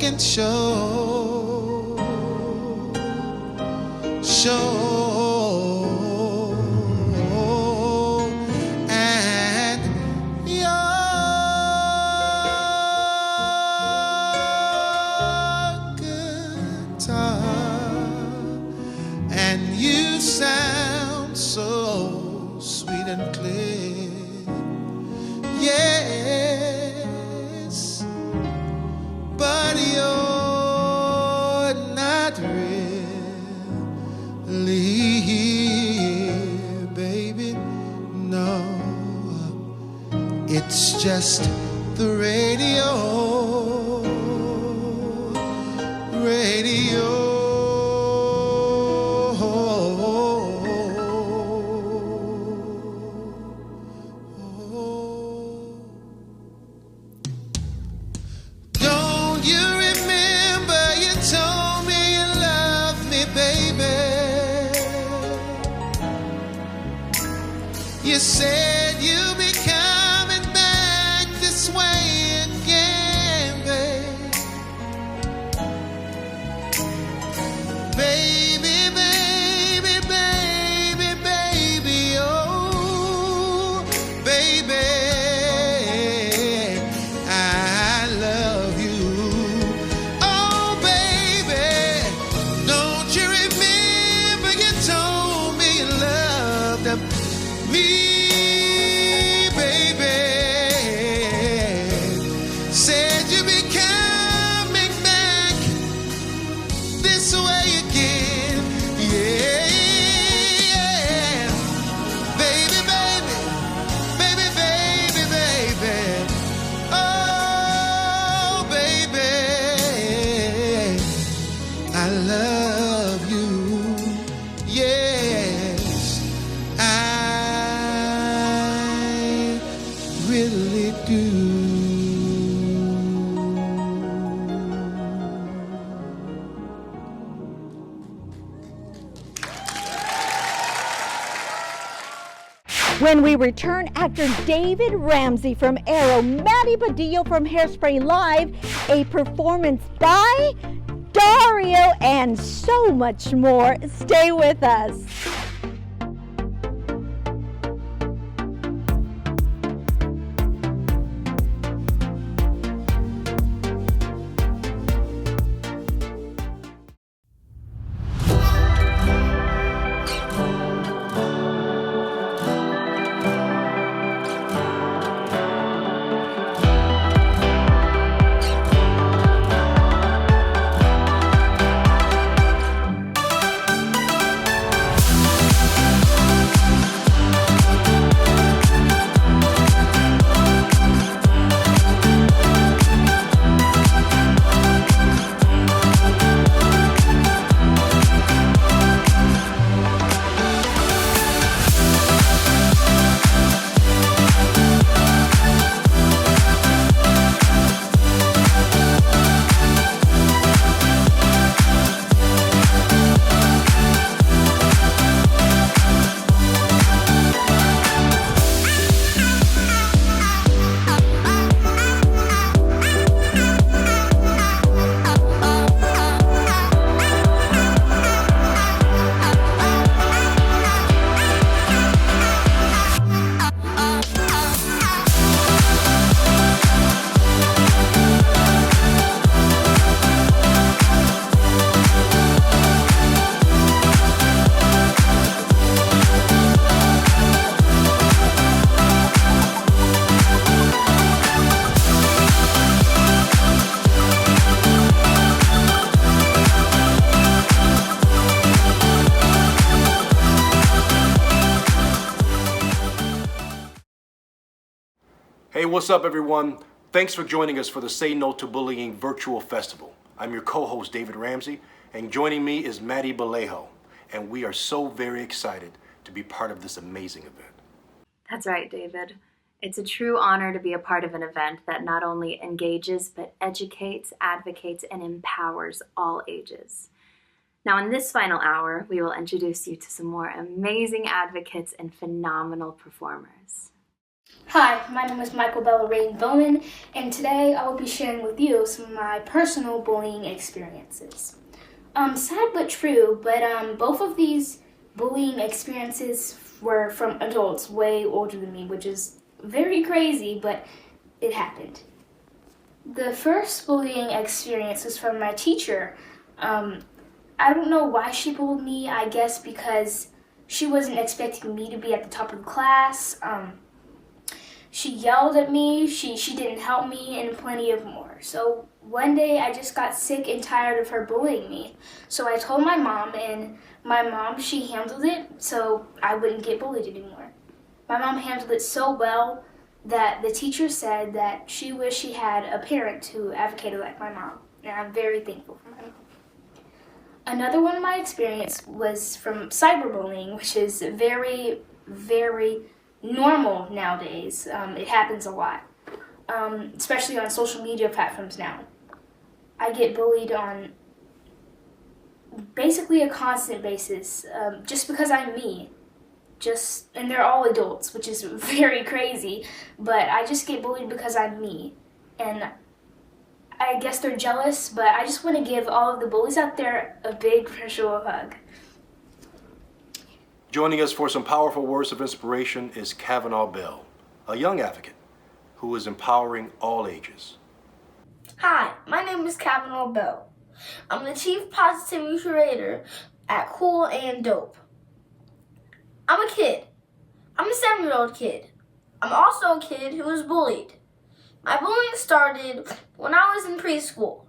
can show. And your guitar, and you sound so sweet and clear. Yes, but you're not really here, baby. No, it's just the radio. Don't you remember you told me you loved me, baby? You said you'll be coming back this way again, babe. Baby, baby, baby, baby, oh, baby, I love you. Oh, baby, don't you remember you told me you loved me, baby? Said you'd be coming back this way again. Yeah, baby, baby, baby, baby, baby. Oh, baby, I love you. Yes, I really do. When we return, actor David Ramsey from Arrow, Maddie Badillo from Hairspray Live, a performance by Dario, and so much more. Stay with us. Hey, what's up, everyone? Thanks for joining us for the Say No to Bullying Virtual Festival. I'm your co-host, David Ramsey, and joining me is Maddie Badillo, and we are so very excited to be part of this amazing event. That's right, David. It's a true honor to be a part of an event that not only engages, but educates, advocates, and empowers all ages. Now, in this final hour, we will introduce you to some more amazing advocates and phenomenal performers. Hi, my name is Michael Bellarain Bowman, and today I will be sharing with you some of my personal bullying experiences. Sad but true, but both of these bullying experiences were from adults way older than me, which is very crazy, but it happened. The first bullying experience was from my teacher. I don't know why she bullied me, I guess because she wasn't expecting me to be at the top of the class. She yelled at me, she didn't help me, and plenty of more. So one day I just got sick and tired of her bullying me. So I told my mom, and my mom, she handled it so I wouldn't get bullied anymore. My mom handled it so well that the teacher said that she wished she had a parent who advocated like my mom, and I'm very thankful for my mom. Another one of my experience was from cyberbullying, which is very, very normal nowadays. It happens a lot, especially on social media platforms now. I get bullied on basically a constant basis, just because I'm me. And they're all adults, which is very crazy, but I just get bullied because I'm me. And I guess they're jealous, but I just want to give all of the bullies out there a big virtual hug. Joining us for some powerful words of inspiration is Kavanaugh Bell, a young advocate who is empowering all ages. Hi, my name is Kavanaugh Bell. I'm the Chief Positivity Curator at Cool and Dope. I'm a kid. I'm a 7-year-old kid. I'm also a kid who was bullied. My bullying started when I was in preschool.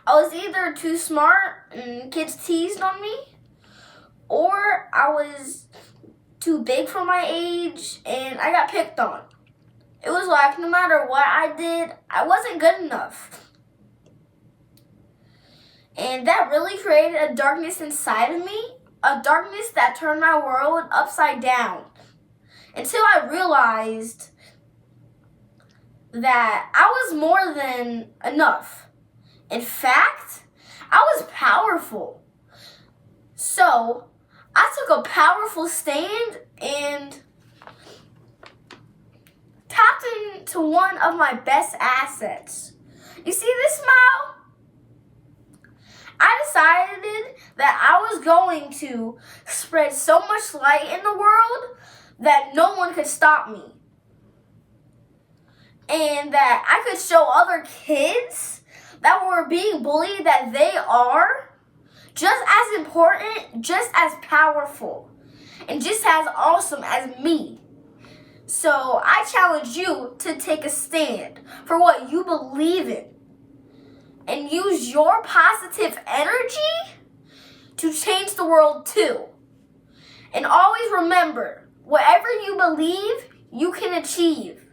I was either too smart and kids teased on me, or I was too big for my age and I got picked on. It was like no matter what I did, I wasn't good enough. And that really created a darkness inside of me, a darkness that turned my world upside down. Until I realized that I was more than enough. In fact, I was powerful. So I took a powerful stand and tapped into one of my best assets. You see this smile? I decided that I was going to spread so much light in the world that no one could stop me. And that I could show other kids that were being bullied that they are just as important, just as powerful, and just as awesome as me. So I challenge you to take a stand for what you believe in and use your positive energy to change the world too. And always remember, whatever you believe, you can achieve.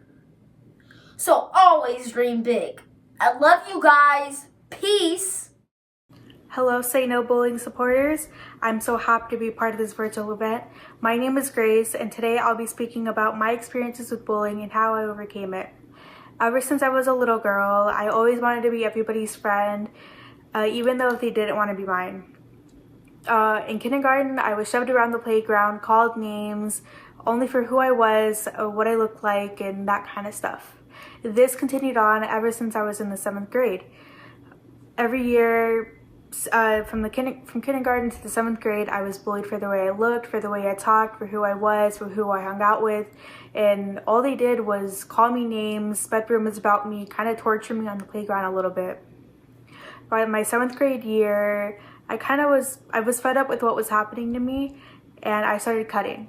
So always dream big. I love you guys. Peace. Hello, Say No Bullying supporters. I'm so happy to be part of this virtual event. My name is Grace, and today I'll be speaking about my experiences with bullying and how I overcame it. Ever since I was a little girl, I always wanted to be everybody's friend, even though they didn't want to be mine. In kindergarten, I was shoved around the playground, called names, only for who I was, what I looked like, and that kind of stuff. This continued on ever since I was in the 7th grade. Every year, from kindergarten to the 7th grade, I was bullied for the way I looked, for the way I talked, for who I was, for who I hung out with, and all they did was call me names, spread rumors about me, kind of torture me on the playground a little bit. By my 7th grade year, I was fed up with what was happening to me, and I started cutting.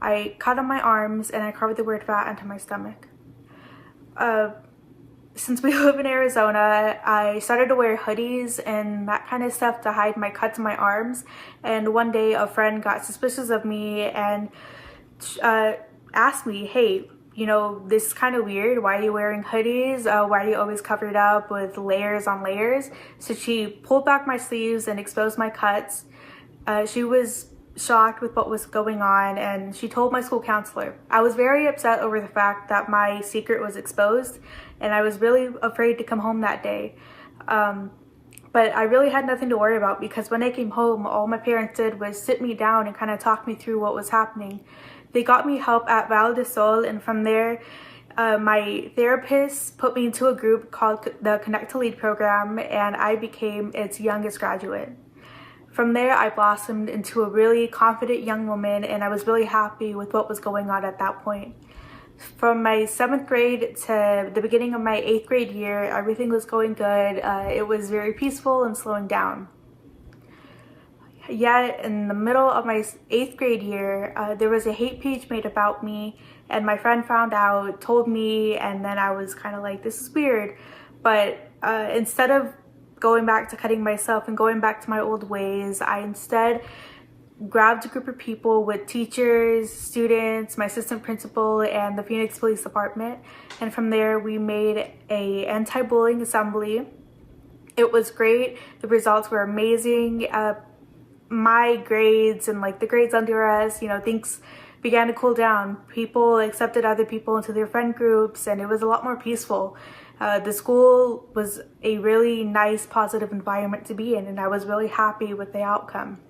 I cut on my arms and I carved the word fat into my stomach. Since we live in Arizona, I started to wear hoodies and that kind of stuff to hide my cuts on my arms. And one day a friend got suspicious of me and asked me, hey, you know, this is kind of weird. Why are you wearing hoodies? Why are you always covered up with layers on layers? So she pulled back my sleeves and exposed my cuts. She was shocked with what was going on, and she told my school counselor. I was very upset over the fact that my secret was exposed, and I was really afraid to come home that day. But I really had nothing to worry about, because when I came home, all my parents did was sit me down and kind of talk me through what was happening. They got me help at Val de Sol, and from there, my therapist put me into a group called the Connect to Lead program, and I became its youngest graduate. From there, I blossomed into a really confident young woman, and I was really happy with what was going on at that point. From my 7th grade to the beginning of my 8th grade year, everything was going good. It was very peaceful and slowing down. Yet in the middle of my 8th grade year, there was a hate page made about me, and my friend found out, told me, and then I was kind of like, this is weird. But instead of going back to cutting myself and going back to my old ways, I instead grabbed a group of people with teachers, students, my assistant principal, and the Phoenix Police Department. And from there, we made a anti-bullying assembly. It was great. The results were amazing. My grades and like the grades under us, things began to cool down. People accepted other people into their friend groups, and it was a lot more peaceful. The school was a really nice, positive environment to be in, and I was really happy with the outcome.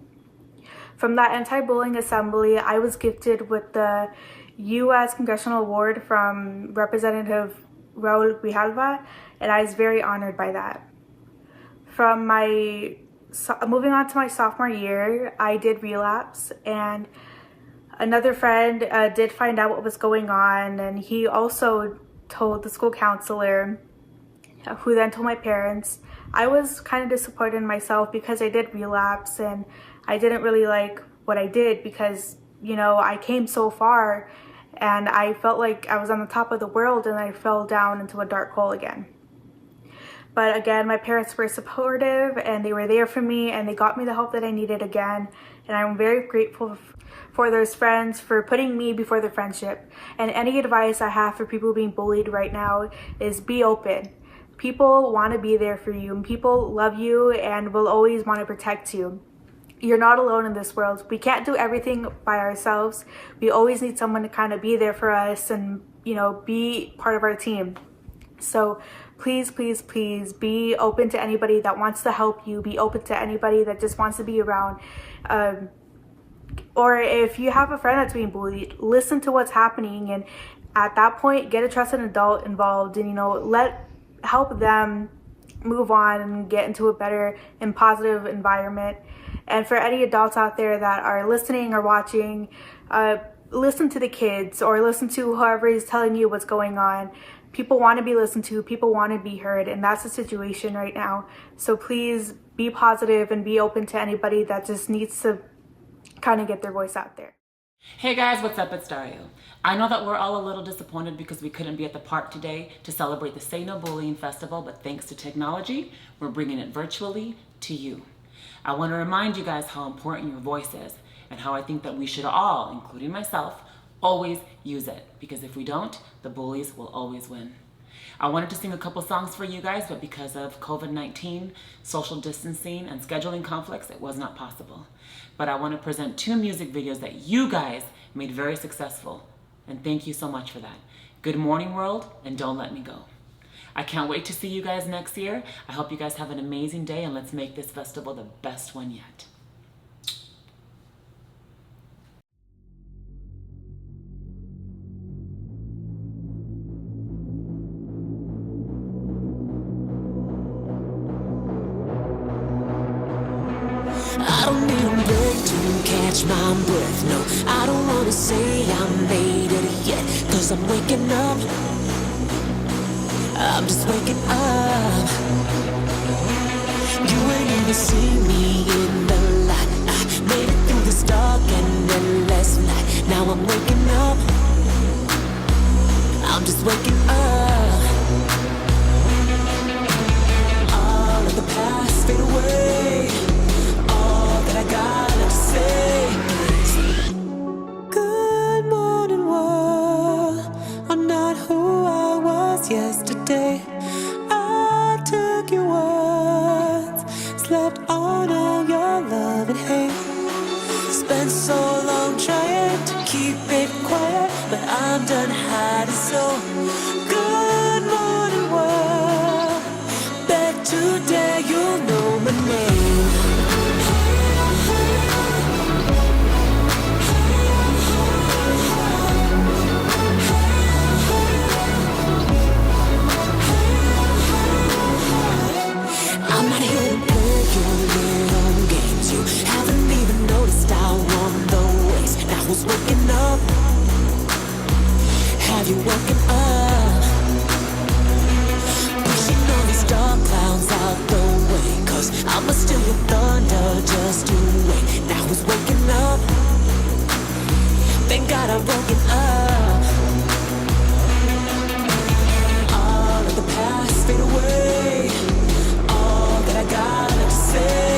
From that anti-bullying assembly, I was gifted with the U.S. Congressional Award from Representative Wilhelm, and I was very honored by that. From moving on to my sophomore year, I did relapse, and another friend did find out what was going on, and he also told the school counselor, who then told my parents. I was kind of disappointed in myself because I did relapse, and I didn't really like what I did because, I came so far, and I felt like I was on the top of the world, and I fell down into a dark hole again. But again, my parents were supportive, and they were there for me, and they got me the help that I needed again. And I'm very grateful for those friends for putting me before the friendship. And any advice I have for people being bullied right now is be open. People want to be there for you, and people love you and will always want to protect you. You're not alone in this world. We can't do everything by ourselves. We always need someone to kind of be there for us and, be part of our team. So please, please, please be open to anybody that wants to help you. Be open to anybody that just wants to be around. Or if you have a friend that's being bullied, listen to what's happening, and at that point, get a trusted adult involved, and help them move on and get into a better and positive environment. And for any adults out there that are listening or watching, listen to the kids or listen to whoever is telling you what's going on. People want to be listened to, people want to be heard, and that's the situation right now. So please be positive and be open to anybody that just needs to kind of get their voice out there. Hey guys, what's up? It's Dario. I know that we're all a little disappointed because we couldn't be at the park today to celebrate the Say No Bullying Festival, but thanks to technology, we're bringing it virtually to you. I want to remind you guys how important your voice is and how I think that we should all, including myself, always use it, because if we don't, the bullies will always win. I wanted to sing a couple songs for you guys, but because of COVID-19, social distancing, and scheduling conflicts, it was not possible. But I want to present 2 music videos that you guys made very successful, and thank you so much for that. Good Morning World and Don't Let Me Go. I can't wait to see you guys next year. I hope you guys have an amazing day, and let's make this festival the best one yet. I don't need a break to catch my breath, no. I don't wanna say I made it yet, 'cause I'm waking up. I'm just waking up. You ain't even seen me in the light. I made it through this dark and endless night. Now I'm waking up. I'm just waking up. All of the past fade away. I gotta say, good morning world. I'm not who I was yesterday. I took your words, slept on all your love and hate. Spent so long trying to keep it quiet, but I'm done hiding. So good morning world. Bet today you'll know my name. thunder just to wait. Now who's waking up? Thank God I've woken up. All of the past fade away. All that I gotta say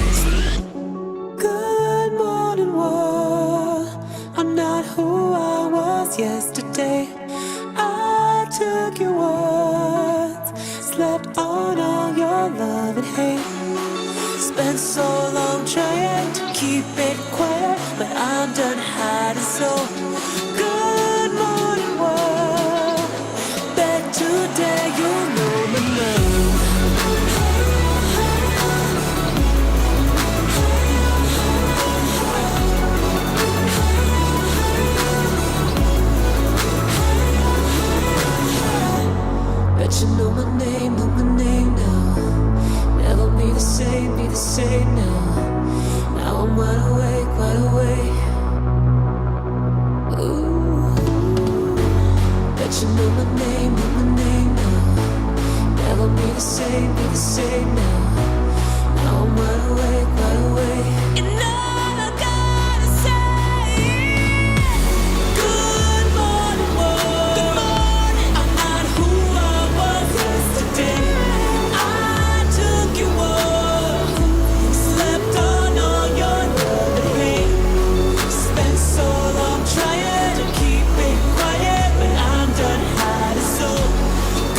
is good morning world. I'm not who I was yesterday. I took your words, slept on all your love and hate. Spent so long trying to keep it quiet, but I'm done hiding. So good morning world. Bet today you'll know my name. Bet you know my name now. Never be the same now. Now I'm wide awake. Ooh. Bet you know my name now. Never be the same now. Now I'm wide awake. And all I gotta say is good morning world. Good morning. I'm not who I was yesterday. I took your word, slept on all your love and hate. Spent so long trying to keep it quiet, but I'm done hiding. So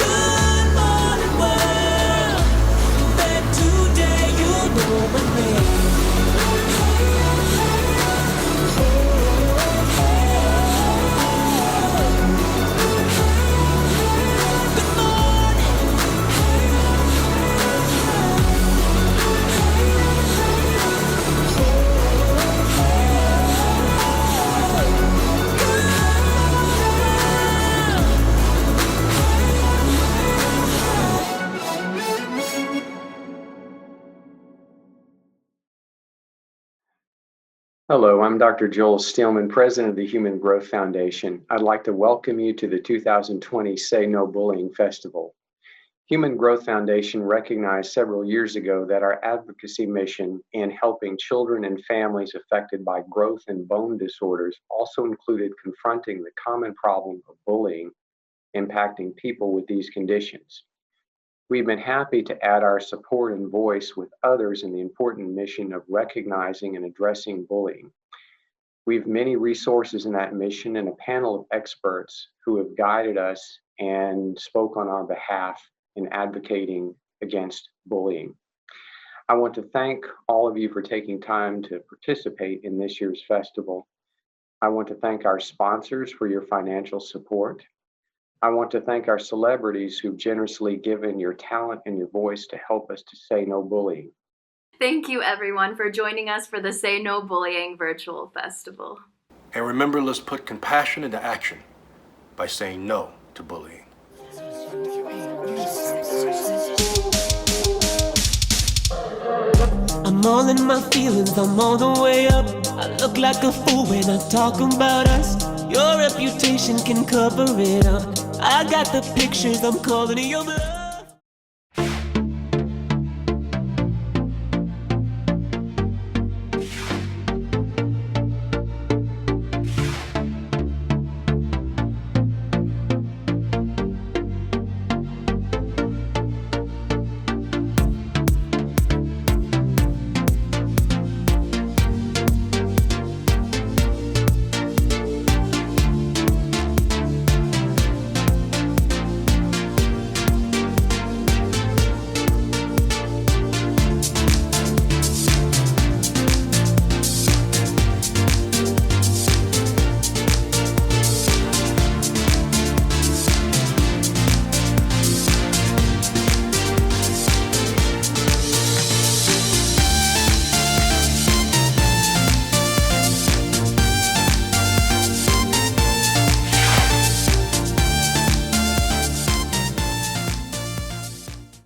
good morning world. Bet today you'll know my name. Hello, I'm Dr. Joel Steelman, President of the Human Growth Foundation. I'd like to welcome you to the 2020 Say No Bullying Festival. Human Growth Foundation recognized several years ago that our advocacy mission in helping children and families affected by growth and bone disorders also included confronting the common problem of bullying impacting people with these conditions. We've been happy to add our support and voice with others in the important mission of recognizing and addressing bullying. We have many resources in that mission and a panel of experts who have guided us and spoke on our behalf in advocating against bullying. I want to thank all of you for taking time to participate in this year's festival. I want to thank our sponsors for your financial support. I want to thank our celebrities who've generously given your talent and your voice to help us to say no bullying. Thank you, everyone, for joining us for the Say No Bullying Virtual Festival. And remember, let's put compassion into action by saying no to bullying. I'm all in my feelings, I'm all the way up. I look like a fool when I talk about us. Your reputation can cover it up. I got the pictures, I'm calling your bluff.